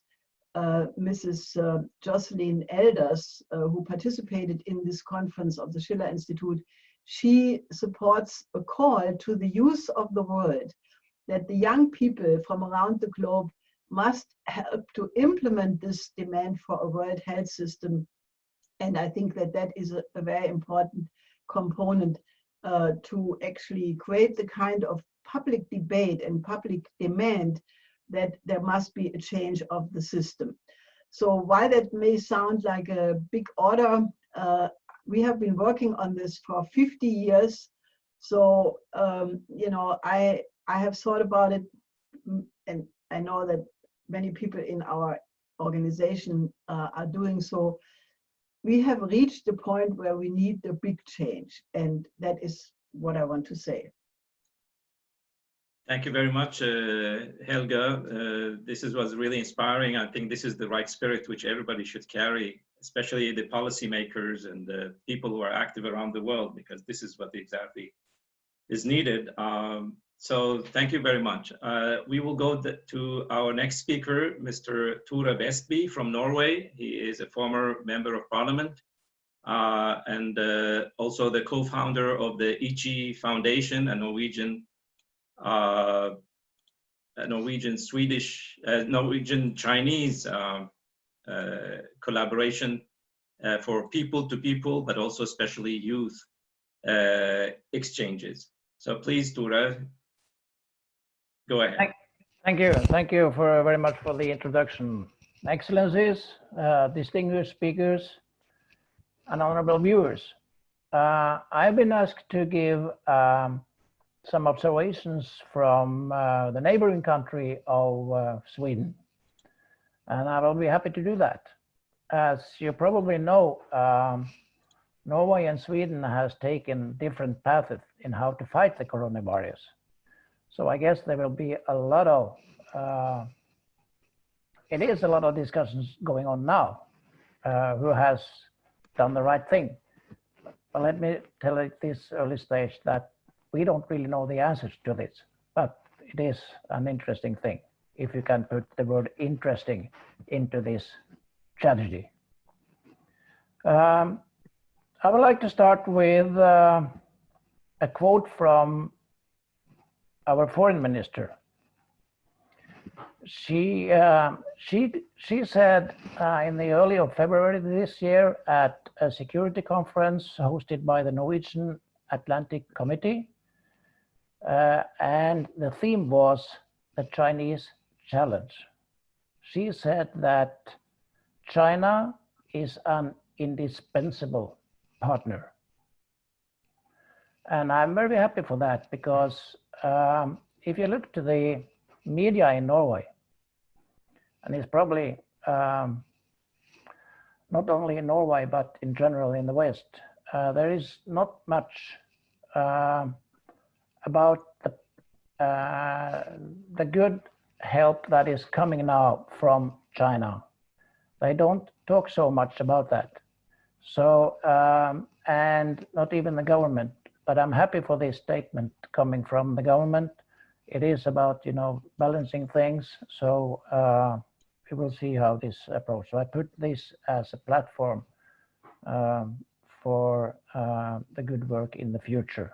Mrs. Jocelyn Elders, who participated in this conference of the Schiller Institute, she supports a call to the youth of the world that the young people from around the globe must help to implement this demand for a world health system. And I think that that is a very important component to actually create the kind of public debate and public demand that there must be a change of the system. So while that may sound like a big order, we have been working on this for 50 years. So, I have thought about it, and I know that many people in our organization are doing so. We have reached the point where we need the big change, and that is what I want to say. Thank you very much, Helga. This was really inspiring. I think this is the right spirit which everybody should carry, especially the policymakers and the people who are active around the world, because this is what exactly is needed. So thank you very much. We will go to our next speaker, Mr. Tore Vestby from Norway. He is a former member of parliament and also the co-founder of the Ichi Foundation, a Norwegian-Chinese collaboration for people to people, but also especially youth exchanges. So please, Tore, go ahead. Thank you. Thank you very much for the introduction. Excellencies, distinguished speakers, and honorable viewers. I've been asked to give some observations from the neighboring country of Sweden, and I will be happy to do that. As you probably know, Norway and Sweden has taken different paths in how to fight the coronavirus. So I guess there will be a lot of, it is a lot of discussions going on now, who has done the right thing. But let me tell at this early stage that we don't really know the answers to this, but it is an interesting thing, if you can put the word interesting into this tragedy. I would like to start with a quote from our foreign minister. She said in the early of February this year at a security conference hosted by the Norwegian Atlantic Committee, and the theme was the Chinese challenge. She said that China is an indispensable partner. And I'm very happy for that, because if you look to the media in Norway, and it's probably not only in Norway, but in general in the West, there is not much about the good help that is coming now from China. They don't talk so much about that. So, and not even the government, but I'm happy for this statement coming from the government. It is about, balancing things. So we will see how this approach. So I put this as a platform for the good work in the future.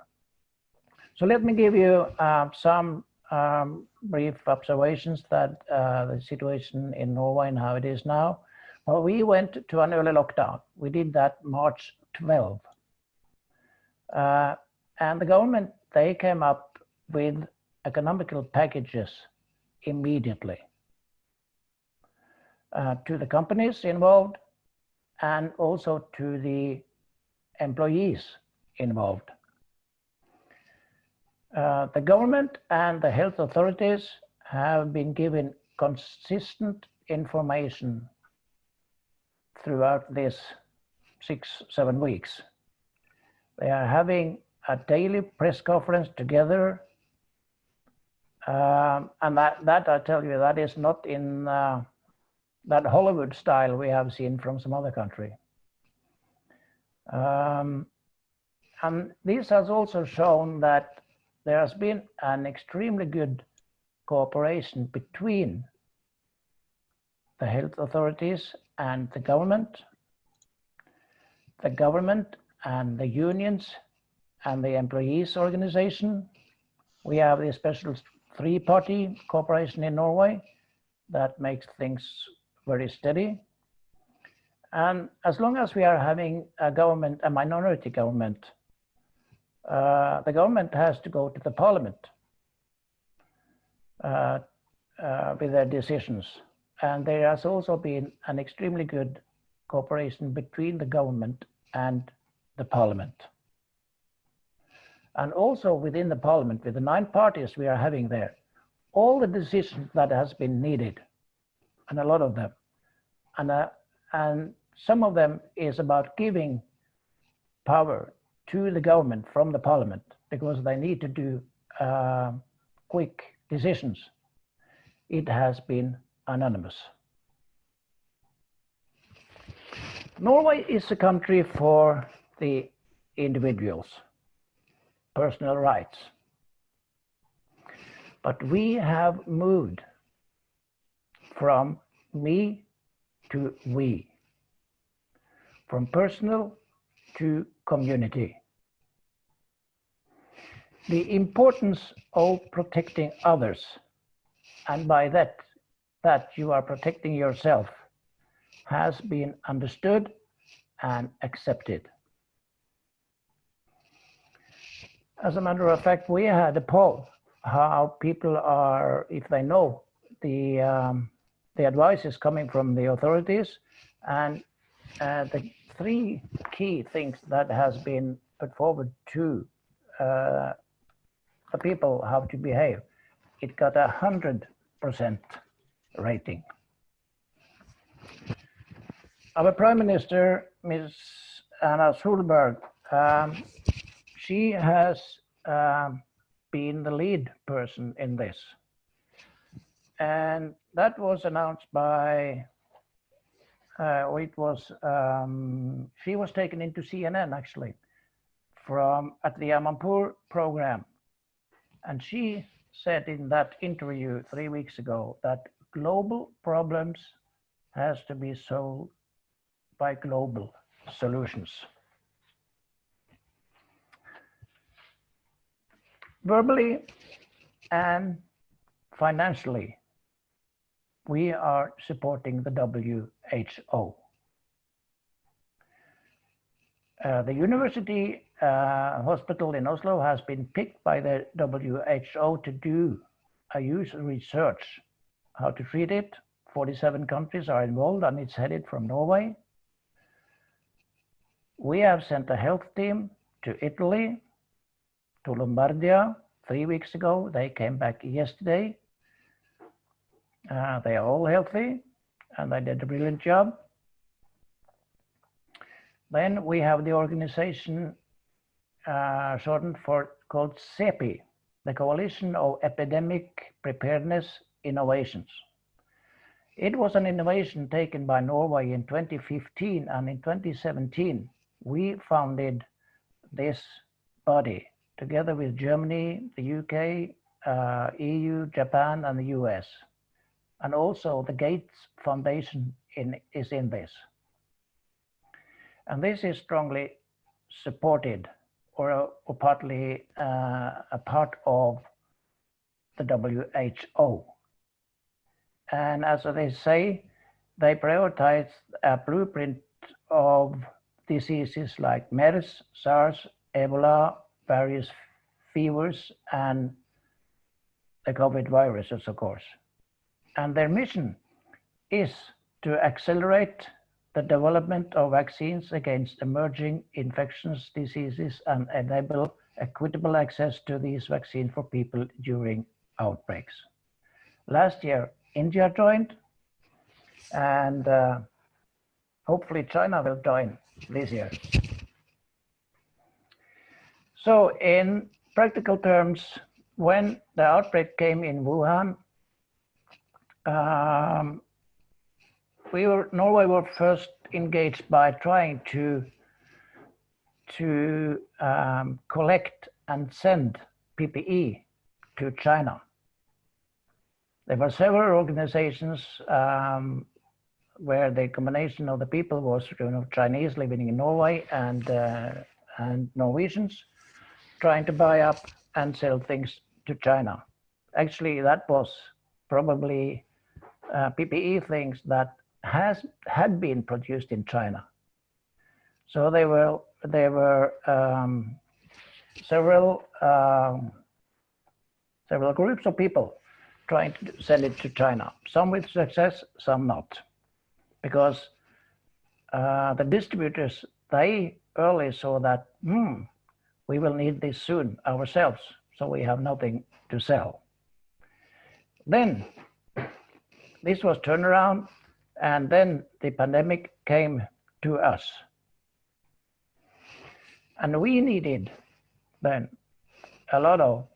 So let me give you some brief observations that the situation in Norway and how it is now. Well, we went to an early lockdown. We did that March 12. And the government, they came up with economical packages immediately to the companies involved and also to the employees involved. The government and the health authorities have been given consistent information throughout this 6-7 weeks. They are having a daily press conference together. And that I tell you, that is not in that Hollywood style we have seen from some other country. And this has also shown that there has been an extremely good cooperation between the health authorities and the government and the unions and the employees organization. We have a special 3-party cooperation in Norway that makes things very steady. And as long as we are having a government, a minority government, the government has to go to the parliament with their decisions. And there has also been an extremely good cooperation between the government and the parliament. And also within the parliament, with the 9 parties we are having there, all the decisions that has been needed, and a lot of them, and some of them is about giving power to the government from the parliament because they need to do quick decisions. It has been anonymous. Norway is a country for the individuals, personal rights. But we have moved from me to we, from personal to community. The importance of protecting others, and by that you are protecting yourself, has been understood and accepted. As a matter of fact, we had a poll how people are, if they know the advice is coming from the authorities, and the 3 key things that has been put forward to the people how to behave, it got 100% rating. Our Prime Minister, Ms. Anna Solberg, she has been the lead person in this. And that was announced by, she was taken into CNN actually, at the Amanpour program. And she said in that interview 3 weeks ago that global problems has to be solved by global solutions. Verbally and financially, we are supporting the WHO. The university hospital in Oslo has been picked by the WHO to do a user research how to treat it. 47 countries are involved and it's headed from Norway. We have sent a health team to Italy, to Lombardia 3 weeks ago. They came back yesterday. They are all healthy and they did a brilliant job. Then we have the organization shortened for called CEPI, the Coalition of Epidemic Preparedness Innovations. It was an innovation taken by Norway in 2015, and in 2017 we founded this body together with Germany, the UK, EU, Japan, and the US. And also the Gates Foundation is in this. And this is strongly supported or partly a part of the WHO. And as they say, they prioritize a blueprint of diseases like MERS, SARS, Ebola, various fevers, and the COVID viruses, of course. And their mission is to accelerate the development of vaccines against emerging infectious diseases and enable equitable access to these vaccines for people during outbreaks. Last year, India joined, and hopefully China will join this year. So in practical terms, when the outbreak came in Wuhan, Norway were first engaged by trying to collect and send PPE to China. There were several organizations where the combination of the people was Chinese living in Norway and Norwegians trying to buy up and sell things to China. Actually, that was probably PPE things that had been produced in China. So there were several groups of people trying to send it to China. Some with success, some not, because the distributors, they early saw that we will need this soon ourselves, so we have nothing to sell. Then this was turned around, and then the pandemic came to us. And we needed then a lot of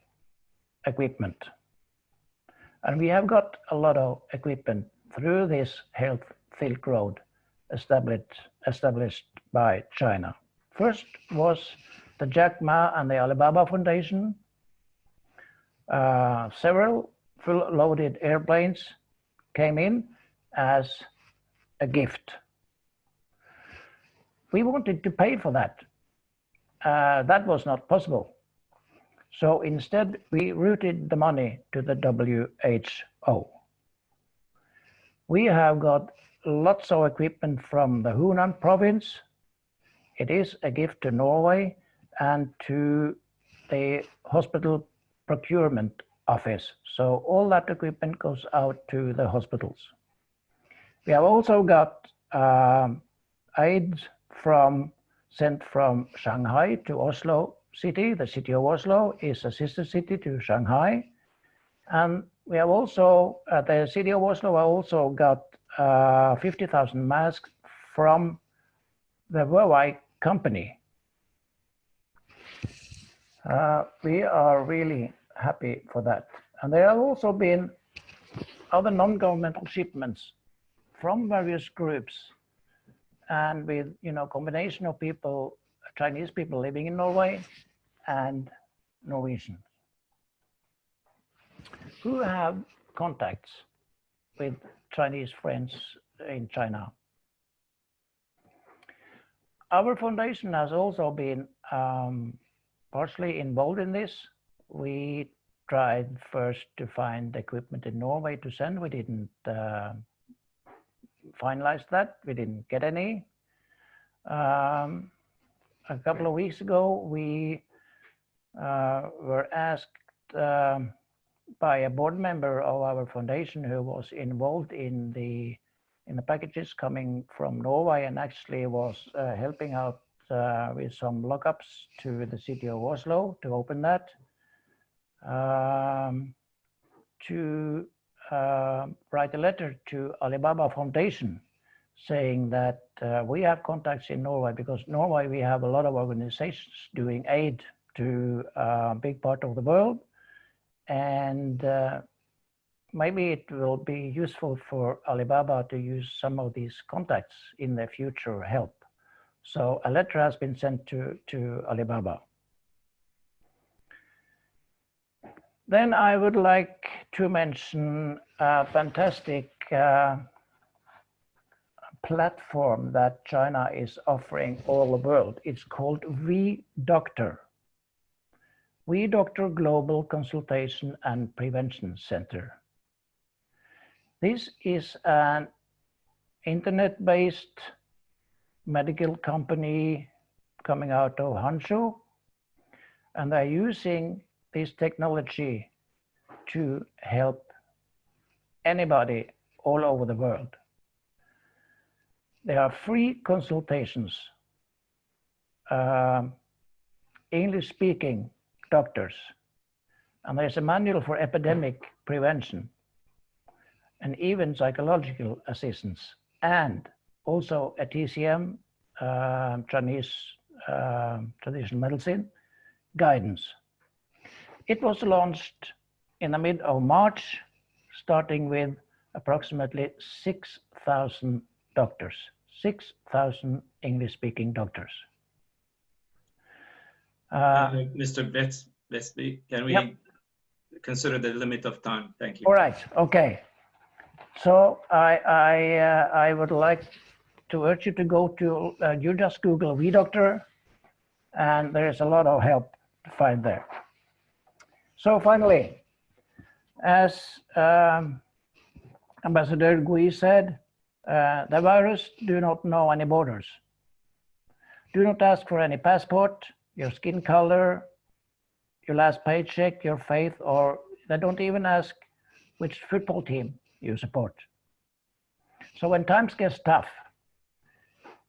equipment. And we have got a lot of equipment through this Health Silk Road established by China. First was the Jack Ma and the Alibaba Foundation. Several full-loaded airplanes came in as a gift. We wanted to pay for that. That was not possible. So instead, we routed the money to the WHO. We have got lots of equipment from the Hunan province. It is a gift to Norway and to the hospital procurement office. So all that equipment goes out to the hospitals. We have also got aid sent from Shanghai to Oslo city. The city of Oslo is a sister city to Shanghai. And we have also, the city of Oslo also got 50,000 masks from the Huawei company. We are really happy for that. And there have also been other non-governmental shipments from various groups, and with combination of people, Chinese people living in Norway and Norwegians who have contacts with Chinese friends in China. Our foundation has also been partially involved in this. We tried first to find equipment in Norway to send. We didn't finalize that. We didn't get any. A couple of weeks ago, we were asked by a board member of our foundation who was involved in the packages coming from Norway and actually was helping out with some lockups to the city of Oslo to open that, to write a letter to Alibaba Foundation saying that we have contacts in Norway, because Norway, we have a lot of organizations doing aid to a big part of the world. And maybe it will be useful for Alibaba to use some of these contacts in their future help. So a letter has been sent to Alibaba. Then I would like to mention a fantastic platform that China is offering all the world. It's called WeDoctor. WeDoctor Global Consultation and Prevention Center. This is an internet-based medical company coming out of Hangzhou, and they're using this technology to help anybody all over the world. There are free consultations, English-speaking doctors, and there's a manual for epidemic prevention and even psychological assistance, and also a TCM, Chinese traditional medicine, guidance. It was launched in the mid of March, starting with approximately 6,000 doctors, 6,000 English-speaking doctors. Mr. Westby, can we consider the limit of time? Thank you. All right, okay. So I would like to urge you to go to, you just Google WeDoctor, and there's a lot of help to find there. So finally, as Ambassador Gui said, the virus do not know any borders. Do not ask for any passport, your skin color, your last paycheck, your faith, or they don't even ask which football team you support. So when times get tough,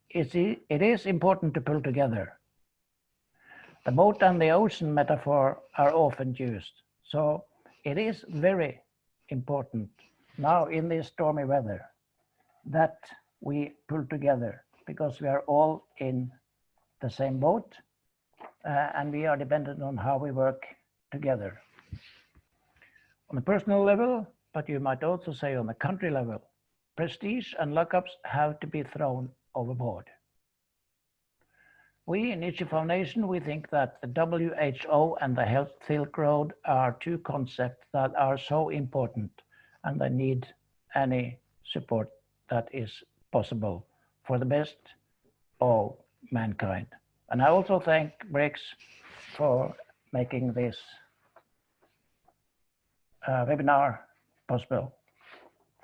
it is important to pull together. The boat and the ocean metaphor are often used. So it is very important now in this stormy weather that we pull together, because we are all in the same boat and we are dependent on how we work together. On a personal level, but you might also say on the country level, prestige and lockups have to be thrown overboard. We in Nietzsche Foundation, we think that the WHO and the Health Silk Road are two concepts that are so important, and they need any support that is possible for the best of mankind. And I also thank BRICS for making this webinar possible.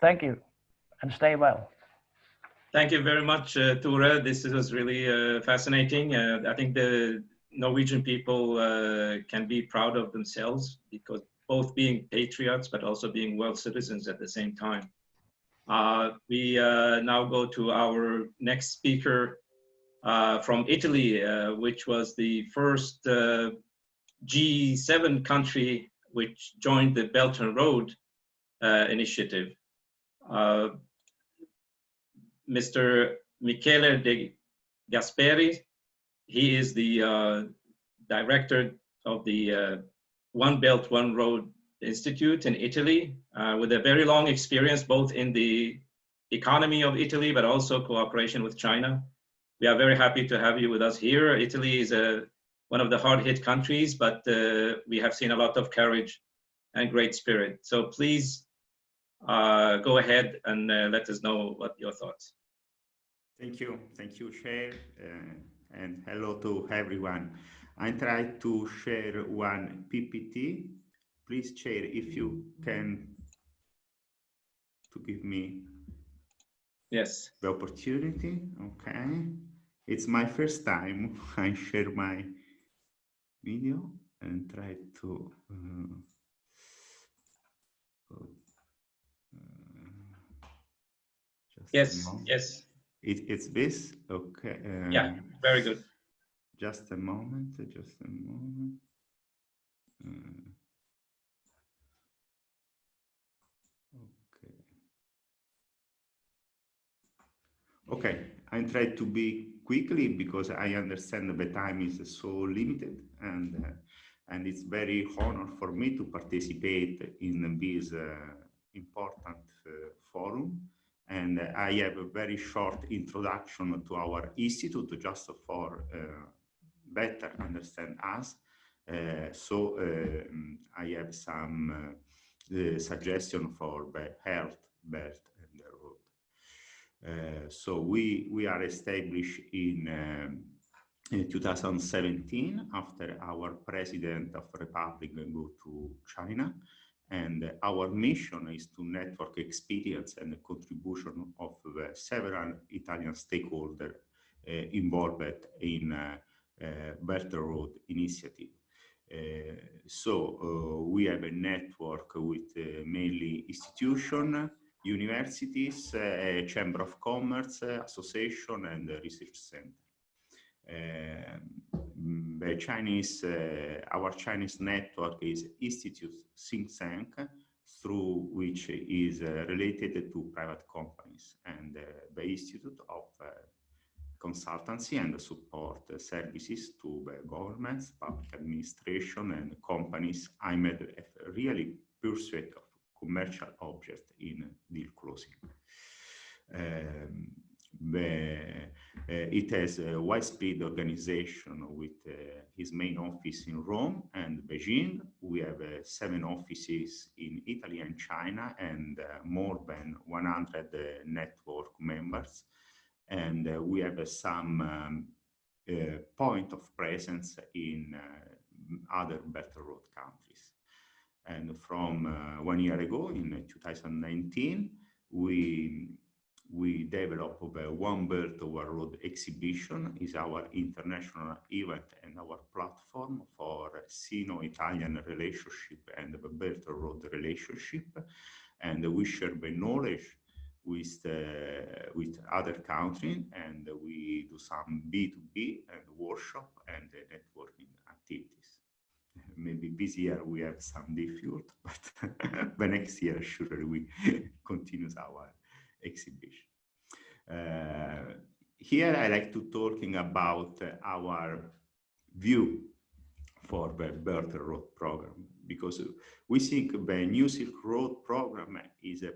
Thank you, and stay well. Thank you very much, Ture. This was really fascinating. I think the Norwegian people can be proud of themselves, because both being patriots, but also being world citizens at the same time. We now go to our next speaker from Italy, which was the first G7 country which joined the Belton Road initiative. Mr. Michele De Gasperi, he is the director of the One Belt, One Road Institute in Italy, with a very long experience both in the economy of Italy, but also cooperation with China. We are very happy to have you with us here. Italy is one of the hard-hit countries, but we have seen a lot of courage and great spirit. So please go ahead and let us know what your thoughts. Thank you, Chair, and hello to everyone. I try to share one PPT. Please, Chair, if you can, to give me the opportunity. Okay, it's my first time I share my video and try to. Yes. It's this, okay. Yeah, very good. Just a moment. Okay, I try to be quickly because I understand the time is so limited, and it's very honor for me to participate in this important forum. And I have a very short introduction to our institute, just for better understand us. I have some suggestion for the health, birth, and the road. So we are established in 2017 after our president of the Republic go to China. And our mission is to network experience and the contribution of several Italian stakeholders involved in Belt and Road initiative. So we have a network with mainly institutions, universities, Chamber of Commerce, association, and research center. Our Chinese network is Institute Think Tank, through which is related to private companies, and the Institute of Consultancy and Support Services to governments, public administration, and companies aimed at really pursuit of commercial object in deal closing. It has a widespread organization with his main office in Rome and Beijing. We have 7 offices in Italy and China, and more than 100 network members. And we have some point of presence in other Belt and Road countries. And from 1 year ago, in 2019, we developed a One Belt One Road exhibition. Is our international event and our platform for Sino-Italian relationship and the Belt and Road relationship. And we share the knowledge with other countries, and we do some B2B and workshop and networking activities. Maybe this year we have some difficult, but the next year surely we continue our exhibition. Here I like to talking about our view for the Belt and Road program, because we think the New Silk Road program is a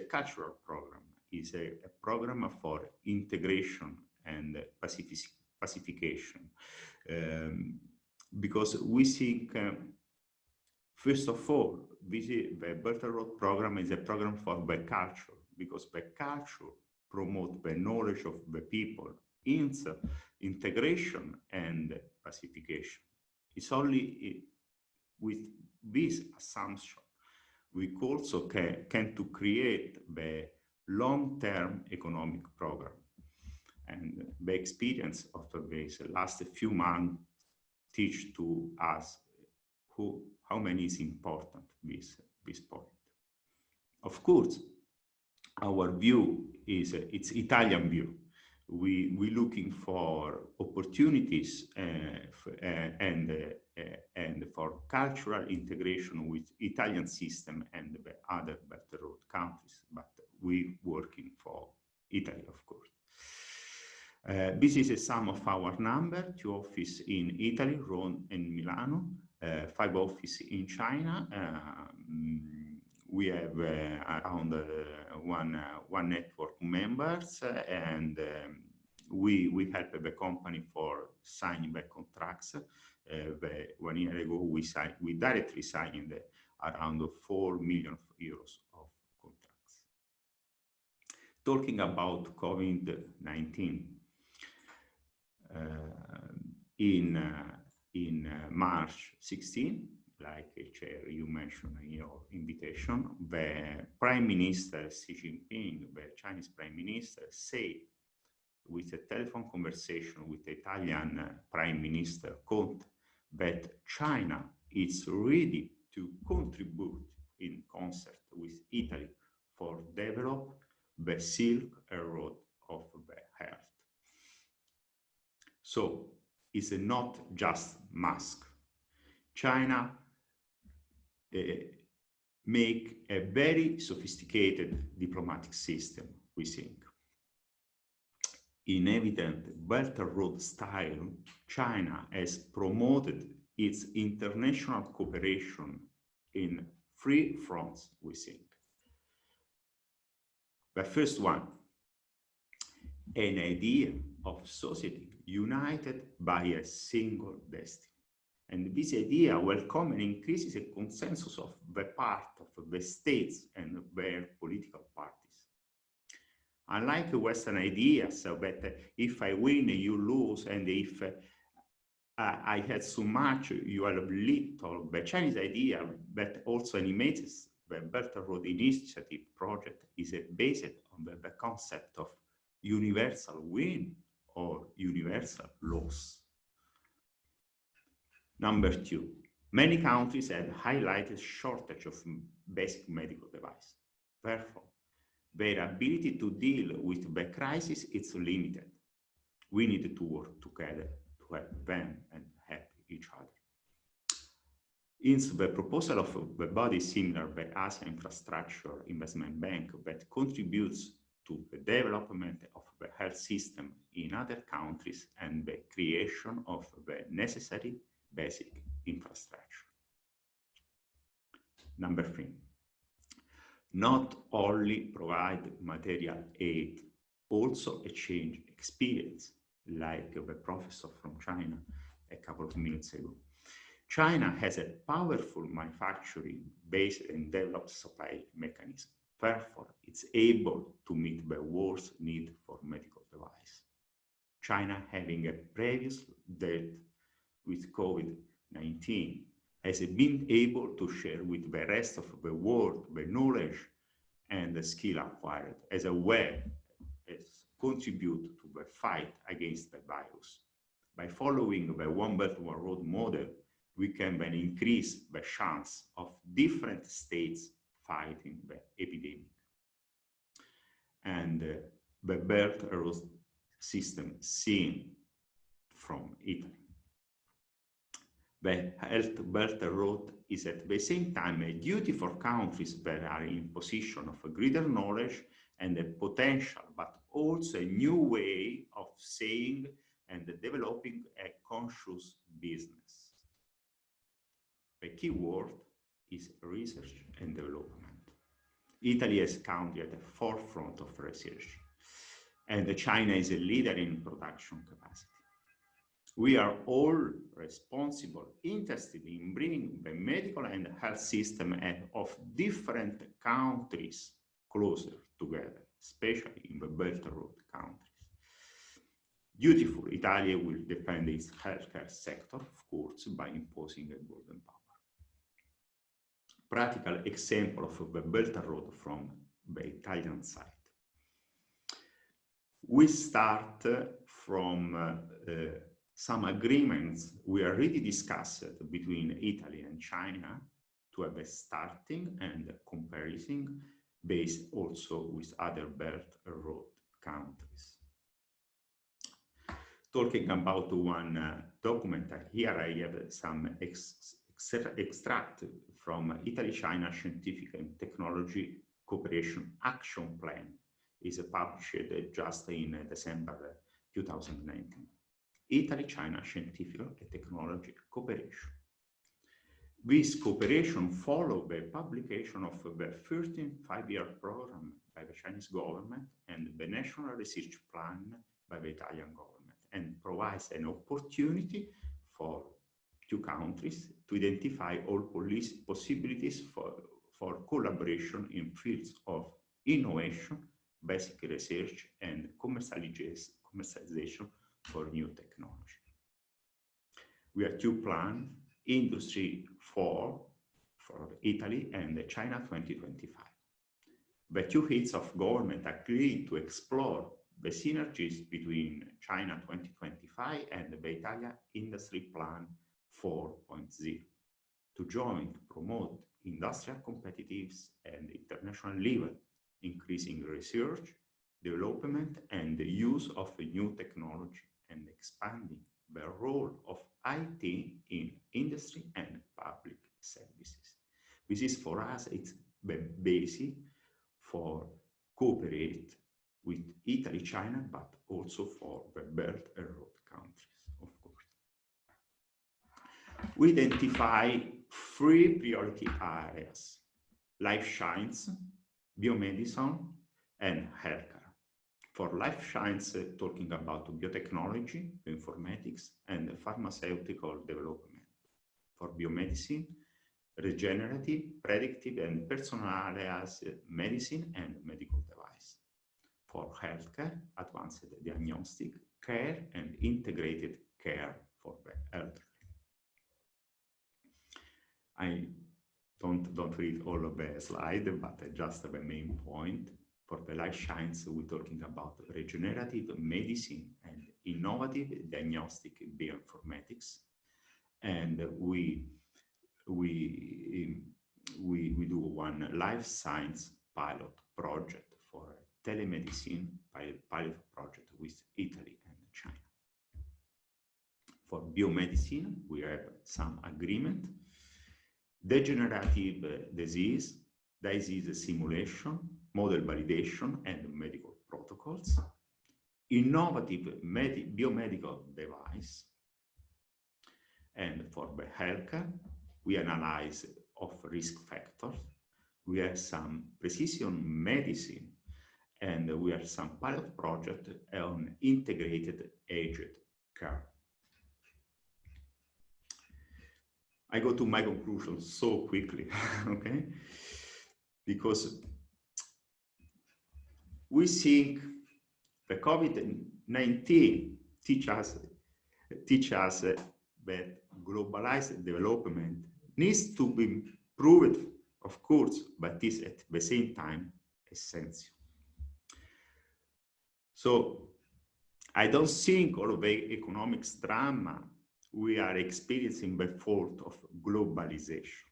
cultural program, is a program for integration and pacification. Because we think, first of all, the Belt and Road program is a program for the culture, because the culture promotes the knowledge of the people in integration and pacification. It's only with this assumption we also can to create the long-term economic program. And the experience of these last few months teach to us how many is important this point. Of course, our view is it's Italian view. We looking for opportunities and for cultural integration with Italian system and the other Belt and Road countries, but we working for Italy, of course. This is a sum of our number: 2 offices in Italy, Rome and Milano, 5 offices in China. We have around one network members, and we help the company for signing the contracts. 1 year ago, we directly signed around 4 million euros of contracts. Talking about COVID-19, in March 16, like Chair, you mentioned in your invitation, the Prime Minister Xi Jinping, the Chinese Prime Minister, said with a telephone conversation with the Italian Prime Minister Conte that China is ready to contribute in concert with Italy for develop the Silk Road of the Earth. So it's not just mask. China make a very sophisticated diplomatic system, we think. In evident Belt and Road style, China has promoted its international cooperation in 3 fronts, we think. The first one, an idea of society united by a single destiny. And this idea welcomes and increases a consensus of the part of the states and their political parties. Unlike Western ideas that if I win, you lose, and if I had so much, you are little, the Chinese idea that also animates the Belt and Road Initiative project is based on the concept of universal win or universal loss. Number two, many countries have highlighted shortage of basic medical device. Therefore, their ability to deal with the crisis is limited. We need to work together to help them and help each other. Hence, the proposal of the body similar to the Asia Infrastructure Investment Bank that contributes to the development of the health system in other countries and the creation of the necessary basic infrastructure. Number three, not only provide material aid, also exchange experience, like the professor from China a couple of minutes ago. China has a powerful manufacturing based and developed supply mechanism. Therefore, it's able to meet the world's need for medical device. China, having a previous dealt with COVID-19, has been able to share with the rest of the world the knowledge and the skill acquired as contribute to the fight against the virus. By following the One Belt, One Road model, we can then increase the chance of different states fighting the epidemic. And the Belt and Road system seen from Italy. The Health Belt and Road is at the same time a duty for countries that are in position of greater knowledge and a potential, but also a new way of saying and developing a conscious business. The key word is research and development. Italy is a country at the forefront of research, and China is a leader in production capacity. We are all responsible, interested in bringing the medical and health system of different countries closer together, especially in the Belt and Road countries. Dutiful, Italy will defend its healthcare sector, of course, by imposing a golden power. Practical example of the Belt and Road from the Italian side. We start from some agreements we already discussed between Italy and China to have a starting and comparison based also with other Belt and Road countries. Talking about one document, here I have some extract from Italy-China Scientific and Technology Cooperation Action Plan. Is published just in December 2019. Italy-China Scientific and Technology Cooperation. This cooperation followed the publication of the 13th five-year program by the Chinese government and the National Research Plan by the Italian government, and provides an opportunity for two countries to identify all possibilities for collaboration in fields of innovation, basic research, and commercialization for new technology. We have two plans, Industry 4 for Italy and China 2025. The two heads of government agreed to explore the synergies between China 2025 and the Italian Industry Plan 4.0 to join promote industrial competitiveness and international level, increasing research, development, and the use of new technology, and expanding the role of IT in industry and public services. This is for us, it's the basic for cooperate with Italy, China, but also for the Belt and Road countries, of course. We identify three priority areas: life science, biomedicine, and healthcare. For life science, talking about biotechnology, informatics, and pharmaceutical development. For biomedicine, regenerative, predictive, and personalized medicine and medical device. for healthcare, advanced diagnostic care, and integrated care for the elderly. I don't read all of the slide, but just the main point. For the life science, we're talking about regenerative medicine and innovative diagnostic bioinformatics. And we do one life science pilot project for telemedicine pilot project with Italy and China. For biomedicine, we have some agreement. Degenerative disease simulation, model validation, and medical protocols. Innovative biomedical device. And for the healthcare, we analyze of risk factors. We have some precision medicine, and we have some pilot project on integrated aged care. I go to my conclusion so quickly, okay? Because we think the COVID-19 teach us that globalized development needs to be proved, of course, but is at the same time essential. So I don't think all of the economics drama we are experiencing the fault of globalization.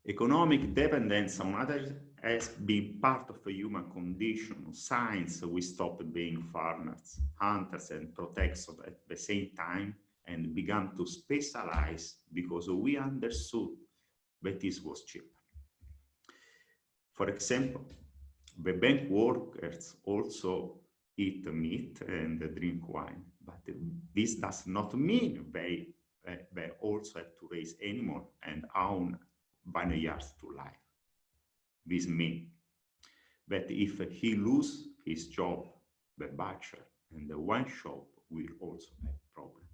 Economic dependence on others has been part of the human condition. Science, we stopped being farmers, hunters, and protectors at the same time and began to specialize because we understood that this was cheap. For example, the bank workers also eat meat and drink wine, but this does not mean they also have to raise animals and own vineyards to life. This means that if he loses his job, the butcher and the wine shop will also have problems.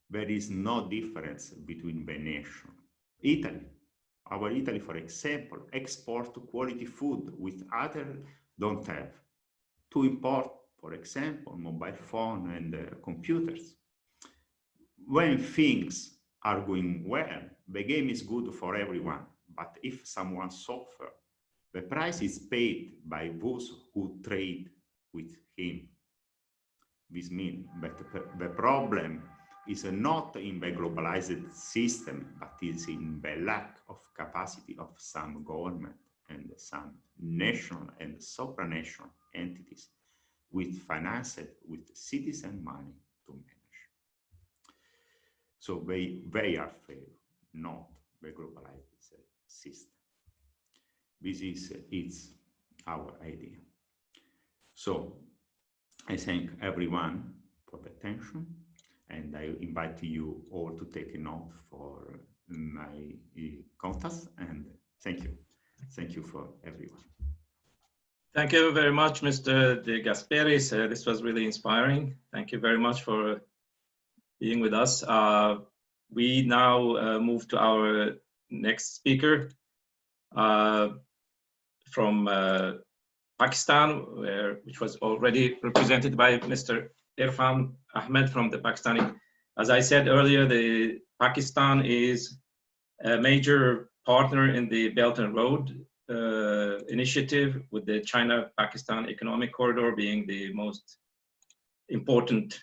There is no difference between the nations. Italy, our Italy, for example, export quality food with others don't have. To import, for example, mobile phone and computers. When things are going well, the game is good for everyone. But if someone suffers, the price is paid by those who trade with him. This means that the problem is not in the globalized system, but is in the lack of capacity of some government and some national and supranational entities with financed with citizen money to manage. So they are fair, not the globalized system. This is our idea. So I thank everyone for the attention, and I invite you all to take a note for my contacts, and thank you. Thank you for everyone. Thank you very much, Mr. De Gasperis. This was really inspiring. Thank you very much for being with us. We now move to our next speaker from Pakistan, which was already represented by Mr. Irfan Ahmed from the Pakistani. As I said earlier, Pakistan is a major partner in the Belton Road initiative, with the China-Pakistan Economic Corridor being the most important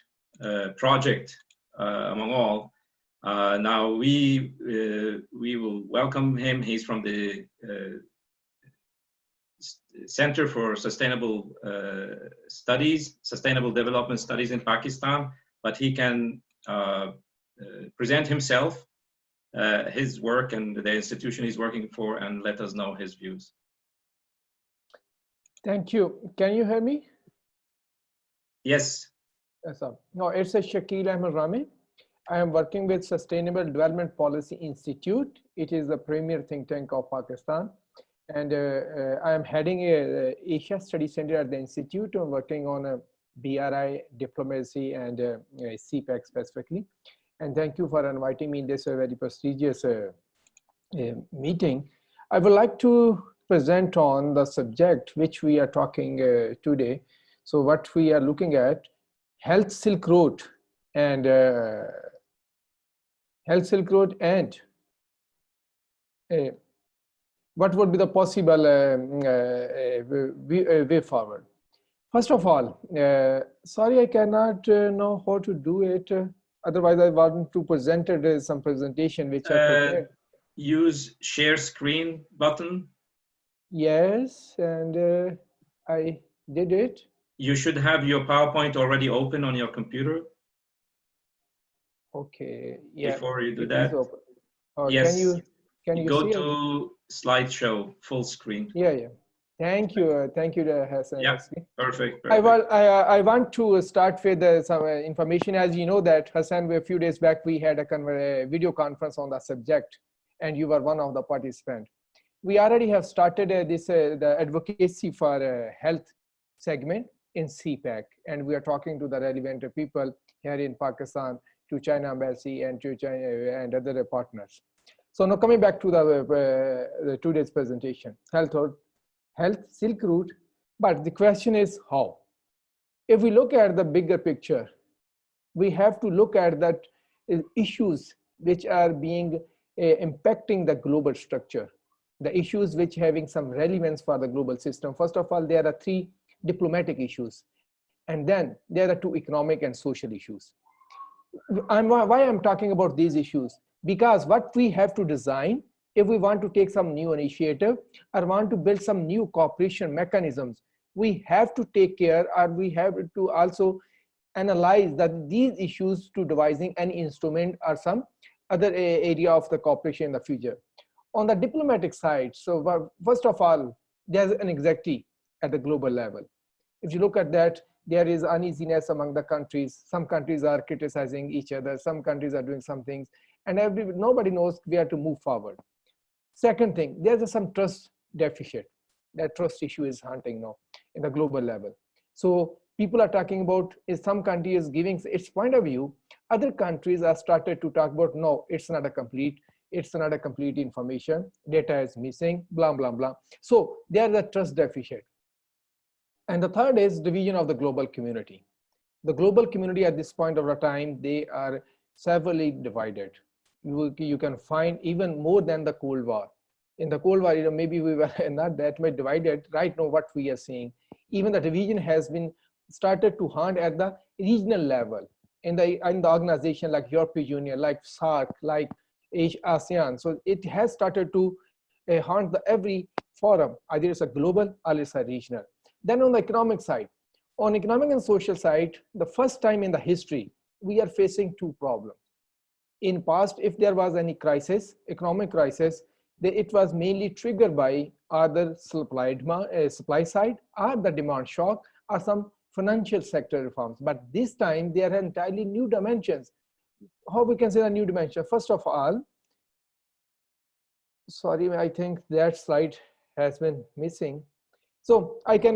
project among all. Now we will welcome him. He's from the Center for Sustainable Studies, Sustainable Development Studies in Pakistan, but he can present himself, his work and the institution he's working for, and let us know his views. Thank you. Can you hear me? Yes. Yes, sir. No, it's a Shakil Ahmed Rami. I am working with Sustainable Development Policy Institute. It is the premier think tank of Pakistan. And I am heading a Asia Study Center at the Institute. I'm working on BRI, diplomacy, and CPAC specifically. And thank you for inviting me in this very prestigious meeting. I would like to present on the subject which we are talking today. So what we are looking at, Health Silk Road and what would be the possible way forward. First of all, sorry, I cannot know how to do it. Otherwise, I want to present some presentation which I prepared. Use share screen button. Yes, and I did it. You should have your PowerPoint already open on your computer. Okay. Yeah. Before you do that. Yes. Can you go see to slideshow full screen? Yeah. Thank you, Hassan. Yeah. Perfect. I want to start with some information. As you know that, Hassan, a few days back we had a video conference on the subject, and you were one of the participants. We already have started the advocacy for health segment in CPAC, and we are talking to the relevant people here in Pakistan, to China Embassy and to China and other partners. So now coming back to the today's presentation, Health Silk Route, but the question is how? If we look at the bigger picture, we have to look at that issues which are being impacting the global structure, the issues which having some relevance for the global system. First of all, there are 3 diplomatic issues, and then there are 2 economic and social issues. Why I'm talking about these issues? Because what we have to design, if we want to take some new initiative or want to build some new cooperation mechanisms, we have to take care, or we have to also analyze that these issues to devising an instrument or some other area of the cooperation in the future. On the diplomatic side, so first of all, there's an anxiety at the global level. If you look at that, there is uneasiness among the countries. Some countries are criticizing each other. Some countries are doing some things, and nobody knows where to move forward. Second thing, there's some trust deficit. That trust issue is haunting now in the global level. So people are talking about, is some country is giving its point of view. Other countries are started to talk about, no, it's not a complete information. Data is missing, blah, blah, blah. So there's a trust deficit. And the third is division of the global community. The global community at this point of the time, they are severely divided. You can find even more than the Cold War. In the Cold War, maybe we were not that much divided. Right now, what we are seeing, even the division has been started to haunt at the regional level in the organization like European Union, like SAARC, like ASEAN. So it has started to haunt every forum, either it's a global or it's a regional. Then on the economic side, on economic and social side, the first time in the history, we are facing 2 problems. In past, if there was any crisis, economic crisis, it was mainly triggered by either supply side or the demand shock or some financial sector reforms. But this time, there are entirely new dimensions. How we can say a new dimension? First of all, sorry, I think that slide has been missing. So I can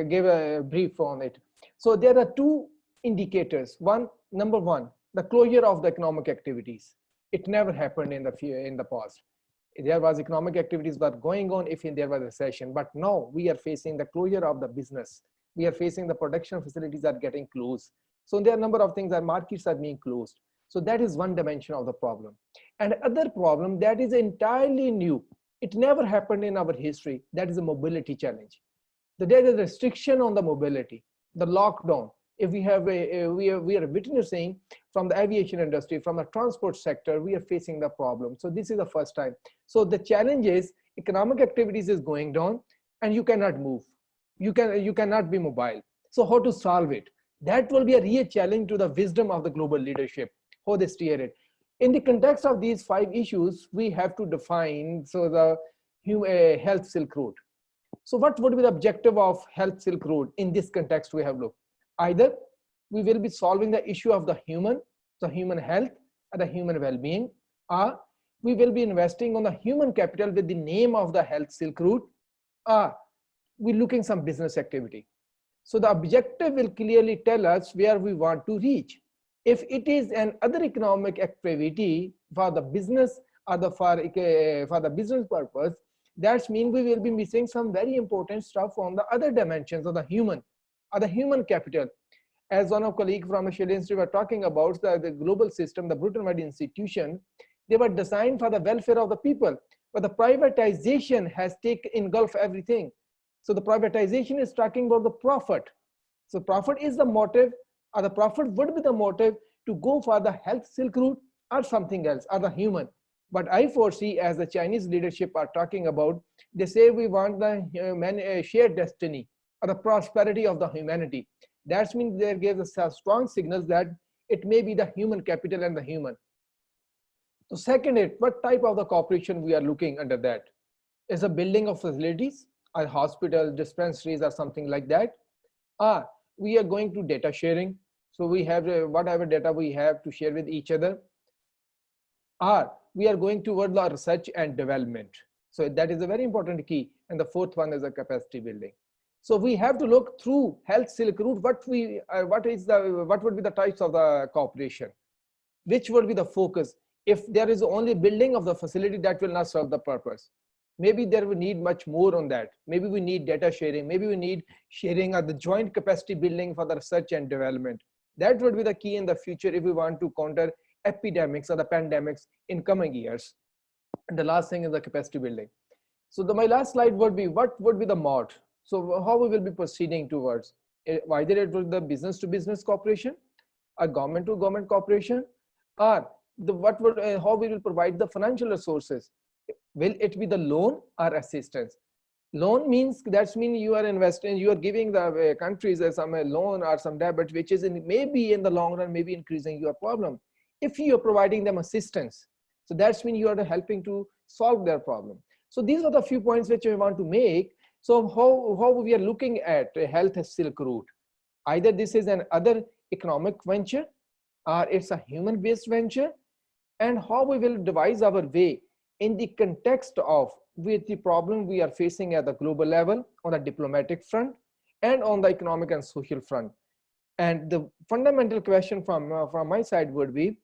give a brief on it. So there are 2 indicators. Number one, the closure of the economic activities. It never happened in the past. There was economic activities that going on if there was a recession, but now we are facing the closure of the business. We are facing the production facilities are getting closed. So there are a number of things that markets are being closed. So that is one dimension of the problem. And other problem that is entirely new. It never happened in our history. That is a mobility challenge. There is a restriction on the mobility, the lockdown. If we have we are witnessing from the aviation industry, from the transport sector, we are facing the problem. So this is the first time. So the challenge is economic activities is going down and you cannot move. You cannot be mobile. So how to solve it? That will be a real challenge to the wisdom of the global leadership, how they steer it. In the context of these 5 issues, we have to define the Health Silk Road. So what would be the objective of Health Silk Road in this context we have looked? Either we will be solving the issue of the human health and the human well-being, or we will be investing on the human capital with the name of the Health Silk Route, or we're looking some business activity. So the objective will clearly tell us where we want to reach. If it is an other economic activity for the business or for the business purpose, That means we will be missing some very important stuff on the other dimensions of the human, or the human capital. As one of colleagues from Australia Institute were talking about, the global system, the Bruton-Wade institution, they were designed for the welfare of the people, but the privatization has engulfed everything. So the privatization is talking about the profit. So profit is the motive, or the profit would be the motive to go for the health silk route or something else, or the human. But I foresee, as the Chinese leadership are talking about, they say we want the shared destiny, or the prosperity of the humanity. That means they give us strong signals that it may be the human capital and the human. So second, what type of the cooperation we are looking under that? Is a building of facilities, or hospitals, dispensaries, or something like that. Or we are going to data sharing. So we have whatever data we have to share with each other. Or we are going toward the research and development. So that is a very important key. And the fourth one is a capacity building. So we have to look through health silk route, what would be the types of the cooperation, which would be the focus. If there is only building of the facility, that will not serve the purpose. Maybe there will need much more on that. Maybe we need data sharing. Maybe we need sharing of the joint capacity building for the research and development. That would be the key in the future if we want to counter epidemics or the pandemics in coming years. And the last thing is the capacity building. So my last slide would be, what would be the mode? So how we will be proceeding towards, either it will be the business to business cooperation, or government to government cooperation, or how we will provide the financial resources. Will it be the loan or assistance? Loan means, that means you are investing, you are giving the countries some loan or some debit, which is maybe in the long run, maybe increasing your problem. If you are providing them assistance, so that's mean you are helping to solve their problem. So these are the few points which I want to make. So how we are looking at a health silk route. Either this is an other economic venture, or it's a human-based venture, and how we will devise our way in the context of with the problem we are facing at the global level, on the diplomatic front, and on the economic and social front. And the fundamental question from my side would be,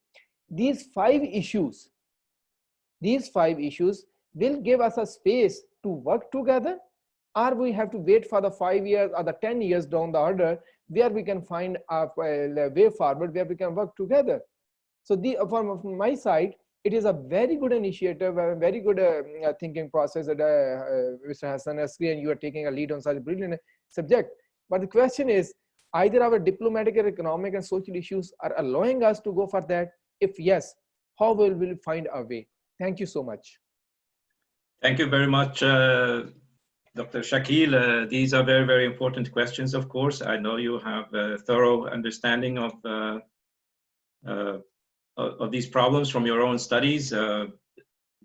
these five issues will give us a space to work together, or we have to wait for the 5 years or the 10 years down the order where we can find a way forward where we can work together. So from my side, it is a very good initiative, a very good thinking process that Mr. Hassan Askari and you are taking a lead on such a brilliant subject. But the question is, either our diplomatic or economic and social issues are allowing us to go for that? If yes, how will we find a way? Thank you so much. Thank you very much, Dr. Shakil. These are very, very important questions, of course. I know you have a thorough understanding of these problems from your own studies.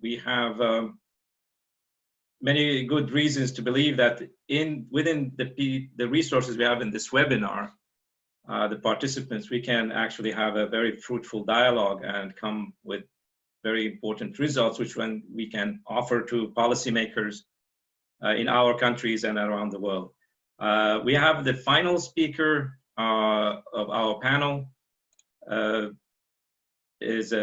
We have many good reasons to believe that within the resources we have in this webinar, the participants, we can actually have a very fruitful dialogue and come with very important results, which we can offer to policymakers in our countries and around the world. We have the final speaker of our panel is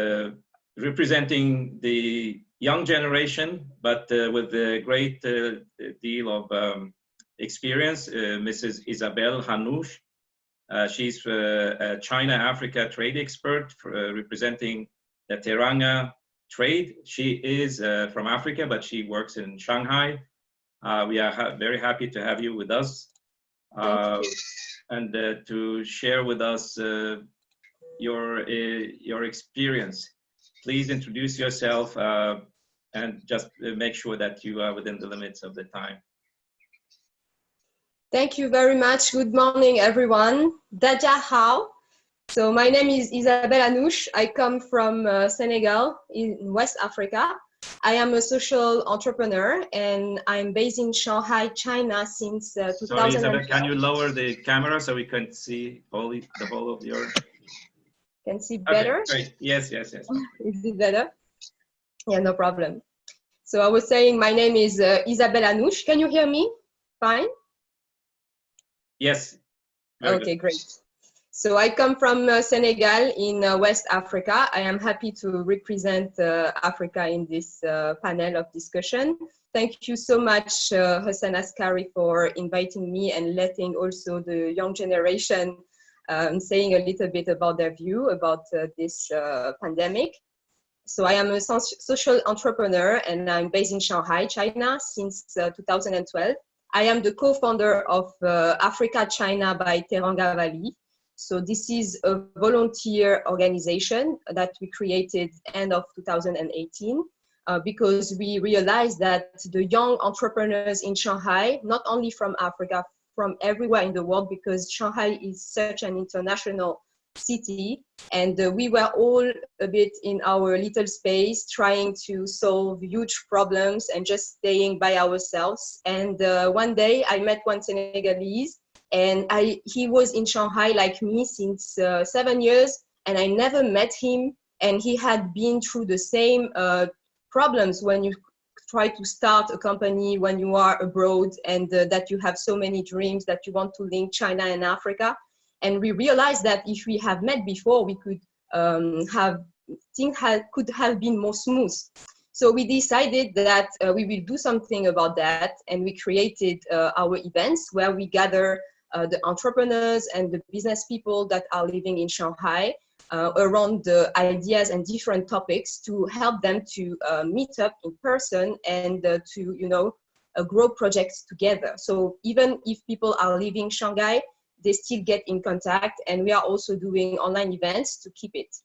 representing the young generation, but with a great deal of experience, Mrs. Isabelle Hanouche. She's a China-Africa trade expert representing the Teranga trade. She is from Africa, but she works in Shanghai. We are very happy to have you with us and to share with us your experience. Please introduce yourself and just make sure that you are within the limits of the time. Thank you very much. Good morning, everyone. Daja Hao. So my name is Isabelle Hanouche. I come from Senegal in West Africa. I am a social entrepreneur and I'm based in Shanghai, China since 2000. Sorry, Isabelle, can you lower the camera so we can see the whole of your... Can see better? Okay, great. Yes. Is it better? Yeah, no problem. So I was saying my name is Isabelle Hanouche. Can you hear me? Fine? Yes. Okay, great. So I come from Senegal in West Africa. I am happy to represent Africa in this panel of discussion. Thank you so much, Hassan Askari, for inviting me and letting also the young generation saying a little bit about their view about this pandemic. So I am a social entrepreneur and I'm based in Shanghai, China since 2012. I am the co-founder of Africa China by Teranga Valley. So this is a volunteer organization that we created end of 2018 because we realized that the young entrepreneurs in Shanghai, not only from Africa, from everywhere in the world, because Shanghai is such an international city, and we were all a bit in our little space trying to solve huge problems and just staying by ourselves. And one day I met one Senegalese, and he was in Shanghai like me since 7 years, and I never met him, and he had been through the same problems when you try to start a company when you are abroad, and that you have so many dreams that you want to link China and Africa. And we realized that if we have met before, we could could have been more smooth. So we decided that we will do something about that, and we created our events where we gather the entrepreneurs and the business people that are living in Shanghai around the ideas and different topics to help them to meet up in person and to grow projects together. So even if people are leaving Shanghai, they still get in contact, and we are also doing online events to keep it.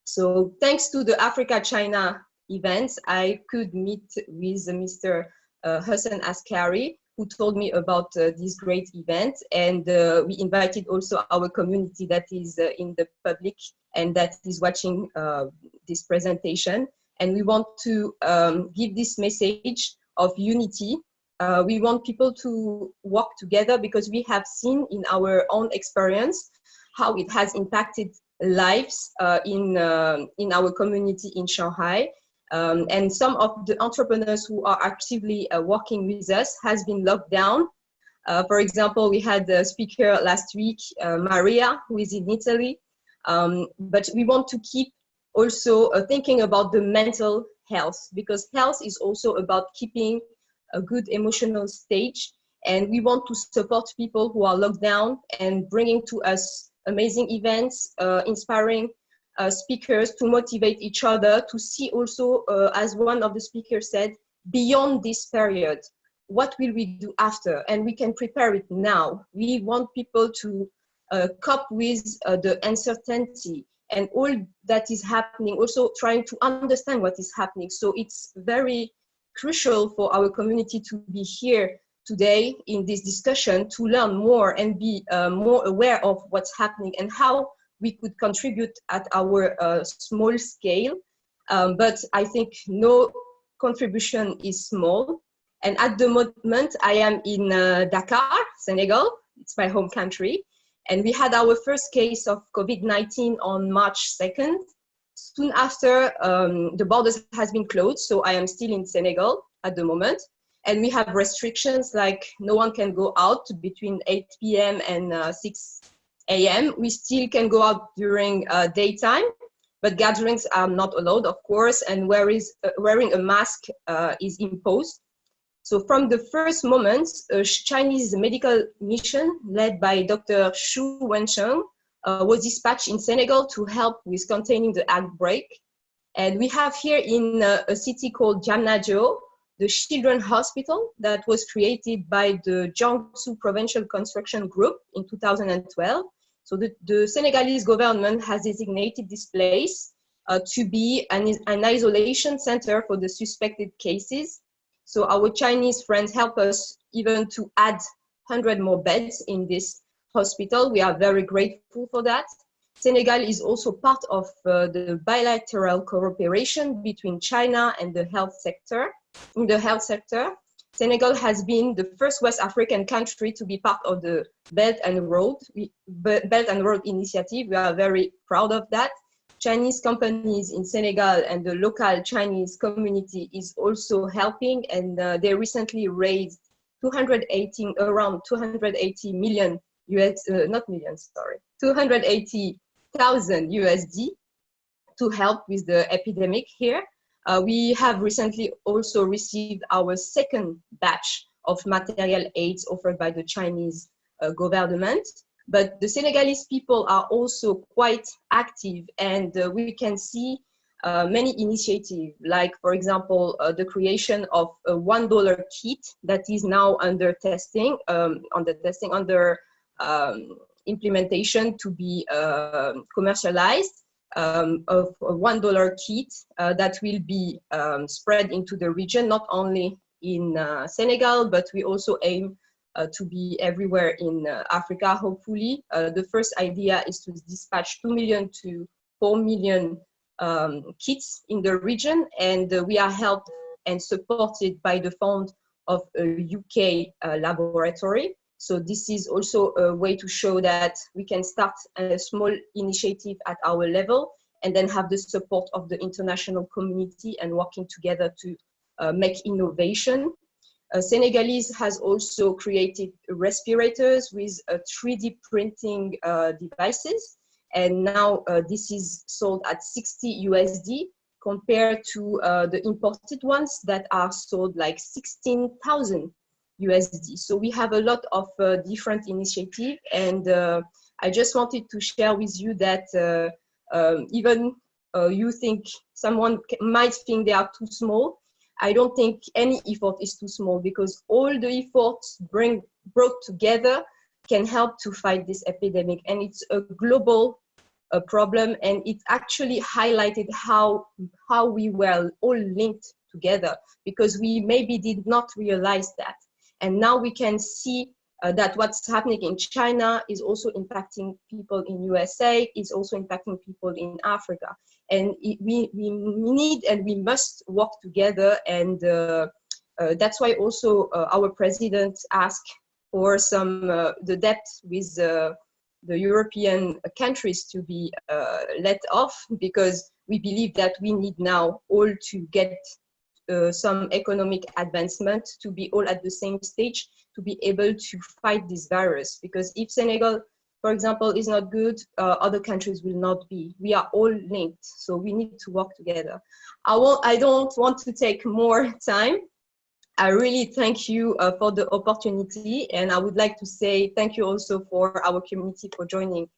So thanks to the Africa China events, I could meet with Mr. Hassan Askari, who told me about this great event, and we invited also our community that is in the public and that is watching this presentation. And we want to give this message of unity. We want people to work together because we have seen in our own experience how it has impacted lives in our community in Shanghai. And some of the entrepreneurs who are actively working with us has been locked down. For example, we had a speaker last week, Maria, who is in Italy. But we want to keep also thinking about the mental health, because health is also about keeping a good emotional stage. And we want to support people who are locked down and bringing to us amazing events, inspiring speakers to motivate each other to see also, as one of the speakers said, beyond this period, what will we do after? And we can prepare it now. We want people to cope with the uncertainty and all that is happening, also trying to understand what is happening. So it's very crucial for our community to be here today in this discussion to learn more and be more aware of what's happening and how we could contribute at our small scale. But I think no contribution is small. And at the moment, I am in Dakar, Senegal. It's my home country. And we had our first case of COVID-19 on March 2nd. Soon after, the borders has been closed. So I am still in Senegal at the moment. And we have restrictions like no one can go out between 8 p.m. and 6 a.m. We still can go out during daytime, but gatherings are not allowed, of course, and wearing a mask is imposed. So from the first moments, a Chinese medical mission led by Dr. Xu Wencheng was dispatched in Senegal to help with containing the outbreak. And we have here in a city called Diamniadio, the Children's Hospital that was created by the Jiangsu Provincial Construction Group in 2012. So the Senegalese government has designated this place to be an isolation center for the suspected cases. So our Chinese friends help us even to add 100 more beds in this hospital. We are very grateful for that. Senegal is also part of the bilateral cooperation between China and the health sector. In the health sector, Senegal has been the first West African country to be part of the Belt and Road Initiative. We are very proud of that. Chinese companies in Senegal and the local Chinese community is also helping, and they recently raised around 280 million not millions, sorry, 280,000 USD to help with the epidemic here. We have recently also received our second batch of material aids offered by the Chinese government. But the Senegalese people are also quite active, and we can see many initiatives, like, for example, the creation of a $1 kit that is now under testing, under implementation to be commercialized, of a $1 kit that will be spread into the region, not only in Senegal, but we also aim to be everywhere in Africa, hopefully. The first idea is to dispatch 2 million to 4 million kits in the region, and we are helped and supported by the fund of a UK laboratory. So this is also a way to show that we can start a small initiative at our level and then have the support of the international community and working together to make innovation. Senegalese has also created respirators with 3D printing devices. And now this is sold at 60 USD compared to the imported ones that are sold like 16,000 USD. So we have a lot of different initiatives, and I just wanted to share with you that even you think someone might think they are too small. I don't think any effort is too small, because all the efforts brought together can help to fight this epidemic, and it's a global problem, and it actually highlighted how we were all linked together, because we maybe did not realize that. And now we can see that what's happening in China is also impacting people in USA, is also impacting people in Africa. And we need and we must work together. And that's why also our president asked for some, the debt with the European countries to be let off, because we believe that we need now all to get some economic advancement to be all at the same stage to be able to fight this virus. Because if Senegal, for example, is not good, other countries will not be. We are all linked, so we need to work together. I don't want to take more time. I really thank you for the opportunity, and I would like to say thank you also for our community for joining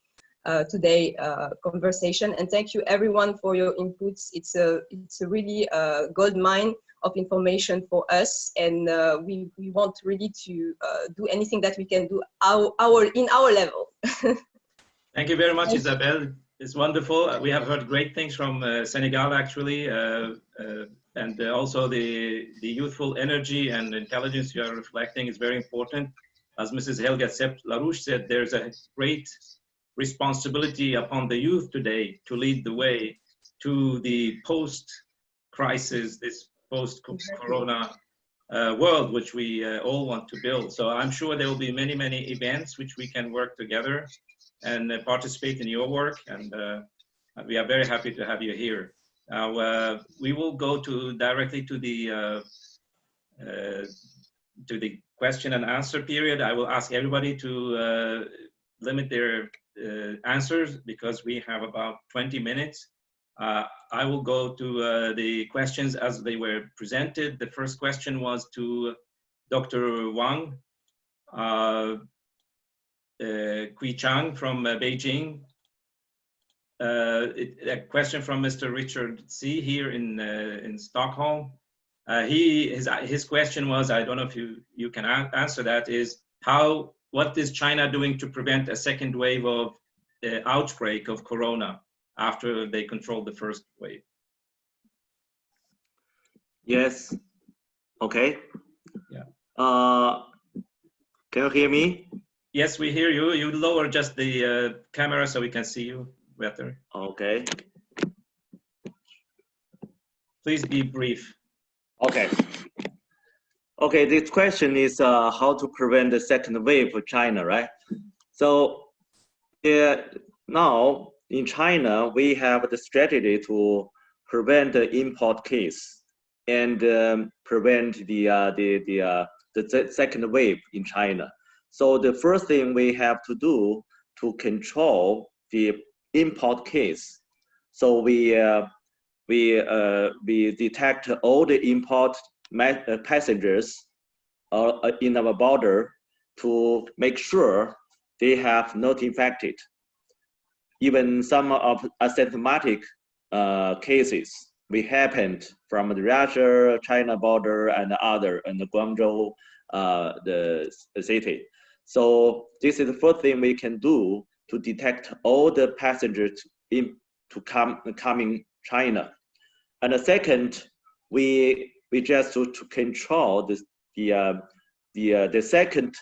today conversation, and thank you everyone for your inputs. It's a really gold mine of information for us, and we want really to do anything that we can do in our level. Thank you very much, Isabel. It's wonderful. We have heard great things from Senegal, actually, and also the youthful energy and intelligence you are reflecting is very important. As Mrs. Helga Sepp-Larouche said, there's a great responsibility upon the youth today to lead the way to the post-crisis, this post-corona world, which we all want to build. So I'm sure there will be many, many events which we can work together and participate in your work. And we are very happy to have you here. Now, we will go directly to the question and answer period. I will ask everybody to limit their answers, because we have about 20 minutes. I will go to the questions as they were presented. The first question was to Dr. Wang Kui Chang from Beijing. A question from Mr. Richard C. here in Stockholm. His question was, I don't know if you can answer that, is what is China doing to prevent a second wave of outbreak of corona after they controlled the first wave? Yes. Okay. Yeah. Can you hear me? Yes, we hear you. You lower just the camera so we can see you better. Okay. Please be brief. Okay. Okay, this question is how to prevent the second wave for China, right? So now in China, we have the strategy to prevent the import case and prevent the second wave in China. So the first thing we have to do to control the import case. So we detect all the import passengers in our border to make sure they have not infected. Even some of asymptomatic cases we happened from the Russia, China border and other, and the Guangzhou, the city. So this is the first thing we can do to detect all the passengers coming China. And the second, we just to control the second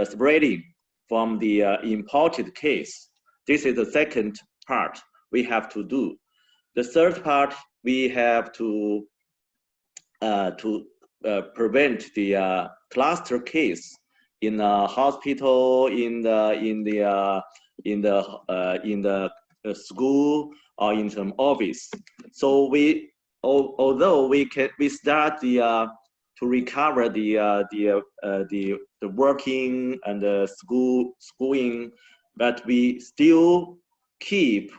spreading from the imported case. This is the second part we have to do. The third part, we have to prevent the cluster case in the hospital, in the school, or in some office. So although we start to recover the working and the schooling, but we still keep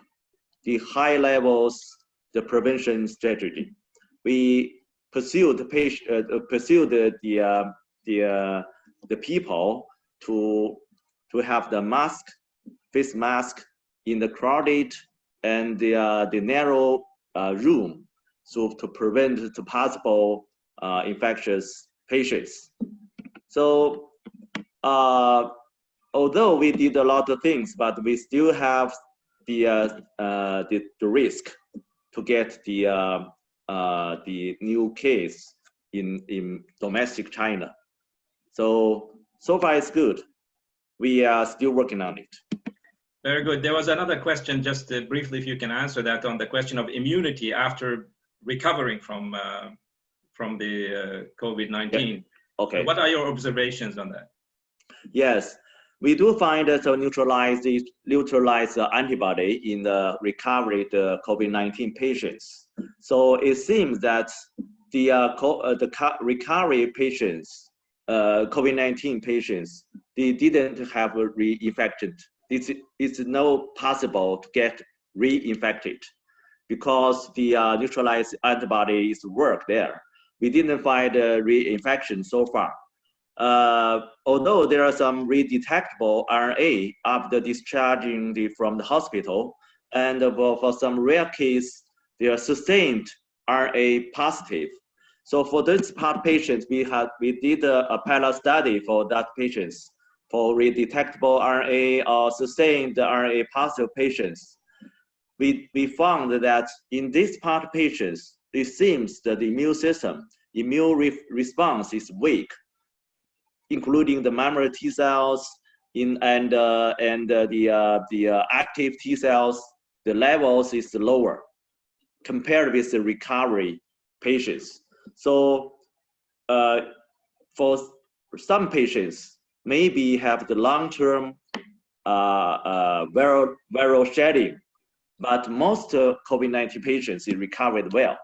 the high levels, the prevention strategy. We pursue the people to have the mask, face mask in the crowded and the narrow room, so to prevent the possible infectious patients. So although we did a lot of things, but we still have the risk to get the new case in domestic China. So far it's good. We are still working on it. Very good. There was another question, just briefly, if you can answer that, on the question of immunity after recovering from the COVID-19. Yeah. Okay. What are your observations on that? Yes, we do find that neutralize antibody in the recovered COVID-19 patients. So it seems that the recovery patients, COVID-19 patients, they didn't have a reinfected. It's not possible to get reinfected because the neutralized antibodies work there. We didn't find a reinfection so far. Although there are some redetectable RNA after discharging from the hospital, and for some rare case, they are sustained RNA positive. So for this part patients, we did a pilot study for that patients for redetectable RNA or sustained RNA positive patients. We found that in this part patients, it seems that the immune response is weak, including the memory T cells and the active T cells. The levels is lower compared with the recovery patients. So for some patients, maybe have the long-term viral shedding, but most COVID-19 patients recovered well.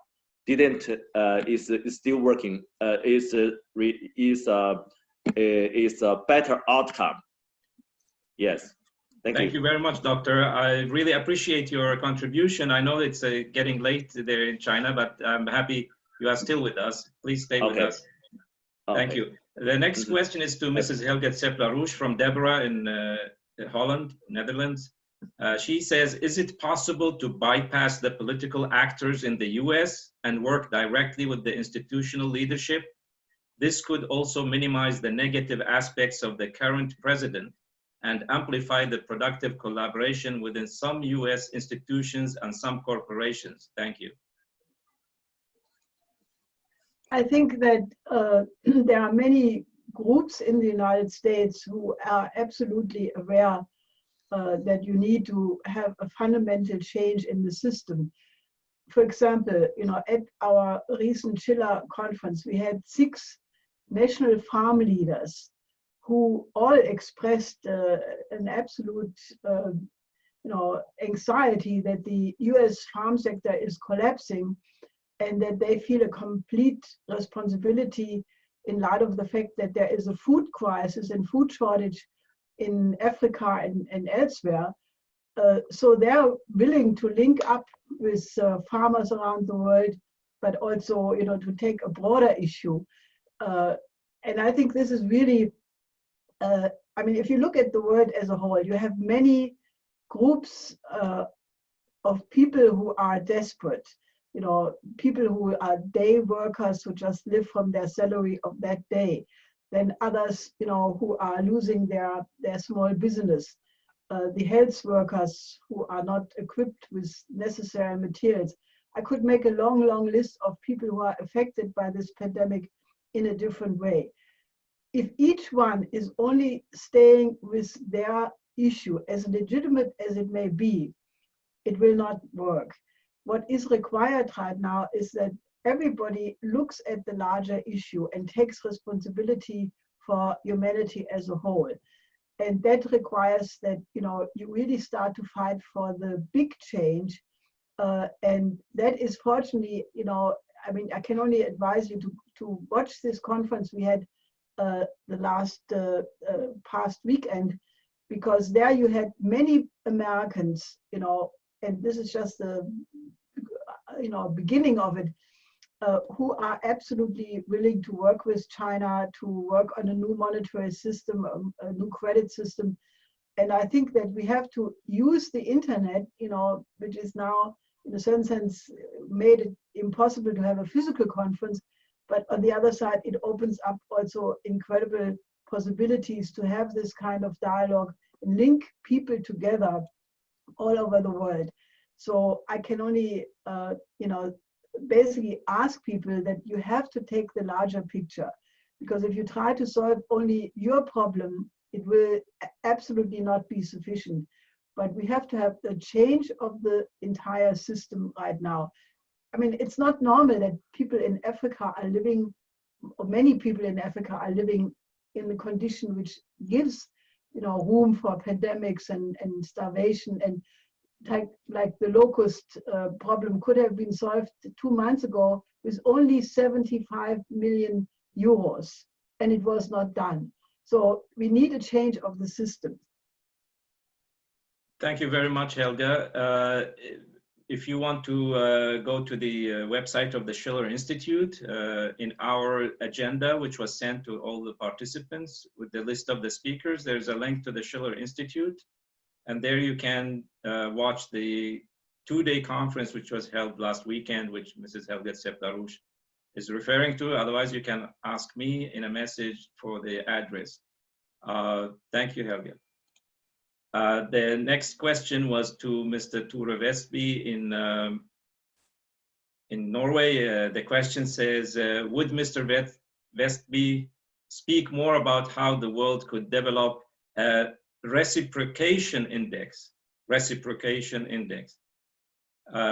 Is still working. Is a better outcome. Yes. Thank you very much, Doctor. I really appreciate your contribution. I know it's getting late there in China, but I'm happy you are still with us. Please stay with us. Thank you. The next question is to Mrs. Helga Zepp-LaRouche from Deborah in Holland, Netherlands. She says, is it possible to bypass the political actors in the US and work directly with the institutional leadership? This could also minimize the negative aspects of the current president and amplify the productive collaboration within some US institutions and some corporations. Thank you. I think that there are many groups in the United States who are absolutely aware that you need to have a fundamental change in the system. For example, at our recent Schiller conference, we had 6 national farm leaders who all expressed an absolute anxiety that the US farm sector is collapsing and that they feel a complete responsibility in light of the fact that there is a food crisis and food shortage in Africa and elsewhere. So they're willing to link up with farmers around the world, but also, you know, to take a broader issue. And I think this is really, I mean, if you look at the world as a whole, you have many groups of people who are desperate, you know, people who are day workers who just live from their salary of that day. Then others, you know, who are losing their small business. The health workers who are not equipped with necessary materials. I could make a long, long list of people who are affected by this pandemic in a different way. If each one is only staying with their issue, as legitimate as it may be, it will not work. What is required right now is that everybody looks at the larger issue and takes responsibility for humanity as a whole. And that requires that, you know, you really start to fight for the big change. And that is fortunately, you know, I mean, I can only advise you to watch this conference we had the last past weekend, because there you had many Americans, you know, and this is just the, you know, beginning of it, who are absolutely willing to work with China, to work on a new monetary system, a new credit system. And I think that we have to use the internet, you know, which is now, in a certain sense, made it impossible to have a physical conference. But on the other side, it opens up also incredible possibilities to have this kind of dialogue and link people together all over the world. So I can only, you know, basically ask people that you have to take the larger picture, because if you try to solve only your problem, it will absolutely not be sufficient. But we have to have a change of the entire system right now. I mean, it's not normal that people in Africa are living, or many people in Africa are living in a condition which gives, you know, room for pandemics and starvation. And like the locust problem could have been solved 2 months ago with only 75 million euros, and it was not done. So we need a change of the system. Thank you very much, Helga. If you want to go to the website of the Schiller Institute, in our agenda, which was sent to all the participants with the list of the speakers, there's a link to the Schiller Institute. And there you can watch the 2-day conference, which was held last weekend, which Mrs. Helga Septarush is referring to. Otherwise, you can ask me in a message for the address. Thank you, Helga. The next question was to Mr. Tore Vestby in Norway. The question says, would Mr. Vestby speak more about how the world could develop a reciprocation index,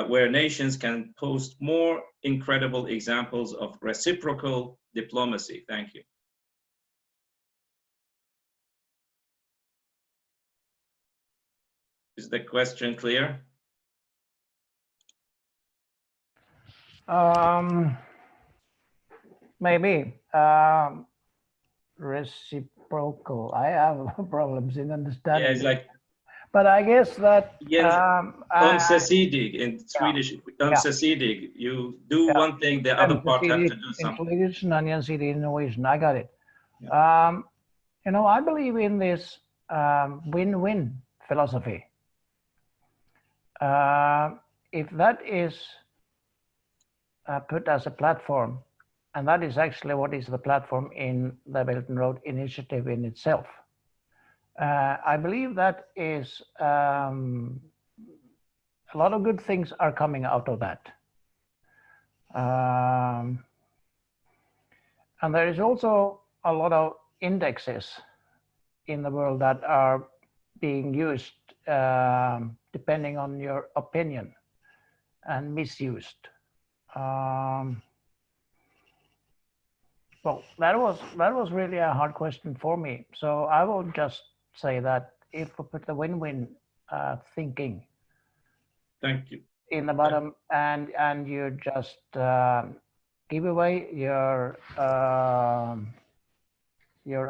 where nations can post more incredible examples of reciprocal diplomacy? Thank you. Is the question clear? Maybe. Reciprocal. I have problems in understanding. Yeah, it's like. But I guess that. Yes, ömsesidig in Swedish. Ömsesidig. You do one thing, the other part has to do something. In Swedish and ömsesidig in Norwegian. I got it. Yeah. You know, I believe in this win-win philosophy. If that is put as a platform, and that is actually what is the platform in the Belton Road initiative in itself, I believe that is a lot of good things are coming out of that. And there is also a lot of indexes in the world that are being used depending on your opinion and misused. Well, that was really a hard question for me. So I will just say that if we put the win-win thinking, thank you, in the bottom, and you just give away your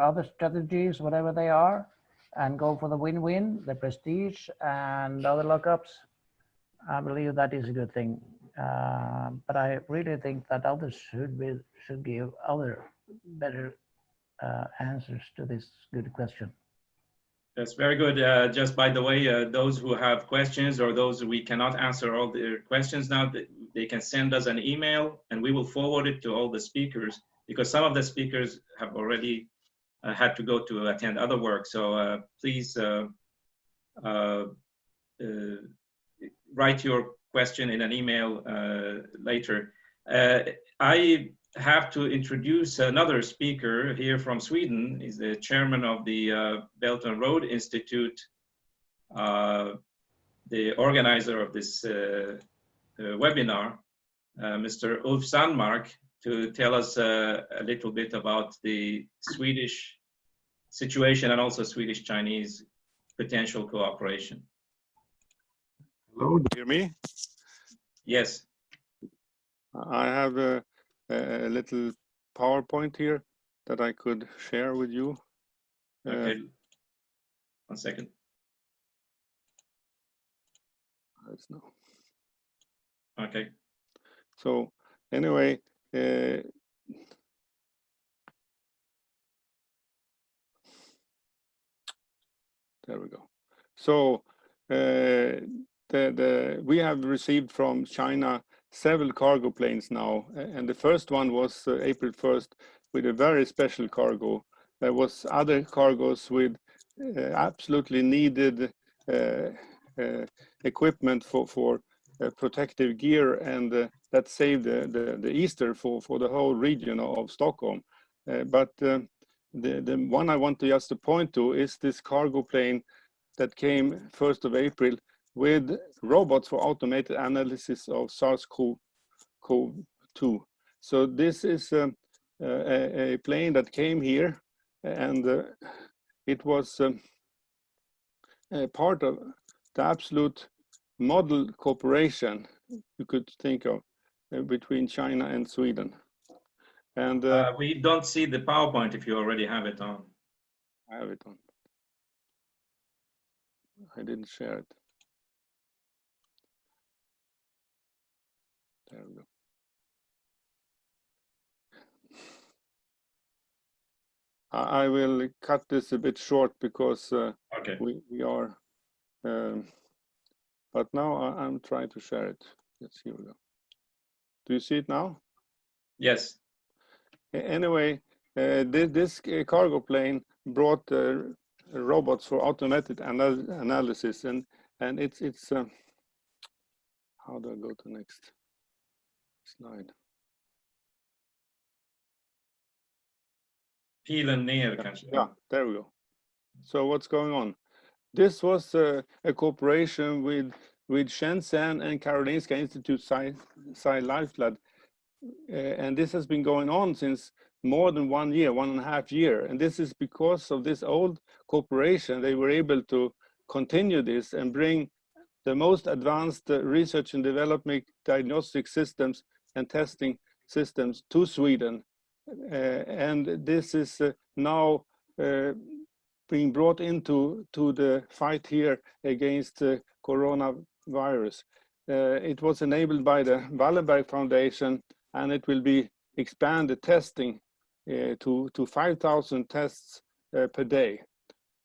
other strategies, whatever they are, and go for the win-win, the prestige and other lockups, I believe that is a good thing. But I really think that others should give other better answers to this good question. That's very good. Just by the way, those who have questions or those we cannot answer all their questions now, they can send us an email and we will forward it to all the speakers, because some of the speakers have already had to go to attend other work. So please write your question in an email later. I have to introduce another speaker here from Sweden. He's the chairman of the Belton Road Institute, the organizer of this webinar, Mr. Ulf Sandmark, to tell us a little bit about the Swedish situation and also Swedish-Chinese potential cooperation. Hello, do you hear me? Yes. I have a little PowerPoint here that I could share with you. Okay. 1 second. No. Okay. So anyway, there we go. So we have received from China several cargo planes now, and the first one was April 1st with a very special cargo. There was other cargos with absolutely needed equipment for protective gear, and that saved the Easter for the whole region of Stockholm. But the one I want to just point to is this cargo plane that came 1st of April with robots for automated analysis of SARS-CoV-2. So this is a plane that came here, and it was part of the absolute model cooperation you could think of between China and Sweden. And we don't see the PowerPoint if you already have it on. I have it on. I didn't share it. There we go. I will cut this a bit short because okay. we are, but now I'm trying to share it. Yes, here we go. Do you see it now? Yes. Anyway, this cargo plane brought robots for automated analysis, and it's how do I go to next slide? Pilen ner kanske. Yeah, there we go. So what's going on? This was a cooperation with Shenzhen and Karolinska Institute Lifeblood, and this has been going on since more than 1 year, 1.5 years. And this is because of this old cooperation. They were able to continue this and bring the most advanced research and development diagnostic systems and testing systems to Sweden. And this is now being brought into the fight here against coronavirus. It was enabled by the Wallenberg Foundation, and it will be expanded testing to 5,000 tests per day.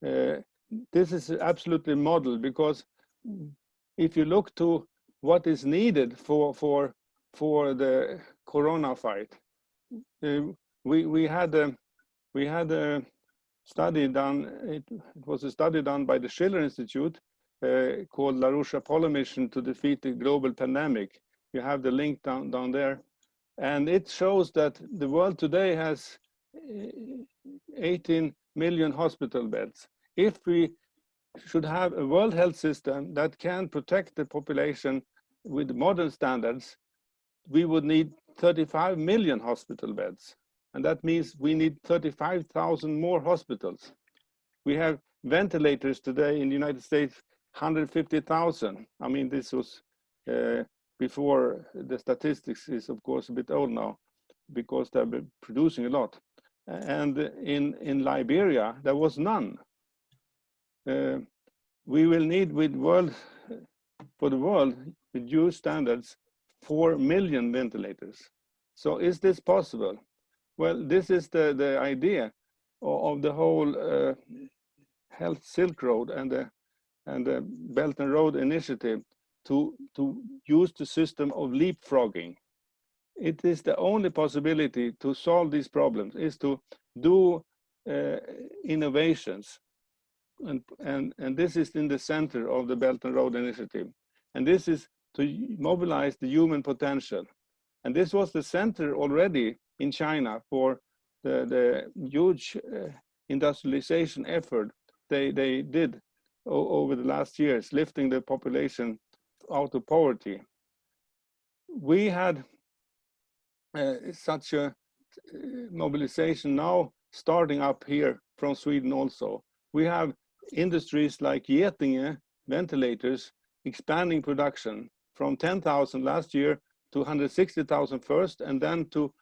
This is absolutely model, because if you look to what is needed for the corona fight, we had a study done. It was a study done by the Schiller Institute called LaRouche-Apollo mission to defeat the global pandemic. You have the link down there, and it shows that the world today has 18 million hospital beds. If we should have a world health system that can protect the population with modern standards, we would need 35 million hospital beds. And that means we need 35,000 more hospitals. We have ventilators today in the United States, 150,000. I mean, this was before the statistics is of course a bit old now. because they've been producing a lot. And in Liberia, there was none. We will need for the world, with EU standards, 4 million ventilators. So is this possible? Well, this is the idea of the whole Health Silk Road and the Belt and Road Initiative to use the system of leapfrogging. It is the only possibility to solve these problems, is to do innovations. And this is in the center of the Belt and Road Initiative. And this is to mobilize the human potential. And this was the center already in China for the huge industrialization effort they did over the last years, lifting the population out of poverty. We had such a mobilization now starting up here from Sweden also. We have industries like Getinge ventilators expanding production from 10,000 last year to 160,000 first, and then to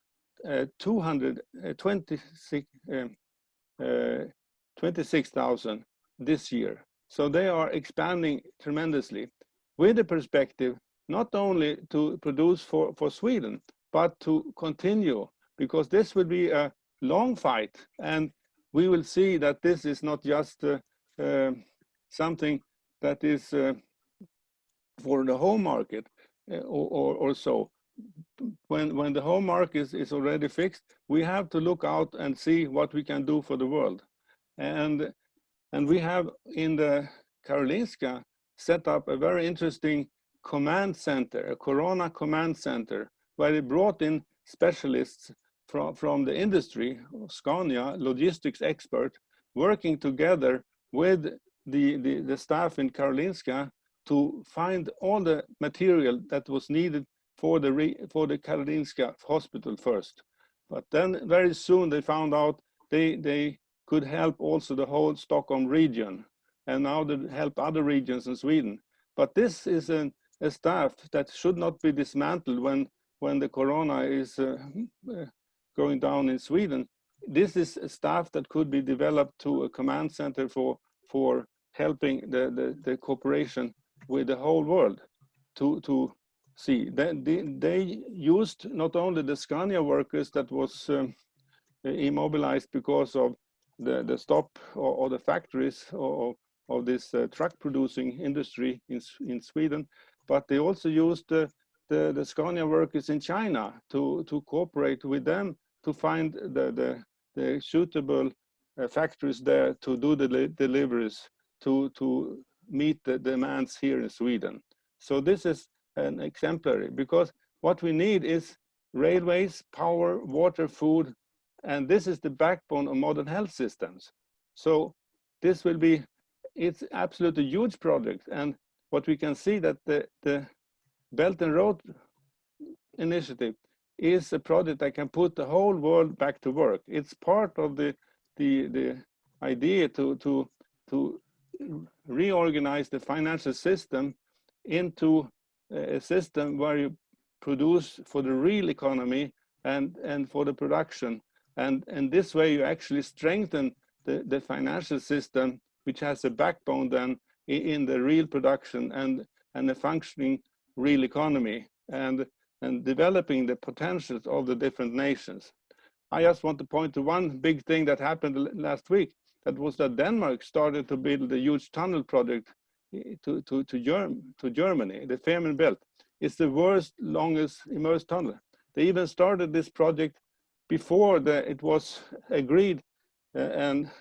26,000 this year. So they are expanding tremendously with the perspective not only to produce for Sweden, but to continue, because this will be a long fight. And we will see that this is not just something that is for the home market or so. When the home market is already fixed, we have to look out and see what we can do for the world. And we have in the Karolinska set up a very interesting command center, a Corona command center, where they brought in specialists from the industry, Scania, logistics expert, working together with the staff in Karolinska to find all the material that was needed for the Karolinska hospital first. But then very soon they found out they could help also the whole Stockholm region, and now they help other regions in Sweden. But this is a staff that should not be dismantled when the corona is going down in Sweden. This is a staff that could be developed to a command center for helping the cooperation with the whole world to see. They used not only the Scania workers that was immobilized because of the stop or the factories of this truck producing industry in Sweden, but they also used the Scania workers in China to cooperate with them to find the suitable factories there to do the deliveries to meet the demands here in Sweden. So this is an exemplary, because what we need is railways, power, water, food, and this is the backbone of modern health systems. So this will be, it's absolutely a huge project. And what we can see that the Belt and Road Initiative is a project that can put the whole world back to work. It's part of the idea to reorganize the financial system into a system where you produce for the real economy and for the production. And this way you actually strengthen the financial system, which has a backbone then in the real production and the functioning real economy and developing the potentials of the different nations. I just want to point to one big thing that happened last week. That was that Denmark started to build a huge tunnel project to Germany, the Fehmarn Belt. It's the world's longest immersed tunnel. They even started this project before it was agreed in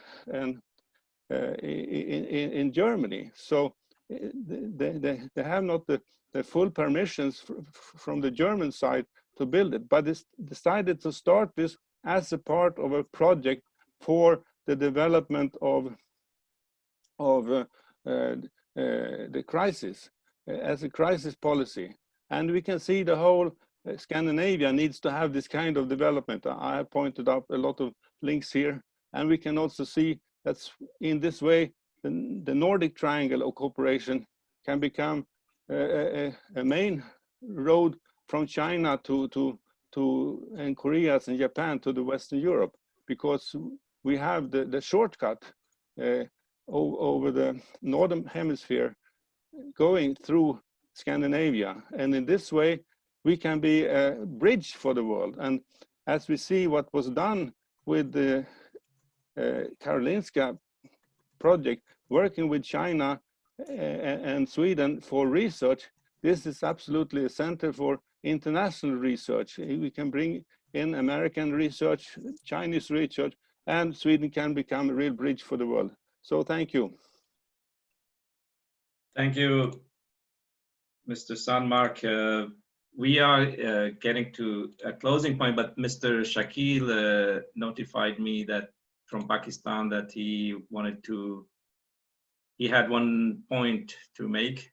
Germany. So they have not the full permissions from the German side to build it, but it's decided to start this as a part of a project for the development of the crisis, as a crisis policy. And we can see the whole Scandinavia needs to have this kind of development. I have pointed out a lot of links here, and we can also see that in this way the Nordic triangle of cooperation can become a main road from China to and Koreas and Japan to the Western Europe, because we have the shortcut over the Northern Hemisphere going through Scandinavia. And in this way, we can be a bridge for the world. And as we see what was done with the Karolinska project, working with China and Sweden for research, this is absolutely a center for international research. We can bring in American research, Chinese research, and Sweden can become a real bridge for the world. So thank you. Thank you, Mr. Sandmark. We are getting to a closing point, but Mr. Shakil notified me that from Pakistan that he had one point to make.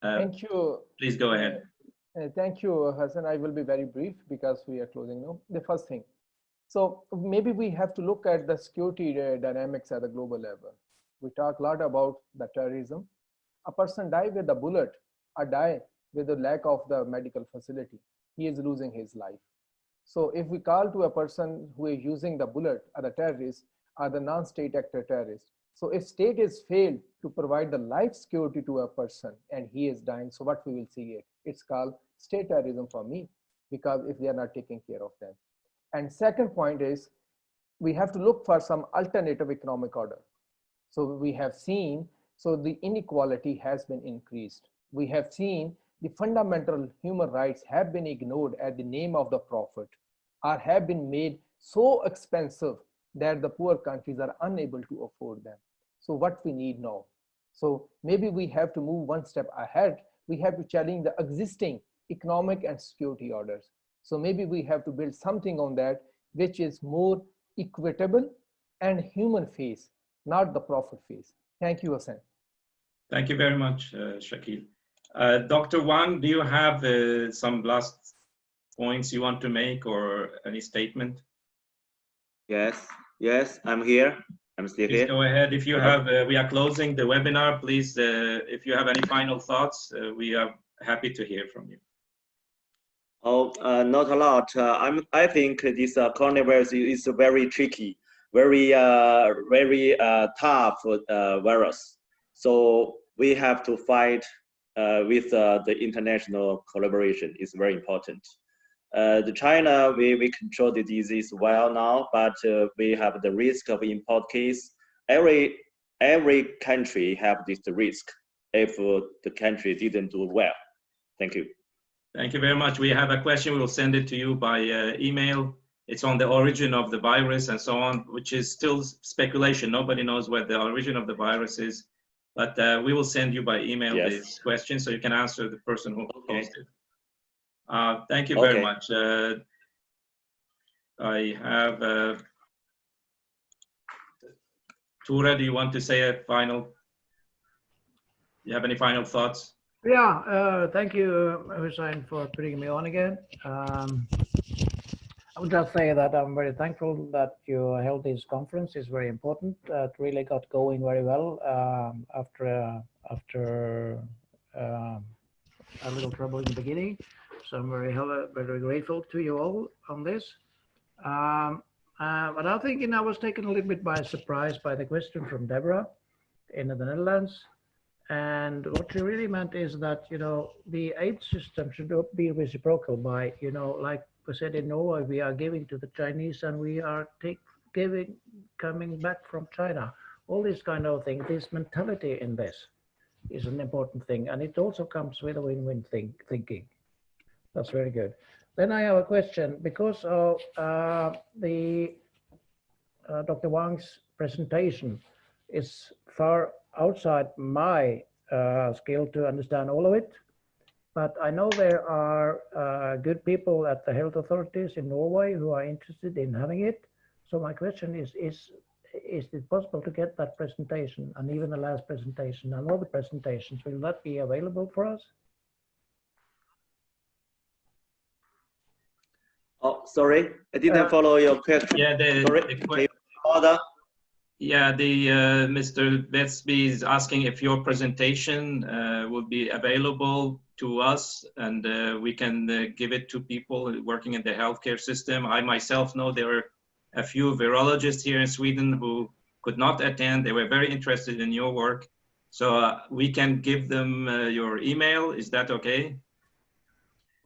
Thank you. Please go ahead. Thank you, Hassan. I will be very brief because we are closing now. The first thing, so maybe we have to look at the security dynamics at the global level. We talk a lot about the terrorism. A person die with a bullet or die with the lack of the medical facility. He is losing his life. So if we call to a person who is using the bullet or the terrorist or the non-state actor terrorist, so if state is failed to provide the life security to a person and he is dying, so what we will see it? It's called state terrorism for me, because if they are not taking care of them. And second point is, we have to look for some alternative economic order. So we have seen, so the inequality has been increased. We have seen the fundamental human rights have been ignored at the name of the profit, or have been made so expensive that the poor countries are unable to afford them. So what we need now? So maybe we have to move one step ahead. We have to challenge the existing economic and security orders. So maybe we have to build something on that which is more equitable and human face, not the profit face. Thank you, Hassan. Thank you very much, Shakil. Dr. Wang, do you have some last points you want to make or any statement? Yes, I'm here. I'm still Please here. go ahead. If you have, we are closing the webinar. Please, if you have any final thoughts, we are happy to hear from you. Oh, not a lot. I think this coronavirus is a very tricky, very tough virus. So we have to fight with the international collaboration. Is very important. The China, we control the disease well now, but we have the risk of import case. Every country have this risk if the country didn't do well. Thank you. Thank you very much. We have a question. We will send it to you by email. It's on the origin of the virus and so on, which is still speculation. Nobody knows what the origin of the virus is, but we will send you by email this question so you can answer the person who posted. Thank you very much. I have Tura, do you want to say a final? You have any final thoughts? Yeah, thank you, Hussein, for putting me on again. I would just say that I'm very thankful that you held this conference. It's very important. It really got going very well after a little trouble in the beginning. So I'm very grateful to you all on this. But I'm thinking I was taken a little bit by surprise by the question from Deborah in the Netherlands. And what she really meant is that, you know, the aid system should be reciprocal by, you know, like we said in Norway, we are giving to the Chinese and we are coming back from China. All this kind of thing, this mentality in this is an important thing. And it also comes with a win-win thinking. That's very good. Then I have a question because of Dr. Wang's presentation is far outside my skill to understand all of it. But I know there are good people at the health authorities in Norway who are interested in having it. So my question is it possible to get that presentation and even the last presentation and all the presentations, will that be available for us? Oh, sorry, I didn't follow your question. Yeah, Mr. Betsby is asking if your presentation will be available to us, and we can give it to people working in the healthcare system. I myself know there are a few virologists here in Sweden who could not attend. They were very interested in your work. So we can give them your email. Is that okay?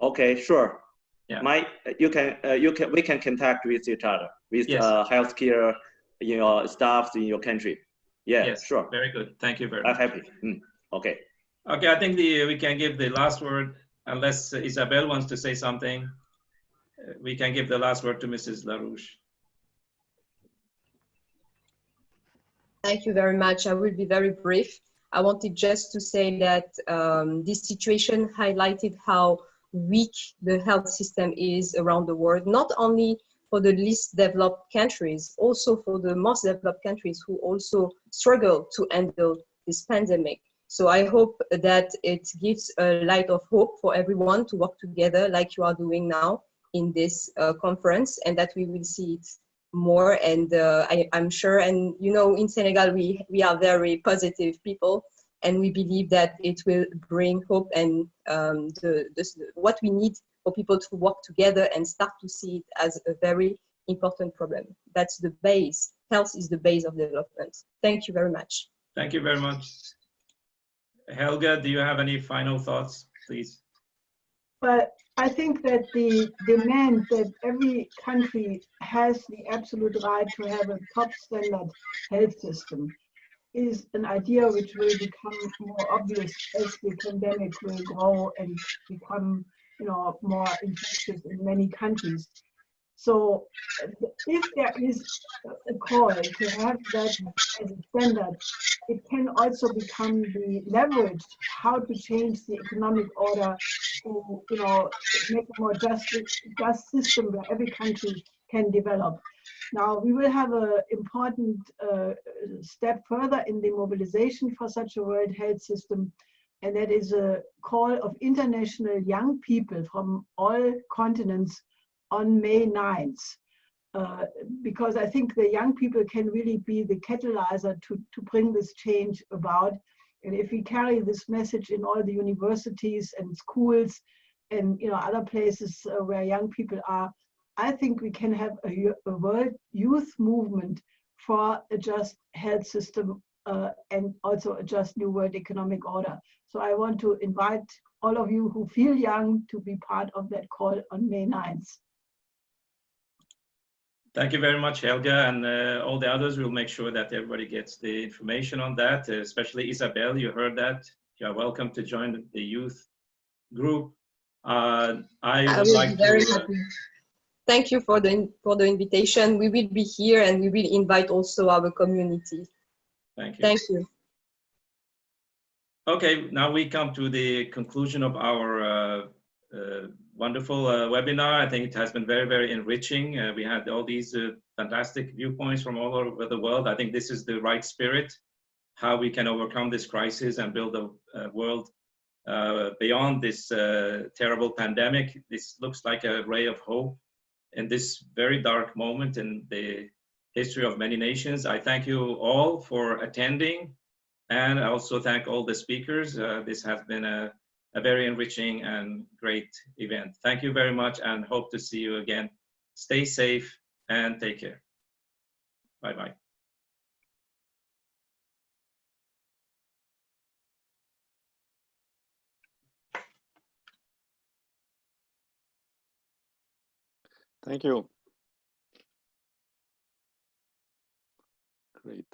Okay, sure. Yeah. We can contact with each other with yes. Healthcare, staffs in your country. Yeah, yes. Sure. Very good. Thank you very I'm much. happy. Okay. Okay, I think we can give the last word, unless Isabel wants to say something. We can give the last word to Mrs. LaRouche. Thank you very much. I will be very brief. I wanted just to say that this situation highlighted how weak the health system is around the world, not only for the least developed countries, also for the most developed countries who also struggle to handle this pandemic. So I hope that it gives a light of hope for everyone to work together like you are doing now in this conference, and that we will see it more. And I'm sure, and in Senegal, we are very positive people, and we believe that it will bring hope and what we need for people to work together and start to see it as a very important problem. That's the base. Health is the base of development. Thank you very much. Thank you very much. Helga, do you have any final thoughts, please? But I think that the demand that every country has the absolute right to have a top standard health system is an idea which will become more obvious as the pandemic will grow and become, more infectious in many countries. So if there is a call to have that as a standard, it can also become the leverage how to change the economic order to, make a more just system where every country can develop. Now, we will have an important step further in the mobilization for such a world health system, and that is a call of international young people from all continents on May 9th. Because I think the young people can really be the catalyzer to bring this change about. And if we carry this message in all the universities and schools and other places where young people are, I think we can have a world youth movement for a just health system and also a just new world economic order. So I want to invite all of you who feel young to be part of that call on May 9th. Thank you very much, Helga, and all the others. We'll make sure that everybody gets the information on that, especially Isabel, you heard that. You are welcome to join the youth group. I would like to... Very happy. Thank you for the invitation. We will be here and we will invite also our community. Thank you. Thank you. Okay, now we come to the conclusion of our wonderful webinar. I think it has been very, very enriching. We had all these fantastic viewpoints from all over the world. I think this is the right spirit, how we can overcome this crisis and build a world beyond this terrible pandemic. This looks like a ray of hope in this very dark moment in the history of many nations. I thank you all for attending, and I also thank all the speakers. This has been a very enriching and great event. Thank you very much, and hope to see you again. Stay safe and take care. Bye-bye. Thank you. Great.